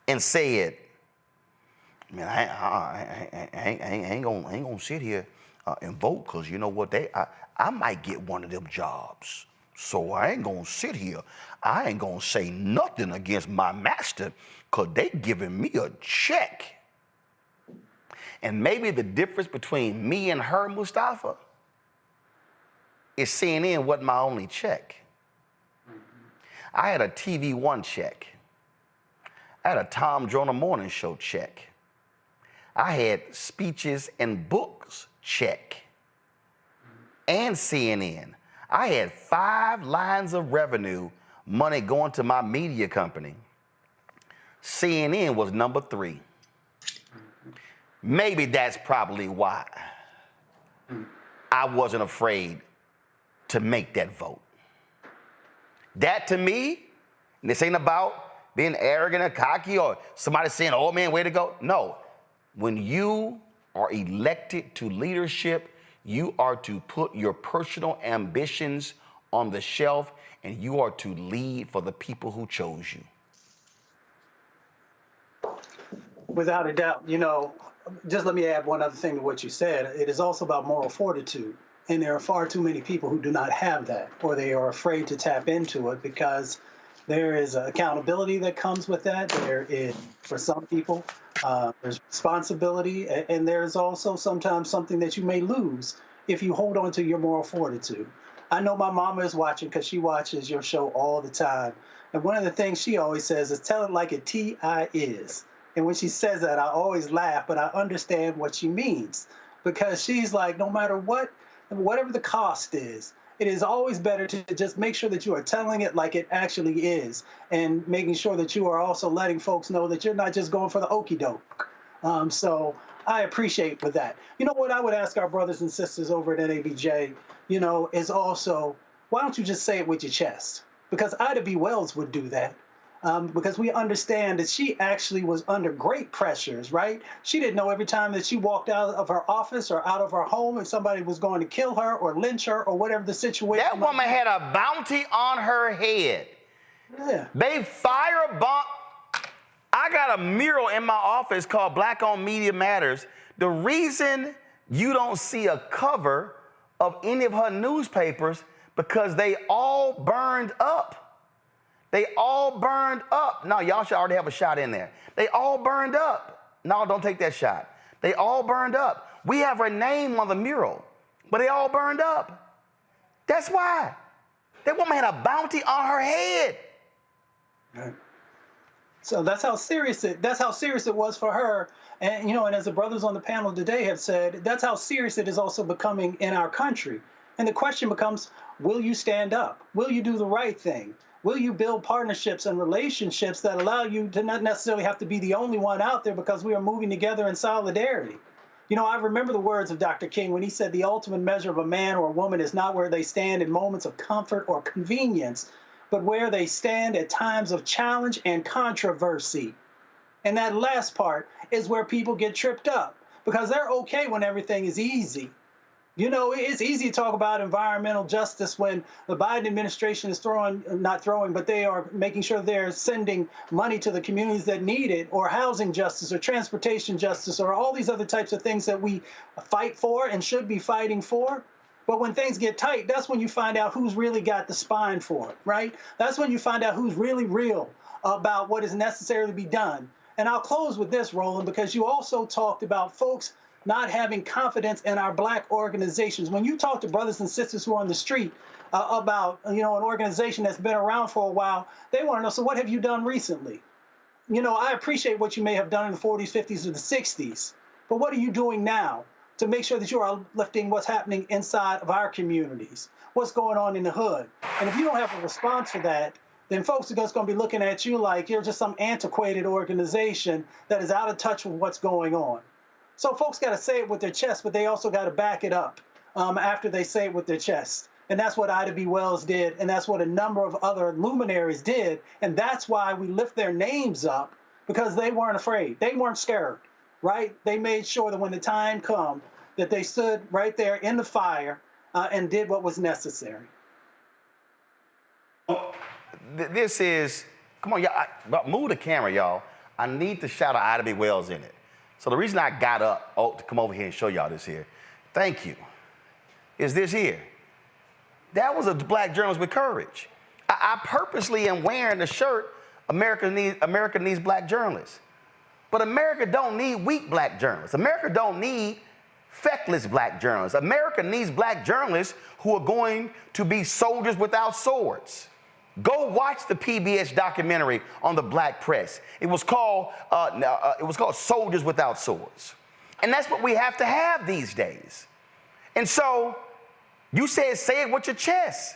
and said, man, I ain't gonna sit here and vote, because you know what, I might get one of them jobs. So I ain't gonna sit here. I ain't gonna say nothing against my master, because they giving me a check. And maybe the difference between me and her, Mustafa, is CNN wasn't my only check. I had a TV One check. I had a Tom Joyner Morning Show check. I had speeches and books check. And CNN. I had 5 lines of revenue, money going to my media company. CNN was number 3. Maybe that's probably why I wasn't afraid to make that vote. That to me, and this ain't about being arrogant or cocky or somebody saying, oh man, way to go. No, when you are elected to leadership, you are to put your personal ambitions on the shelf, and you are to lead for the people who chose you. Without a doubt, just let me add one other thing to what you said. It is also about moral fortitude. And there are far too many people who do not have that, or they are afraid to tap into it, because there is accountability that comes with that. There is, for some people, there's responsibility, and there's also sometimes something that you may lose if you hold on to your moral fortitude. I know my mama is watching, because she watches your show all the time. And one of the things she always says is, tell it like it T.I. is. And when she says that, I always laugh, but I understand what she means, because she's like, no matter whatever the cost is, it is always better to just make sure that you are telling it like it actually is, and making sure that you are also letting folks know that you're not just going for the okie doke. So I appreciate with that. You know what I would ask our brothers and sisters over at NABJ, is also, why don't you just say it with your chest? Because Ida B. Wells would do that. Because we understand that she actually was under great pressures, right? She didn't know every time that she walked out of her office or out of her home if somebody was going to kill her or lynch her or whatever the situation. That woman had a bounty on her head. Yeah. They fire bomb. I got a mural in my office called Black on Media Matters. The reason you don't see a cover of any of her newspapers, because they all burned up. They all burned up. No, y'all should already have a shot in there. They all burned up. No, don't take that shot. They all burned up. We have her name on the mural, but they all burned up. That's why. That woman had a bounty on her head. Right. So that's how serious it was for her. And and as the brothers on the panel today have said, that's how serious it is also becoming in our country. And the question becomes, will you stand up? Will you do the right thing? Will you build partnerships and relationships that allow you to not necessarily have to be the only one out there, because we are moving together in solidarity? I remember the words of Dr. King when he said the ultimate measure of a man or a woman is not where they stand in moments of comfort or convenience, but where they stand at times of challenge and controversy. And that last part is where people get tripped up, because they're okay when everything is easy. It's easy to talk about environmental justice when the Biden administration is they are making sure they're sending money to the communities that need it, or housing justice or transportation justice, or all these other types of things that we fight for and should be fighting for. But when things get tight, that's when you find out who's really got the spine for it, right? That's when you find out who's really real about what is necessary to be done. And I'll close with this, Roland, because you also talked about folks not having confidence in our Black organizations. When you talk to brothers and sisters who are on the street about, an organization that's been around for a while, they want to know, so what have you done recently? I appreciate what you may have done in the 40s, 50s, or the 60s, but what are you doing now to make sure that you are lifting what's happening inside of our communities, what's going on in the hood? And if you don't have a response for that, then folks are just going to be looking at you like you're just some antiquated organization that is out of touch with what's going on. So folks got to say it with their chest, but they also got to back it up after they say it with their chest. And that's what Ida B. Wells did, and that's what a number of other luminaries did. And that's why we lift their names up, because they weren't afraid. They weren't scared, right? They made sure that when the time come, that they stood right there in the fire and did what was necessary. This is, come on, y'all, move the camera, y'all. I need to shout out Ida B. Wells in it. So the reason I got up to come over here and show y'all this here, thank you, is this here. That was a black journalist with courage. I purposely am wearing the shirt, America needs black journalists. But America don't need weak black journalists. America don't need feckless black journalists. America needs black journalists who are going to be soldiers without swords. Go watch the PBS documentary on the black press. It was called Soldiers Without Swords. And that's what we have to have these days. And so you said, say it with your chest.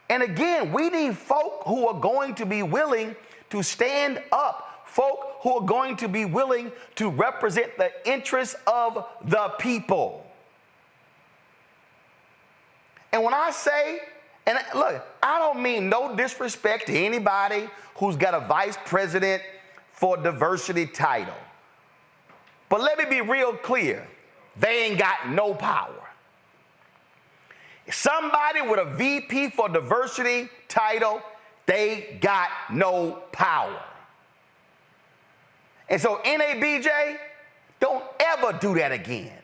And again, we need folk who are going to be willing to stand up, folk who are going to be willing to represent the interests of the people. And when I say, and look, I don't mean no disrespect to anybody who's got a vice president for diversity title. But let me be real clear. They ain't got no power. Somebody with a VP for diversity title, they got no power. And so NABJ, don't ever do that again.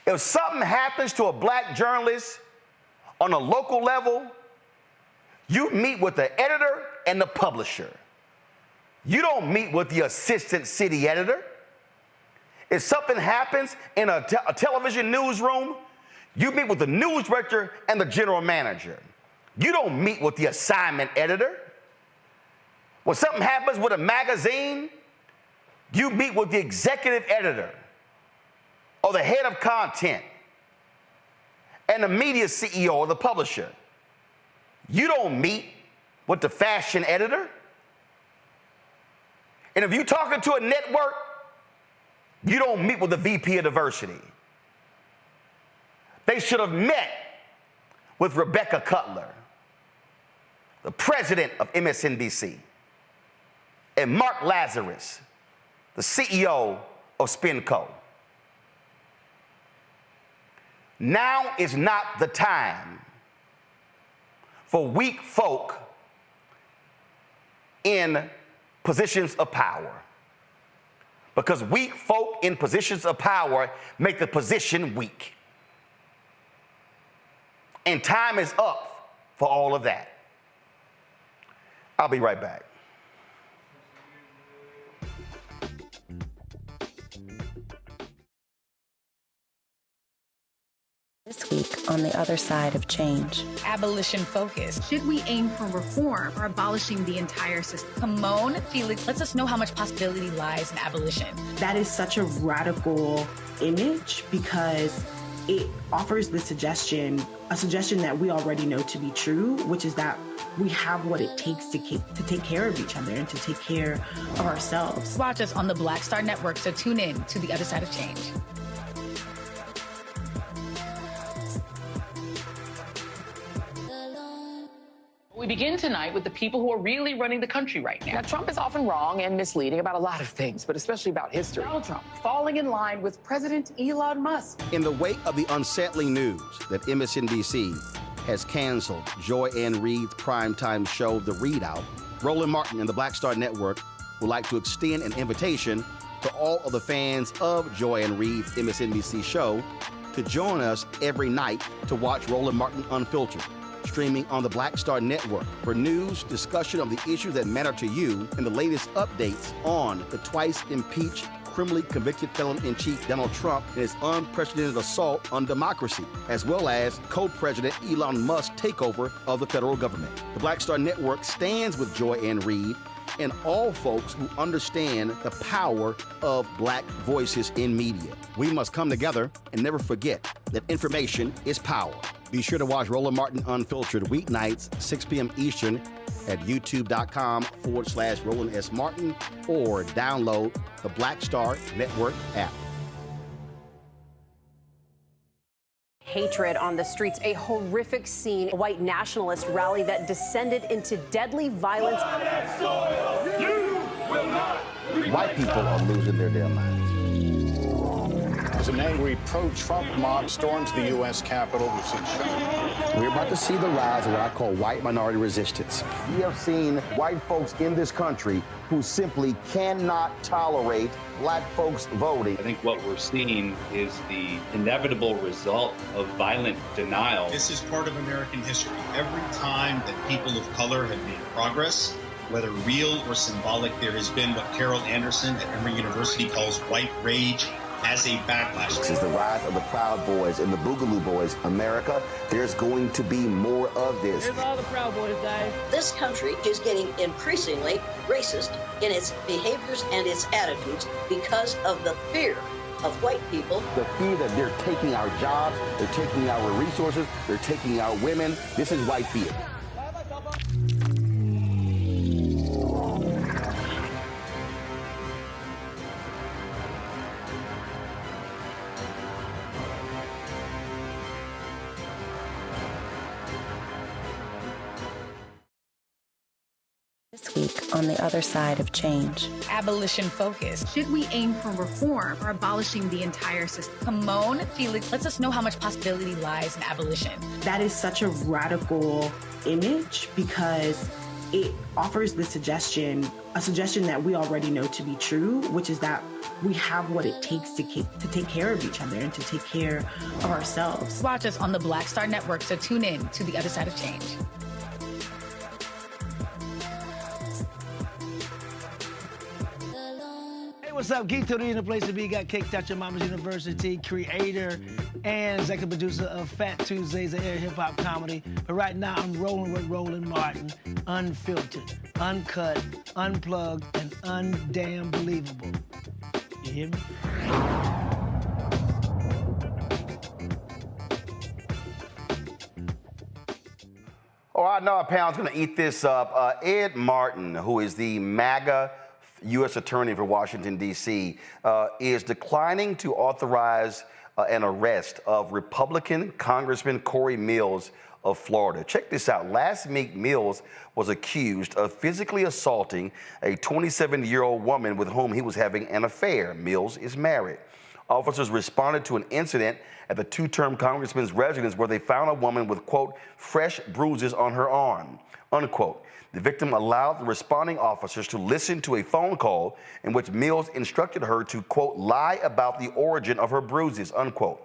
If something happens to a black journalist on a local level, you meet with the editor and the publisher. You don't meet with the assistant city editor. If something happens in a television newsroom, you meet with the news director and the general manager. You don't meet with the assignment editor. When something happens with a magazine, you meet with the executive editor or the head of content and the media CEO or the publisher. You don't meet with the fashion editor. And if you're talking to a network, you don't meet with the VP of diversity. They should have met with Rebecca Cutler, the president of MSNBC, and Mark Lazarus, the CEO of SpinCo. Now is not the time for weak folk in positions of power, because weak folk in positions of power make the position weak. And time is up for all of that. I'll be right back. This week on the other side of change. Abolition focus. Should we aim for reform or abolishing the entire system? Kimon Felix lets us know how much possibility lies in abolition. That is such a radical image because it offers the suggestion, a suggestion that we already know to be true, which is that we have what it takes to take care of each other and to take care of ourselves. Watch us on the Black Star Network, so tune in to the other side of change. We begin tonight with the people who are really running the country right now. Now, Trump is often wrong and misleading about a lot of things, but especially about history. Donald Trump falling in line with President Elon Musk. In the wake of the unsettling news that MSNBC has canceled Joy Ann Reid's primetime show, The Readout, Roland Martin and the Black Star Network would like to extend an invitation to all of the fans of Joy Ann Reid's MSNBC show to join us every night to watch Roland Martin Unfiltered, streaming on the Black Star Network for news, discussion of the issues that matter to you, and the latest updates on the twice impeached, criminally convicted felon-in-chief Donald Trump and his unprecedented assault on democracy, as well as co-president Elon Musk's takeover of the federal government. The Black Star Network stands with Joy Ann Reid and all folks who understand the power of black voices in media. We must come together and never forget that information is power. Be sure to watch Roland Martin Unfiltered weeknights, 6 p.m. Eastern at youtube.com/Roland S. Martin or download the Black Star Network app. Hatred on the streets, a horrific scene, a white nationalist rally that descended into deadly violence. White people are losing their damn minds. as an angry pro-Trump mob storms the U.S. Capitol. We're about to see the rise of what I call white minority resistance. We have seen white folks in this country who simply cannot tolerate black folks voting. I think what we're seeing is the inevitable result of violent denial. This is part of American history. Every time that people of color have made progress, whether real or symbolic, there has been what Carol Anderson at Emory University calls white rage as a backlash. This is the rise of the Proud Boys and the Boogaloo Boys. America, there's going to be more of this. Here's all the Proud Boys, guys. This country is getting increasingly racist in its behaviors and its attitudes because of the fear of white people. The fear that they're taking our jobs, they're taking our resources, they're taking our women. This is white fear. This week on the other side of change. Abolition focus. Should we aim for reform or abolishing the entire system? Simone Felix lets us know how much possibility lies in abolition. That is such a radical image because it offers the suggestion, a suggestion that we already know to be true, which is that we have what it takes to take care of each other and to take care of ourselves. Watch us on the Black Star Network, so tune in to the other side of change. What's up, Geek Today in the place to be. Got Kicked Out Your Mama's University, creator and executive producer of Fat Tuesdays, a air hip-hop comedy. But right now, I'm rolling with Roland Martin, unfiltered, uncut, unplugged, and undamn believable. You hear me? Oh, I know a panel's going to eat this up. Ed Martin, who is the MAGA U.S. Attorney for Washington, D.C., is declining to authorize an arrest of Republican Congressman Corey Mills of Florida. Check this out. Last week, Mills was accused of physically assaulting a 27-year-old woman with whom he was having an affair. Mills is married. Officers responded to an incident at the two-term congressman's residence where they found a woman with, quote, fresh bruises on her arm, unquote. The victim allowed the responding officers to listen to a phone call in which Mills instructed her to, quote, lie about the origin of her bruises, unquote.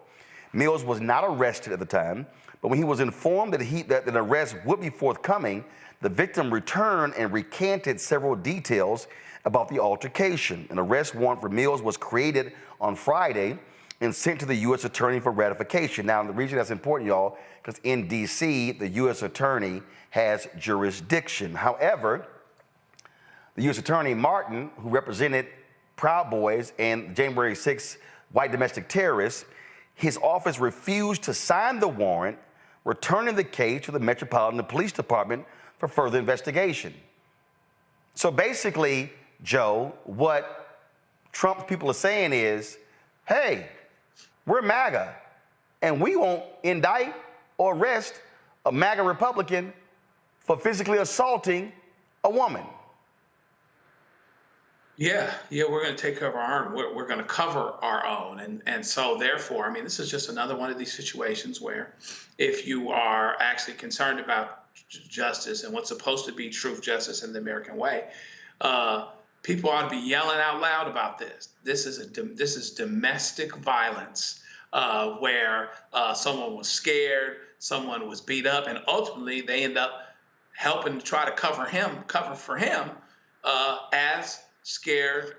Mills was not arrested at the time, but when he was informed that an arrest would be forthcoming, the victim returned and recanted several details about the altercation. An arrest warrant for Mills was created on Friday and sent to the U.S. Attorney for ratification. Now, the reason that's important, y'all, because in D.C., the U.S. Attorney has jurisdiction. However, the U.S. Attorney Martin, who represented Proud Boys and January 6 white domestic terrorists, his office refused to sign the warrant, returning the case to the Metropolitan Police Department for further investigation. So basically, Joe, what Trump's people are saying is, hey, we're MAGA, and we won't indict or arrest a MAGA Republican for physically assaulting a woman. Yeah, we're going to take care of our own. We're going to cover our own. And so therefore, I mean, this is just another one of these situations where if you are actually concerned about justice and what's supposed to be truth, justice, in the American way, people ought to be yelling out loud about this. This is domestic violence where someone was scared, someone was beat up, and ultimately they end up helping to try to cover for him as scared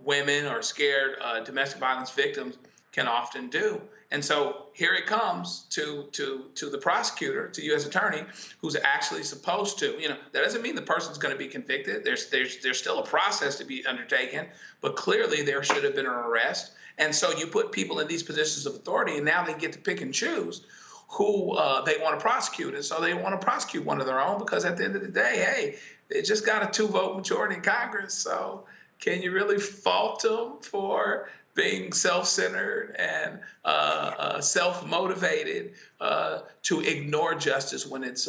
women or scared domestic violence victims can often do. And so here it comes to the prosecutor, to U.S. Attorney, who's actually supposed to, that doesn't mean the person's going to be convicted. There's still a process to be undertaken, but clearly there should have been an arrest. And so you put people in these positions of authority, and now they get to pick and choose who they want to prosecute. And so they want to prosecute one of their own because at the end of the day, hey, they just got a 2-vote majority in Congress. So can you really fault them for being self-centered and self-motivated to ignore justice when it's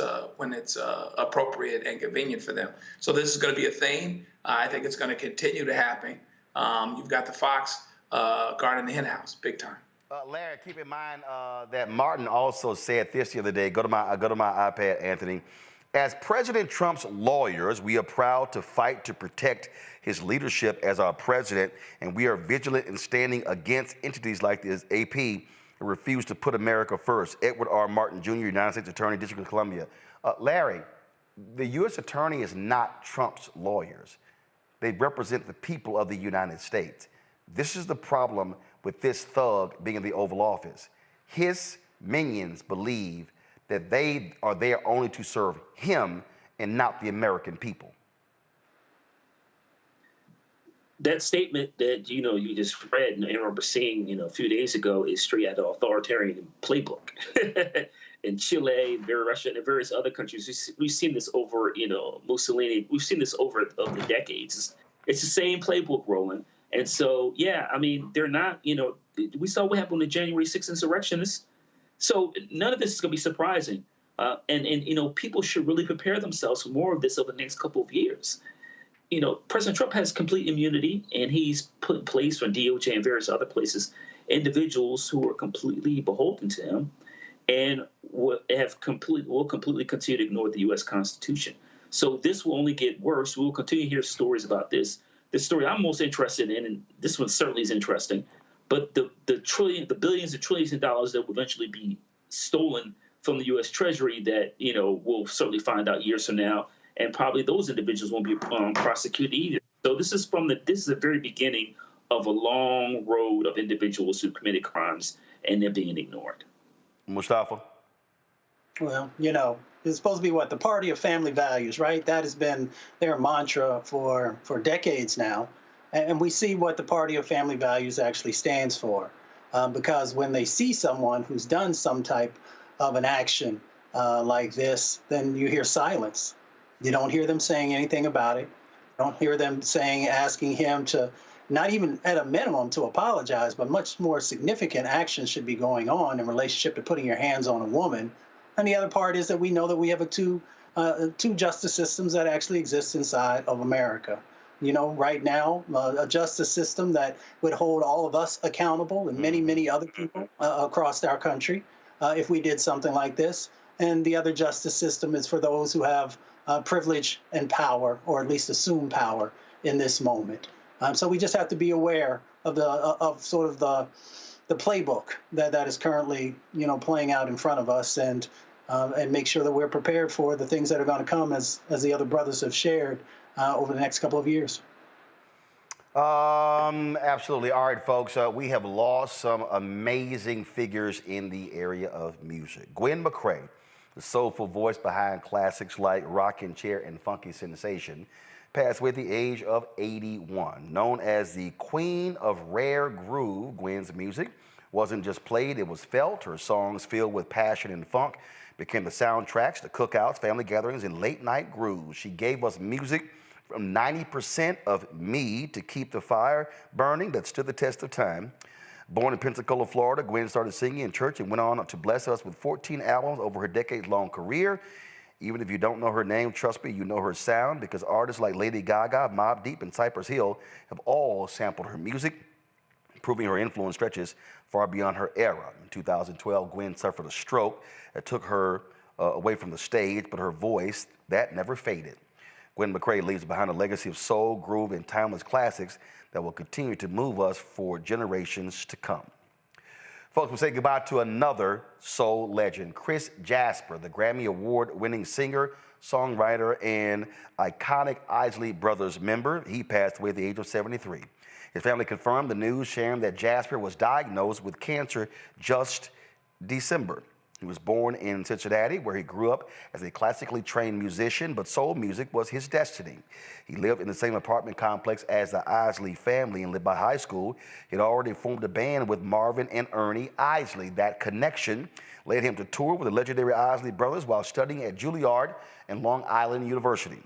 appropriate and convenient for them? So this is going to be a theme. I think it's going to continue to happen. You've got the fox guarding the hen house, big time. Larry, keep in mind that Martin also said this the other day. Go to my iPad, Anthony. As President Trump's lawyers, we are proud to fight to protect his leadership as our president, and we are vigilant in standing against entities like this AP who refuse to put America first. Edward R. Martin, Jr., United States Attorney, District of Columbia. Larry, the U.S. Attorney is not Trump's lawyers. They represent the people of the United States. This is the problem with this thug being in the Oval Office. His minions believe that they are there only to serve him and not the American people. That statement that, you just read and I remember seeing, a few days ago is straight out of the authoritarian playbook. In Chile, Russia, and various other countries, we've seen this over, Mussolini. We've seen this over the decades. It's the same playbook, Roland. And so, yeah, I mean, they're not, we saw what happened with the January 6th insurrectionists. So none of this is going to be surprising. And people should really prepare themselves for more of this over the next couple of years. President Trump has complete immunity, and he's put in place from DOJ and various other places individuals who are completely beholden to him and will completely continue to ignore the U.S. Constitution. So this will only get worse. We'll continue to hear stories about this. The story I'm most interested in, and this one certainly is interesting, but the billions and trillions of dollars that will eventually be stolen from the U.S. Treasury that, we'll certainly find out years from now, and probably those individuals won't be prosecuted either. So this is the very beginning of a long road of individuals who committed crimes, and they're being ignored. Mustafa? Well, it's supposed to be the party of family values, right? That has been their mantra for decades now. And we see what the party of family values actually stands for. Because when they see someone who's done some type of an action like this, then you hear silence. You don't hear them saying anything about it. You don't hear them asking him to, not even at a minimum to apologize, but much more significant action should be going on in relationship to putting your hands on a woman. And the other part is that we know that we have two justice systems that actually exist inside of America. Right now, a justice system that would hold all of us accountable and many, many other people across our country if we did something like this. And the other justice system is for those who have privilege and power, or at least assume power in this moment. So we just have to be aware of the playbook that is currently playing out in front of us, and make sure that we're prepared for the things that are going to come, as the other brothers have shared over the next couple of years. Absolutely. All right, folks, we have lost some amazing figures in the area of music. Gwen McCrae, the soulful voice behind classics like Rockin' Chair and Funky Sensation, passed away at the age of 81. Known as the Queen of Rare Groove, Gwen's music wasn't just played, it was felt. Her songs filled with passion and funk became the soundtracks to cookouts, family gatherings, and late-night grooves. She gave us music from 90% of Me to Keep the Fire Burning that stood the test of time. Born in Pensacola, Florida, Gwen started singing in church and went on to bless us with 14 albums over her decades-long career. Even if you don't know her name, trust me, you know her sound, because artists like Lady Gaga, Mobb Deep, and Cypress Hill have all sampled her music, proving her influence stretches far beyond her era. In 2012, Gwen suffered a stroke that took her away from the stage, but her voice, that never faded. Gwen McCrae leaves behind a legacy of soul, groove, and timeless classics that will continue to move us for generations to come. Folks, we'll say goodbye to another soul legend, Chris Jasper, the Grammy Award-winning singer, songwriter, and iconic Isley Brothers member. He passed away at the age of 73. His family confirmed the news, sharing that Jasper was diagnosed with cancer just December. He was born in Cincinnati, where he grew up as a classically trained musician, but soul music was his destiny. He lived in the same apartment complex as the Isley family, and by high school, he'd already formed a band with Marvin and Ernie Isley. That connection led him to tour with the legendary Isley Brothers while studying at Juilliard and Long Island University.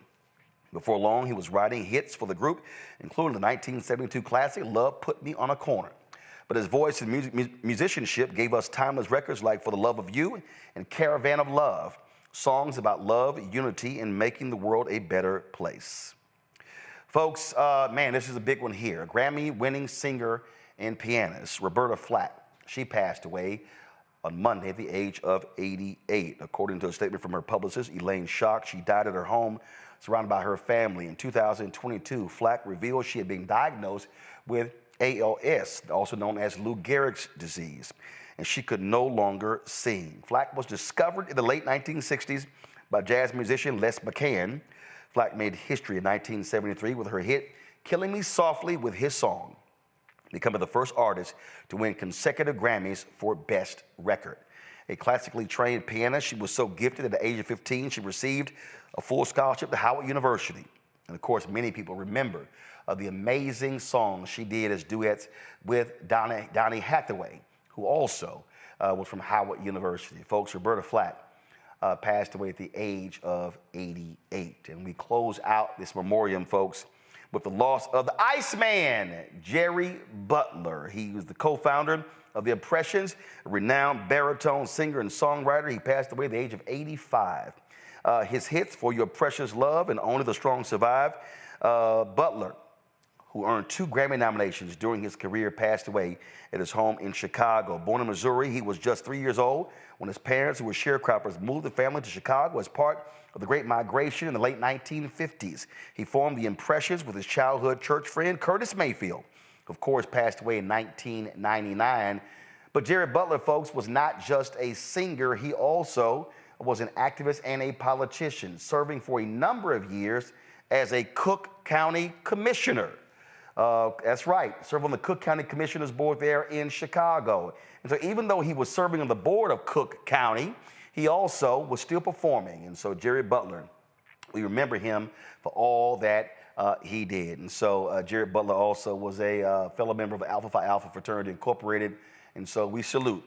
Before long, he was writing hits for the group, including the 1972 classic, Love Put Me on a Corner. But his voice and musicianship gave us timeless records like For the Love of You and Caravan of Love, songs about love, unity, and making the world a better place. Folks, man, this is a big one here. Grammy-winning singer and pianist Roberta Flack She passed away on Monday at the age of 88. According to a statement from her publicist, Elaine Schock, she died at her home surrounded by her family. In 2022, Flack revealed she had been diagnosed with ALS, also known as Lou Gehrig's disease, and she could no longer sing. Flack was discovered in the late 1960s by jazz musician Les McCann. Flack made history in 1973 with her hit Killing Me Softly with his song, becoming the first artist to win consecutive Grammys for Best Record. A classically trained pianist, she was so gifted at the age of 15, she received a full scholarship to Howard University. And of course, many people remember the amazing songs she did as duets with Donny Hathaway, who also was from Howard University. Folks, Roberta Flack passed away at the age of 88. And we close out this memoriam, folks, with the loss of the Iceman, Jerry Butler. He was the co-founder of The Impressions, a renowned baritone singer and songwriter. He passed away at the age of 85. His hits, For Your Precious Love and Only the Strong Survive. Butler, who earned 2 Grammy nominations during his career, passed away at his home in Chicago. Born in Missouri, he was just 3 years old when his parents, who were sharecroppers, moved the family to Chicago as part of the Great Migration in the late 1950s. He formed The Impressions with his childhood church friend, Curtis Mayfield, who of course passed away in 1999. But Jerry Butler, folks, was not just a singer. He also was an activist and a politician, serving for a number of years as a Cook County commissioner. That's right, served on the Cook County Commissioners Board there in Chicago. And so even though he was serving on the board of Cook County, he also was still performing. And so Jerry Butler, we remember him for all that he did. And so Jerry Butler also was a fellow member of Alpha Phi Alpha Fraternity Incorporated. And so we salute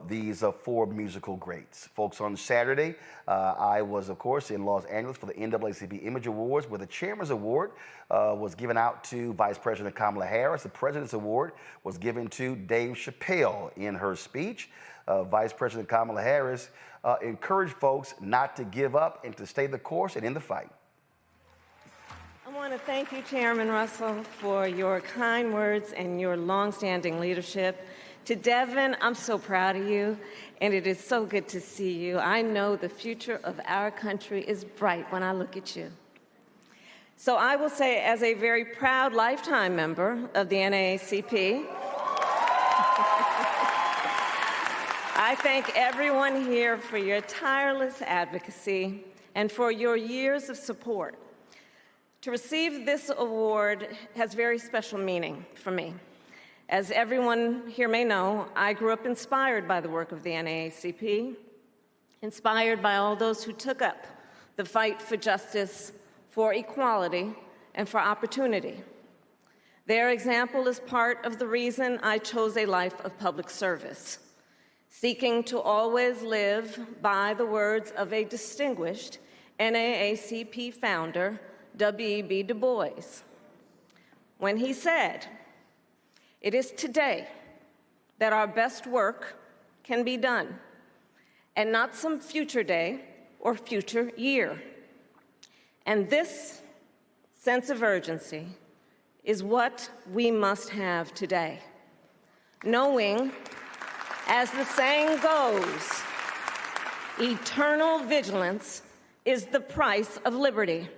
these 4 musical greats. Folks, on Saturday, I was, of course, in Los Angeles for the NAACP Image Awards, where the Chairman's Award was given out to Vice President Kamala Harris. The President's Award was given to Dave Chappelle. In her speech, Vice President Kamala Harris encouraged folks not to give up and to stay the course and in the fight. I want to thank you, Chairman Russell, for your kind words and your longstanding leadership. To Devin, I'm so proud of you, and it is so good to see you. I know the future of our country is bright when I look at you. So I will say, as a very proud lifetime member of the NAACP, I thank everyone here for your tireless advocacy and for your years of support. To receive this award has very special meaning for me. As everyone here may know, I grew up inspired by the work of the NAACP, inspired by all those who took up the fight for justice, for equality, and for opportunity. Their example is part of the reason I chose a life of public service, seeking to always live by the words of a distinguished NAACP founder, W.E.B. Du Bois, when he said, "It is today that our best work can be done, and not some future day or future year." And this sense of urgency is what we must have today, knowing, as the saying goes, eternal vigilance is the price of liberty.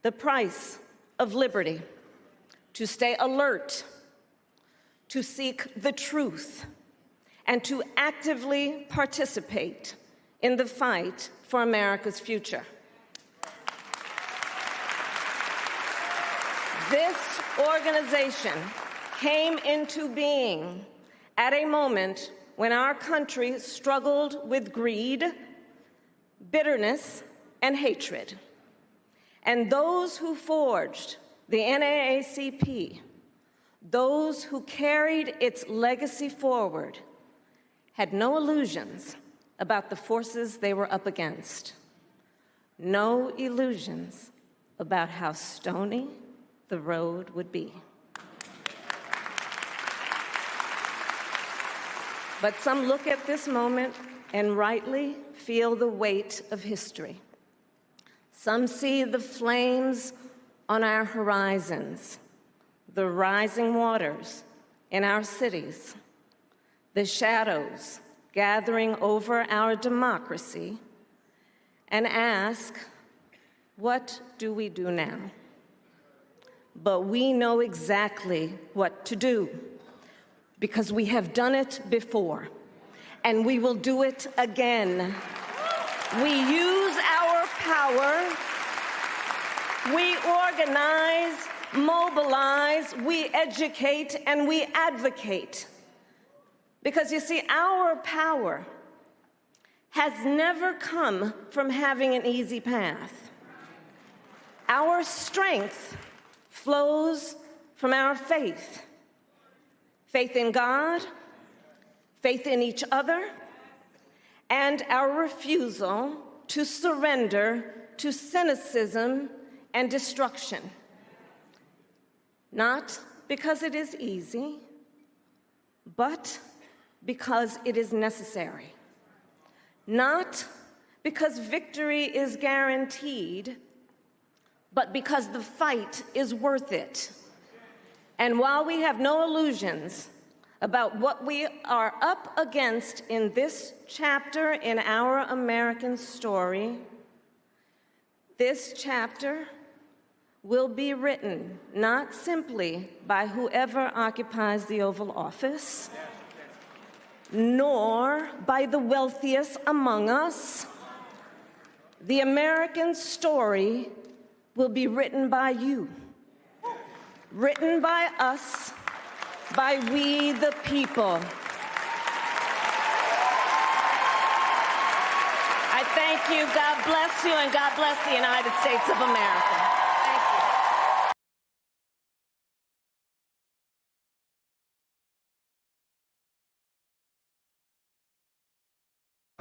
The price of liberty. To stay alert, to seek the truth, and to actively participate in the fight for America's future. This organization came into being at a moment when our country struggled with greed, bitterness, and hatred. And those who forged the NAACP, those who carried its legacy forward, had no illusions about the forces they were up against. No illusions about how stony the road would be. But some look at this moment and rightly feel the weight of history. Some see the flames on our horizons, the rising waters in our cities, the shadows gathering over our democracy, and ask, what do we do now? But we know exactly what to do because we have done it before, and we will do it again. We use our power, we organize, mobilize, we educate, and we advocate. Because you see, our power has never come from having an easy path. Our strength flows from our faith. Faith in God, faith in each other, and our refusal to surrender to cynicism and destruction. Not because it is easy, but because it is necessary. Not because victory is guaranteed, but because the fight is worth it. And while we have no illusions about what we are up against in this chapter in our American story, this chapter will be written not simply by whoever occupies the Oval Office, nor by the wealthiest among us. The American story will be written by you, written by us, by we the people. I thank you, God bless you, and God bless the United States of America. Thank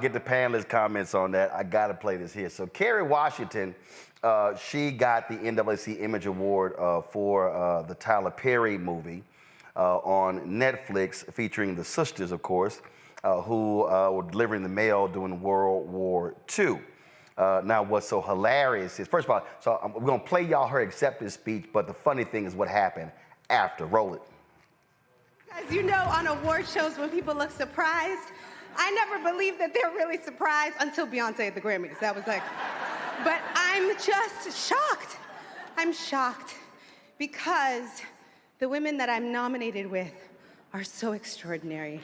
you. Get the panelists' comments on that. I gotta play this here. So Kerry Washington, she got the NAACP Image Award for the Tyler Perry movie on Netflix, featuring the sisters, of course, who were delivering the mail during World War II. Now, what's so hilarious is, first of all, so we're gonna play y'all her acceptance speech, but the funny thing is what happened after. Roll it. As you know, on award shows, when people look surprised, I never believed that they're really surprised until Beyonce at the Grammys. That was like, but I'm just shocked. I'm shocked because the women that I'm nominated with are so extraordinary.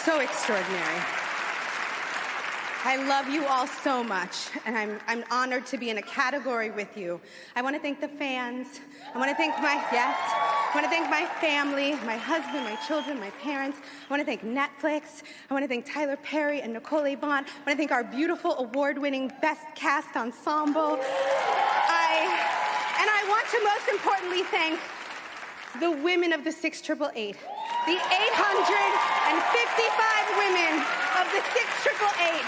So extraordinary. I love you all so much, and I'm honored to be in a category with you. I want to thank the fans. I want to thank I want to thank my family, my husband, my children, my parents. I want to thank Netflix. I want to thank Tyler Perry and Nicole Avon. I want to thank our beautiful award-winning Best Cast Ensemble. And I want to most importantly thank the women of the 688, the 855 women of the 688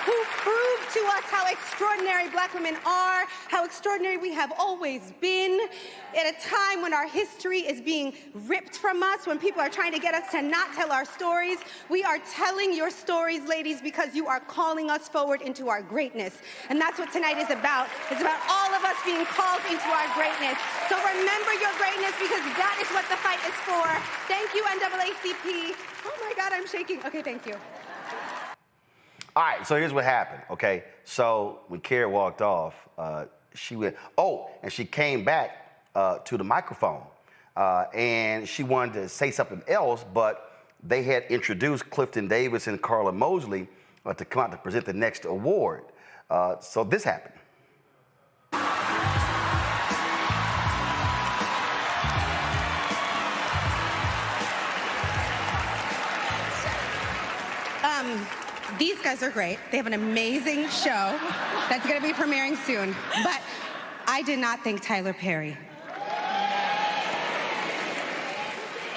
who proved to us how extraordinary Black women are, how extraordinary we have always been. At a time when our history is being ripped from us, when people are trying to get us to not tell our stories, we are telling your stories, ladies, because you are calling us forward into our greatness. And that's what tonight is about. It's about all of us being called into our greatness. So remember your greatness, because that is what the fight is for. Thank you, NAACP. Oh my God, I'm shaking. Okay, thank you. All right, so here's what happened, okay? So when Kerry walked off, she went, and she came back to the microphone, and she wanted to say something else, but they had introduced Clifton Davis and Carla Mosley to come out to present the next award. So this happened. These guys are great. They have an amazing show that's going to be premiering soon. But I did not thank Tyler Perry.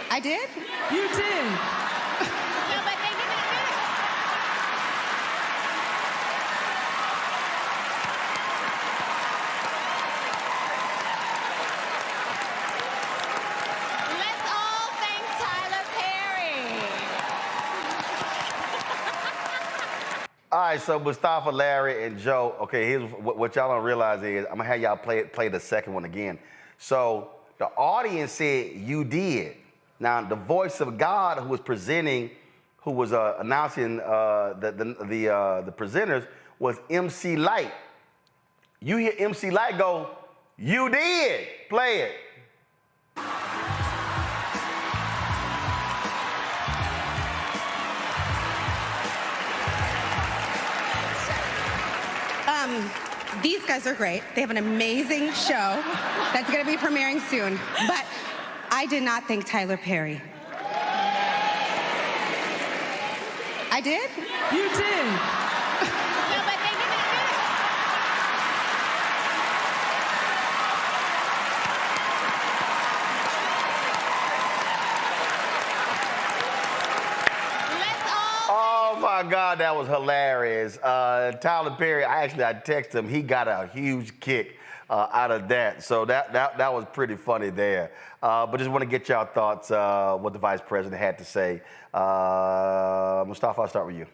I did? You did. No, but they didn't. Let's all thank Tyler Perry. All right, so Mustafa, Larry, and Joe, okay, here's what y'all don't realize is, I'm gonna have y'all play the second one again. So the audience said you did. Now, the voice of God who was presenting, who was announcing the presenters was MC Light. You hear MC Light go, "You did." Play it. These guys are great. They have an amazing show that's going to be premiering soon. But I did not thank Tyler Perry. I did? You did. Oh my God, that was hilarious. Tyler Perry, I texted him. He got a huge kick out of that. So that was pretty funny there. But just want to get y'all thoughts, what the vice president had to say. Mustafa, I'll start with you.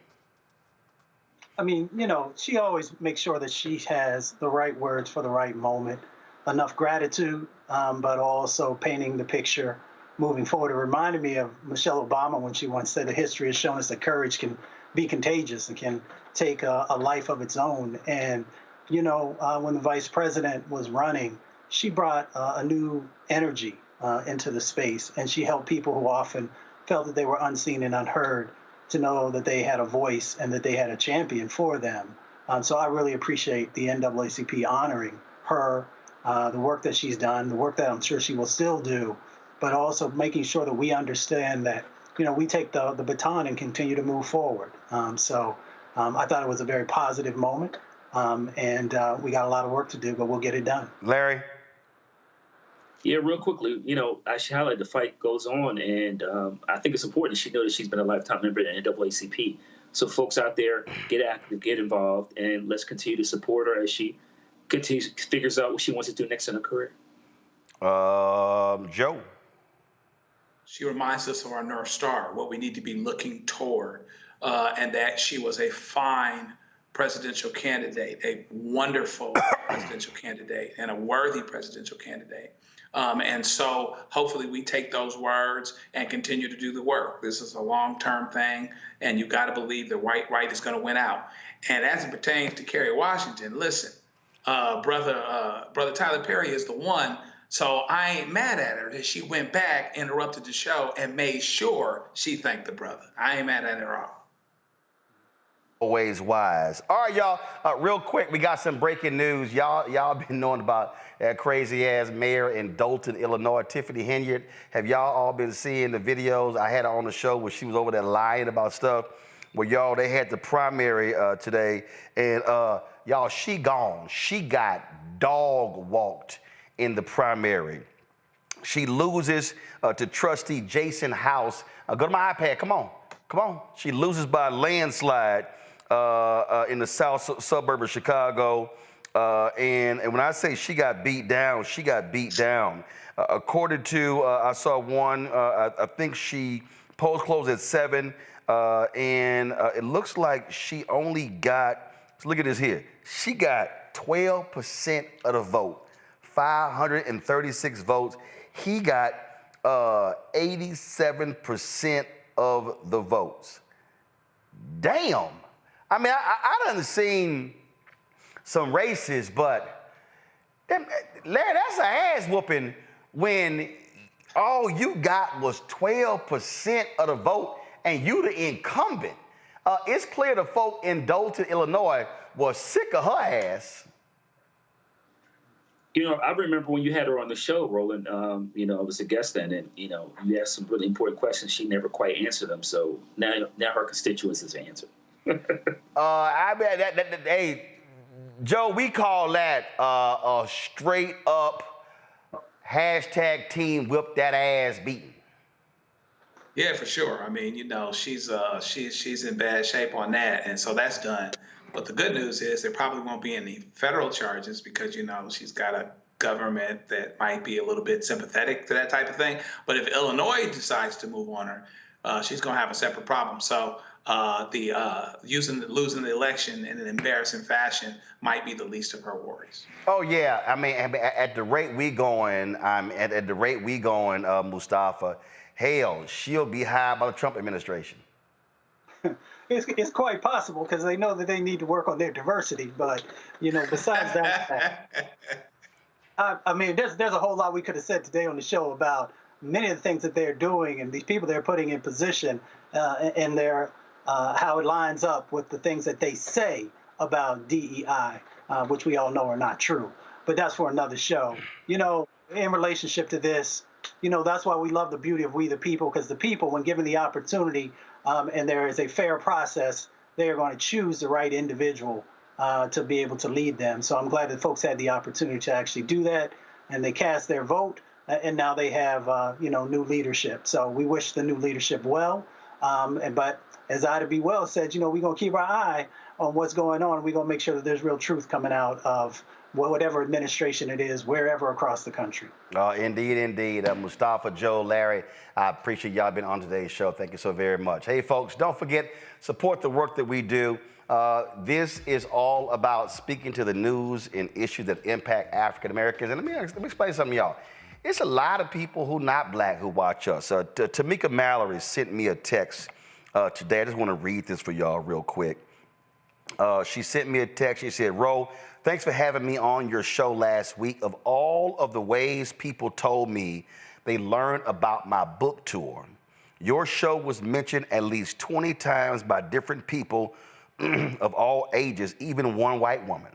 I mean, you know, she always makes sure that she has the right words for the right moment, enough gratitude, but also painting the picture moving forward. It reminded me of Michelle Obama when she once said, "The history has shown us that courage can be contagious and can take a life of its own." And, you know, when the vice president was running, she brought a new energy into the space, and she helped people who often felt that they were unseen and unheard to know that they had a voice and that they had a champion for them. So I really appreciate the NAACP honoring her, the work that she's done, the work that I'm sure she will still do, but also making sure that we understand that, you know, we take the baton and continue to move forward. I thought it was a very positive moment, and we got a lot of work to do, but we'll get it done. Larry? Yeah, real quickly, you know, I should highlight the fight goes on, and I think it's important she knows that she's been a lifetime member of the NAACP. So folks out there, get active, get involved, and let's continue to support her as she figures out what she wants to do next in her career. Joe? She reminds us of our North Star, what we need to be looking toward, and that she was a fine presidential candidate, a wonderful presidential candidate, and a worthy presidential candidate. And so hopefully we take those words and continue to do the work. This is a long-term thing, and you've got to believe the right is going to win out. And as it pertains to Kerry Washington, listen, brother Tyler Perry is the one. So I ain't mad at her that she went back, interrupted the show, and made sure she thanked the brother. I ain't mad at her at all. Always wise. All right, y'all, real quick, we got some breaking news. Y'all been knowing about that crazy-ass mayor in Dalton, Illinois, Tiffany Henyard. Have y'all all been seeing the videos? I had her on the show where she was over there lying about stuff. Well, y'all, they had the primary today, and y'all, she gone. She got dog-walked in the primary. She loses to trustee Jason House. Go to my iPad, come on. She loses by a landslide in the south suburb of Chicago. And when I say she got beat down, she got beat down. According to, I saw one, I think she polls closed at 7, and it looks like she only got, look at this here, she got 12% of the vote, 536 votes. He got 87% of the votes. Damn. I mean, I done seen some races, but Larry, that's an ass whooping when all you got was 12% of the vote and you the incumbent. It's clear the folk in Dalton, Illinois was sick of her ass. You know, I remember when you had her on the show, Roland, you know, I was a guest then, and, you know, you asked some really important questions. She never quite answered them. So now her constituents has answered. I mean, hey, Joe, we call that a straight up hashtag team whip that ass beating. Yeah, for sure. I mean, you know, she's in bad shape on that, and so that's done. But the good news is there probably won't be any federal charges because, you know, she's got a government that might be a little bit sympathetic to that type of thing. But if Illinois decides to move on her, she's going to have a separate problem. So losing the election in an embarrassing fashion might be the least of her worries. Oh yeah, I mean, at the rate we going, Mustafa, hell, she'll be hired by the Trump administration? It's quite possible because they know that they need to work on their diversity. But, besides that, I mean, there's a whole lot we could have said today on the show about many of the things that they're doing and these people they're putting in position and their how it lines up with the things that they say about DEI, which we all know are not true. But that's for another show. In relationship to this, that's why we love the beauty of We the People, because the people, when given the opportunity and there is a fair process, they are going to choose the right individual to be able to lead them. So I'm glad that folks had the opportunity to actually do that, and they cast their vote, and now they have, new leadership. So we wish the new leadership well. But as Ida B. Wells said, we're going to keep our eye on what's going on. We're going to make sure that there's real truth coming out of whatever administration it is, wherever across the country. Indeed, indeed. Mustafa, Joe, Larry, I appreciate y'all being on today's show. Thank you so very much. Hey, folks, don't forget, support the work that we do. This is all about speaking to the news and issues that impact African Americans. And let me explain something to y'all. It's a lot of people who not black who watch us. Tamika Mallory sent me a text today. I just want to read this for y'all real quick. She sent me a text. She said, Ro, thanks for having me on your show last week. Of all of the ways people told me they learned about my book tour, your show was mentioned at least 20 times by different people of all ages, even one white woman.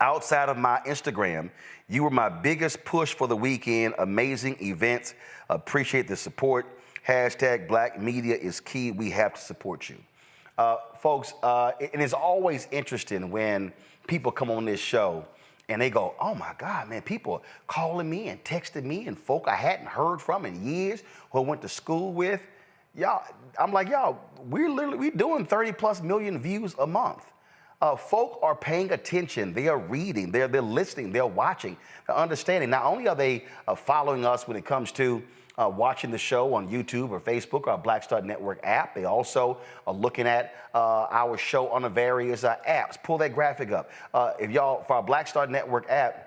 Outside of my Instagram, you were my biggest push for the weekend. Amazing events. Appreciate the support. Hashtag Black media is key. We have to support you. Folks, and it's always interesting when people come on this show and they go, oh my God, man, people calling me and texting me and folk I hadn't heard from in years who I went to school with. Y'all, I'm like, y'all, we're doing 30+ million views a month. Folk are paying attention. They are reading. They're listening. They're watching. They're understanding. Not only are they following us when it comes to watching the show on YouTube or Facebook or our Black Star Network app, they also are looking at our show on the various apps. Pull that graphic up. If y'all, for our Black Star Network app,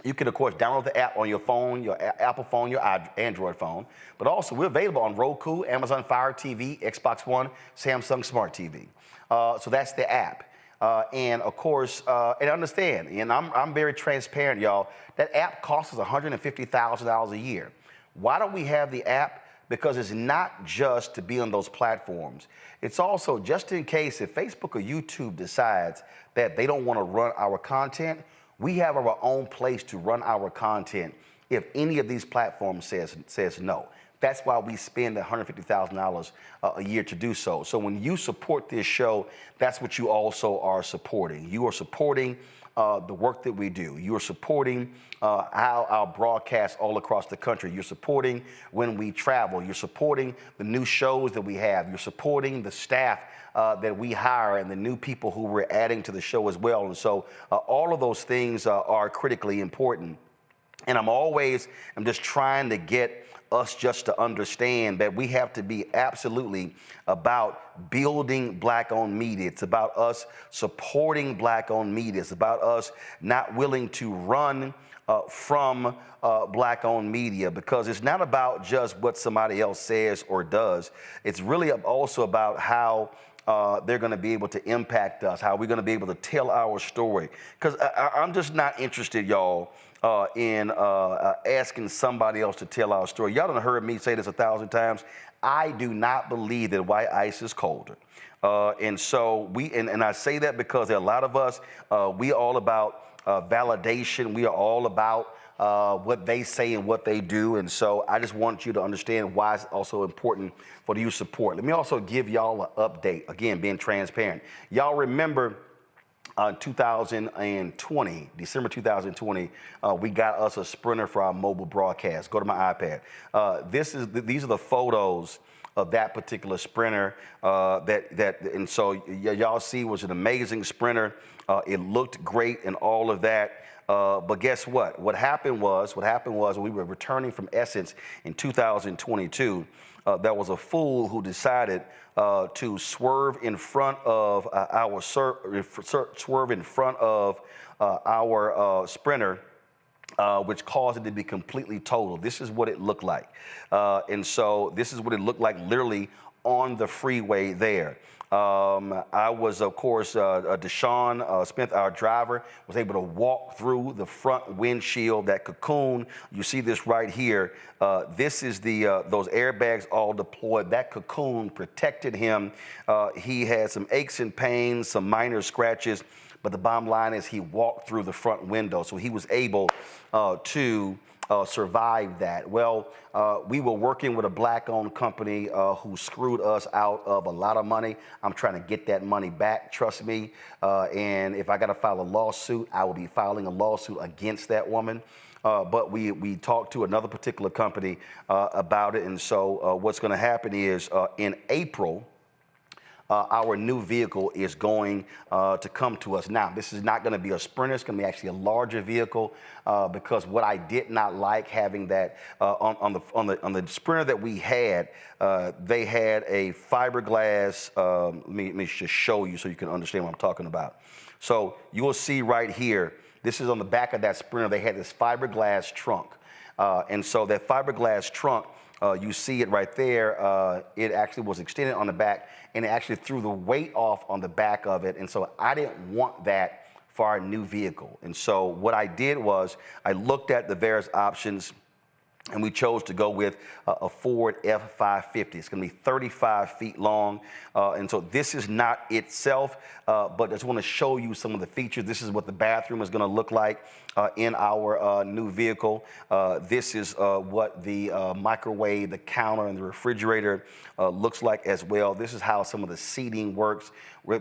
you can, of course, download the app on your phone, your Apple phone, your Android phone. But also, we're available on Roku, Amazon Fire TV, Xbox One, Samsung Smart TV. So that's the app. And of course, and understand, and I'm very transparent, y'all, that app costs us $150,000 a year. Why don't we have the app? Because it's not just to be on those platforms. It's also just in case if Facebook or YouTube decides that they don't want to run our content, we have our own place to run our content if any of these platforms says no. That's why we spend $150,000 a year to do so. So when you support this show, that's what you also are supporting. You are supporting the work that we do. You are supporting our broadcasts all across the country. You're supporting when we travel. You're supporting the new shows that we have. You're supporting the staff that we hire and the new people who we're adding to the show as well. And so all of those things are critically important. And I'm just trying to get us just to understand that we have to be absolutely about building Black-owned media. It's about us supporting Black-owned media. It's about us not willing to run from Black-owned media, because it's not about just what somebody else says or does. It's really also about how they're going to be able to impact us, how we're going to be able to tell our story. Because I'm just not interested, y'all, in asking somebody else to tell our story. Y'all done heard me say this 1,000 times. I do not believe that white ice is colder. And so and I say that because there are a lot of us, we are all about validation. We are all about what they say and what they do. And so I just want you to understand why it's also important for you to support. Let me also give y'all an update, again, being transparent. Y'all remember 2020, December 2020, we got us a Sprinter for our mobile broadcast. Go to my iPad. These are the photos of that particular Sprinter. And so y'all see was an amazing Sprinter. It looked great and all of that. But guess what? What happened was when we were returning from Essence in 2022, there was a fool who decided to swerve in front of our Sprinter which caused it to be completely totaled. This is what it looked like. And so this is what it looked like literally on the freeway there. I was, of course, Deshaun Smith, our driver, was able to walk through the front windshield, that cocoon. You see this right here. This is those airbags all deployed. That cocoon protected him. He had some aches and pains, some minor scratches, but the bottom line is he walked through the front window, so he was able to survive that. Well, we were working with a black-owned company who screwed us out of a lot of money. I'm trying to get that money back, trust me. And if I got to file a lawsuit, I will be filing a lawsuit against that woman. But we talked to another particular company about it. And so what's going to happen is in April, our new vehicle is going to come to us. Now, this is not going to be a Sprinter. It's going to be actually a larger vehicle because what I did not like having that on the Sprinter that we had, they had a fiberglass. Let me just show you so you can understand what I'm talking about. So you will see right here, this is on the back of that Sprinter. They had this fiberglass trunk. And so that fiberglass trunk, you see it right there. It actually was extended on the back, and it actually threw the weight off on the back of it. And so I didn't want that for our new vehicle. And so what I did was I looked at the various options, and we chose to go with a Ford F550. It's going to be 35 feet long. And so this is not itself, but I just want to show you some of the features. This is what the bathroom is going to look like in our new vehicle. This is what the microwave, the counter, and the refrigerator looks like as well. This is how some of the seating works.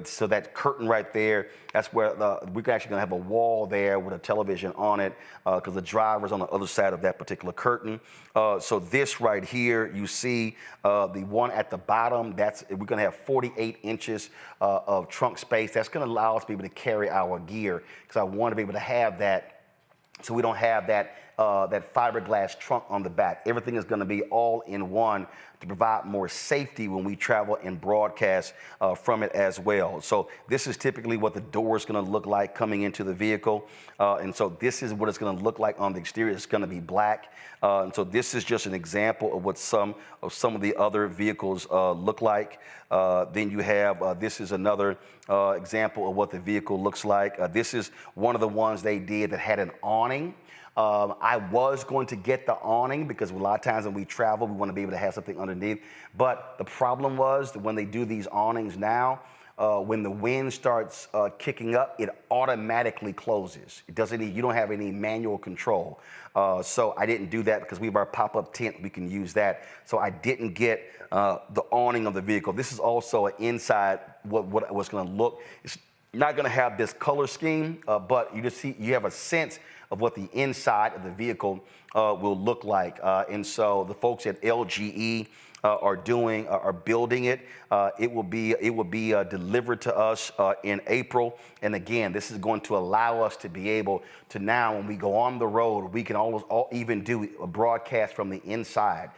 So that curtain right there, that's where we're actually going to have a wall there with a television on it because the driver's on the other side of that particular curtain. So this right here, you see the one at the bottom, we're going to have 48 inches of trunk space. That's going to allow us to be able to carry our gear because I want to be able to have that so we don't have that fiberglass trunk on the back. Everything is going to be all in one to provide more safety when we travel and broadcast from it as well. So this is typically what the door is going to look like coming into the vehicle. And so this is what it's going to look like on the exterior. It's going to be black. And so this is just an example of what some of the other vehicles look like. Then you have, this is another example of what the vehicle looks like. This is one of the ones they did that had an awning. I was going to get the awning because a lot of times when we travel, we want to be able to have something underneath. But the problem was that when they do these awnings now, when the wind starts kicking up, it automatically closes. It doesn't you don't have any manual control. So I didn't do that because we have our pop-up tent. We can use that. So I didn't get the awning of the vehicle. This is also an inside what was going to look. It's not going to have this color scheme, but you have a sense of what the inside of the vehicle will look like. And so the folks at LGE are building it. It will be delivered to us in April. And again, this is going to allow us to be able to now, when we go on the road, we can even do a broadcast from the inside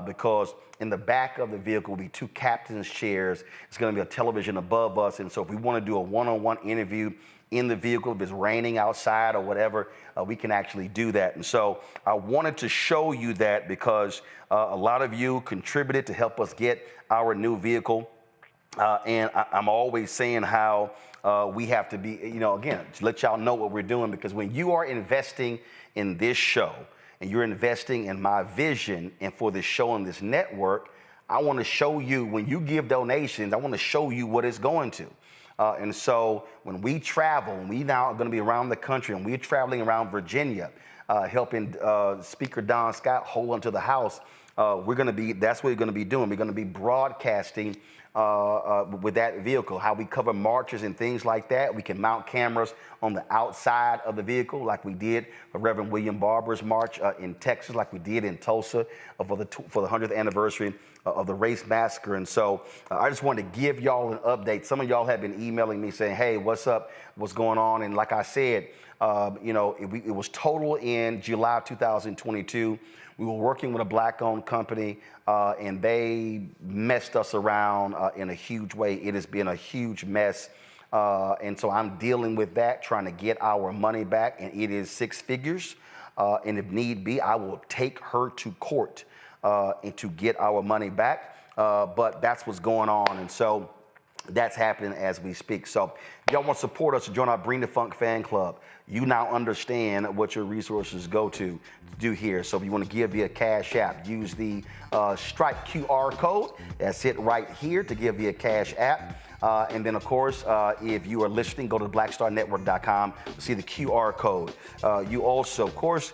because in the back of the vehicle will be two captain's chairs. It's going to be a television above us. And so if we want to do a one-on-one interview in the vehicle, if it's raining outside or whatever, we can actually do that. And so I wanted to show you that because a lot of you contributed to help us get our new vehicle. And I'm always saying how we have to be, again, to let y'all know what we're doing, because when you are investing in this show and you're investing in my vision and for this show and this network, I want to show you, when you give donations, I want to show you what it's going to. And so when we travel, and we now are going to be around the country, and we're traveling around Virginia, helping Speaker Don Scott hold onto the House, that's what we're going to be doing. We're going to be broadcasting with that vehicle, how we cover marches and things like that. We can mount cameras on the outside of the vehicle like we did for Reverend William Barber's march in Texas, like we did in Tulsa for the 100th anniversary of the race massacre. And so I just wanted to give y'all an update. Some of y'all have been emailing me saying, hey, what's up? What's going on? And like I said, it was total in July of 2022. We were working with a black-owned company, and they messed us around in a huge way. It has been a huge mess. And so I'm dealing with that, trying to get our money back, and it is six figures. And if need be, I will take her to court and to get our money back. But that's what's going on. And so that's happening as we speak. So if y'all want to support us, join our Bring the Funk fan club. You now understand what your resources go to do here. So if you want to give via Cash App, use the Stripe QR code. That's it right here to give via Cash App. And then, of course, if you are listening, go to blackstarnetwork.com to see the QR code. You also, of course,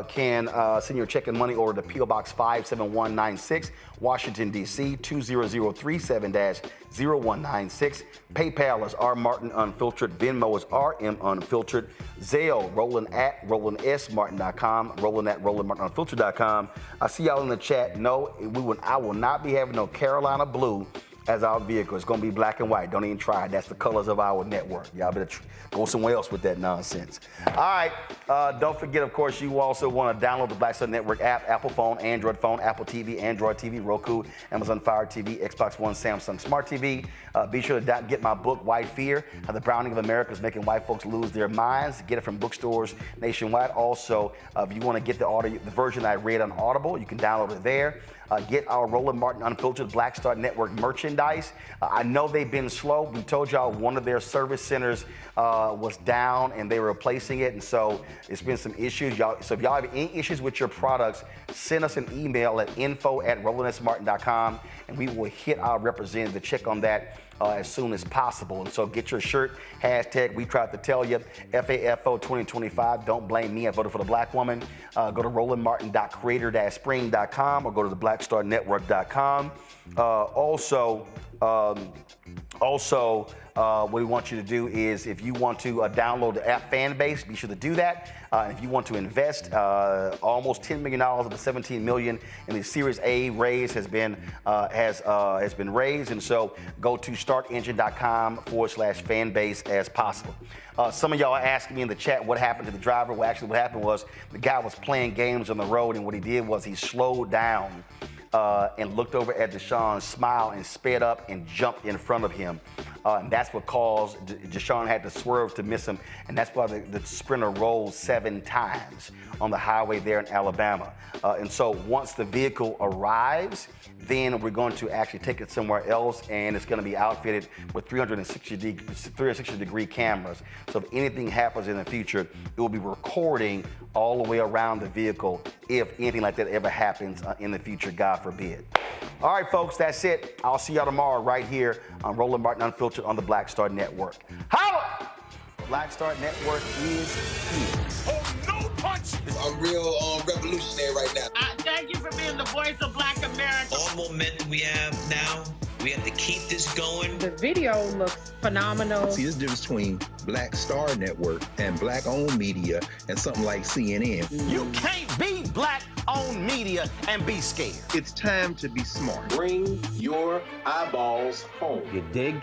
can send your check and money order to P.O. Box 57196, Washington, D.C., 20037-0196. PayPal is R Martin Unfiltered. Venmo is RM Unfiltered. Zelle, Roland at RolandSMartin.com. Roland at RolandMartinUnfiltered.com. I see y'all in the chat. No, I will not be having no Carolina blue as our vehicle. It's going to be black and white. Don't even try it. That's the colors of our network. Y'all better go somewhere else with that nonsense. All right. Don't forget, of course, you also want to download the Black Star Network app, Apple phone, Android phone, Apple TV, Android TV, Roku, Amazon Fire TV, Xbox One, Samsung Smart TV. Be sure to get my book, White Fear, How the Browning of America is Making White Folks Lose Their Minds. Get it from bookstores nationwide. Also, if you want to get the version I read on Audible, you can download it there. Get our Roland Martin Unfiltered Black Star Network merchandise. I know they've been slow. We told y'all one of their service centers was down and they were replacing it. And so it's been some issues. So if y'all have any issues with your products, send us an email at info@rolandsmartin.com and we will hit our representative to check on that as soon as possible. And so get your shirt, hashtag we tried to tell you, FAFO 2025. Don't blame me, I voted for the black woman. Go to rolandmartin.creator-spring.com or go to the blackstarnetwork.com. What we want you to do is if you want to download the app Fanbase, be sure to do that. If you want to invest, almost $10 million of the $17 million in the Series A raise has been raised, and so go to startengine.com/fanbase as possible. Some of y'all are asking me in the chat what happened to the driver. Well, actually, what happened was the guy was playing games on the road, and what he did was he slowed down and looked over at Deshaun, smiled, and sped up and jumped in front of him. And that's what caused Deshaun had to swerve to miss him. And that's why the sprinter rolled 7 times on the highway there in Alabama. And so once the vehicle arrives, then we're going to actually take it somewhere else, and it's going to be outfitted with 360-degree cameras. So if anything happens in the future, it will be recording all the way around the vehicle if anything like that ever happens in the future, God forbid. All right, folks, that's it. I'll see y'all tomorrow right here on Roland Martin Unfiltered on the Black Star Network. Holla! The Black Star Network is here. Oh, no punch! I'm real revolutionary right now. Thank you for being the voice of Black America. All momentum we have now, we have to keep this going. The video looks phenomenal. See, there's a difference between Black Star Network and black-owned media and something like CNN. You can't be black-owned media and be scared. It's time to be smart. Bring your eyeballs home. You dig?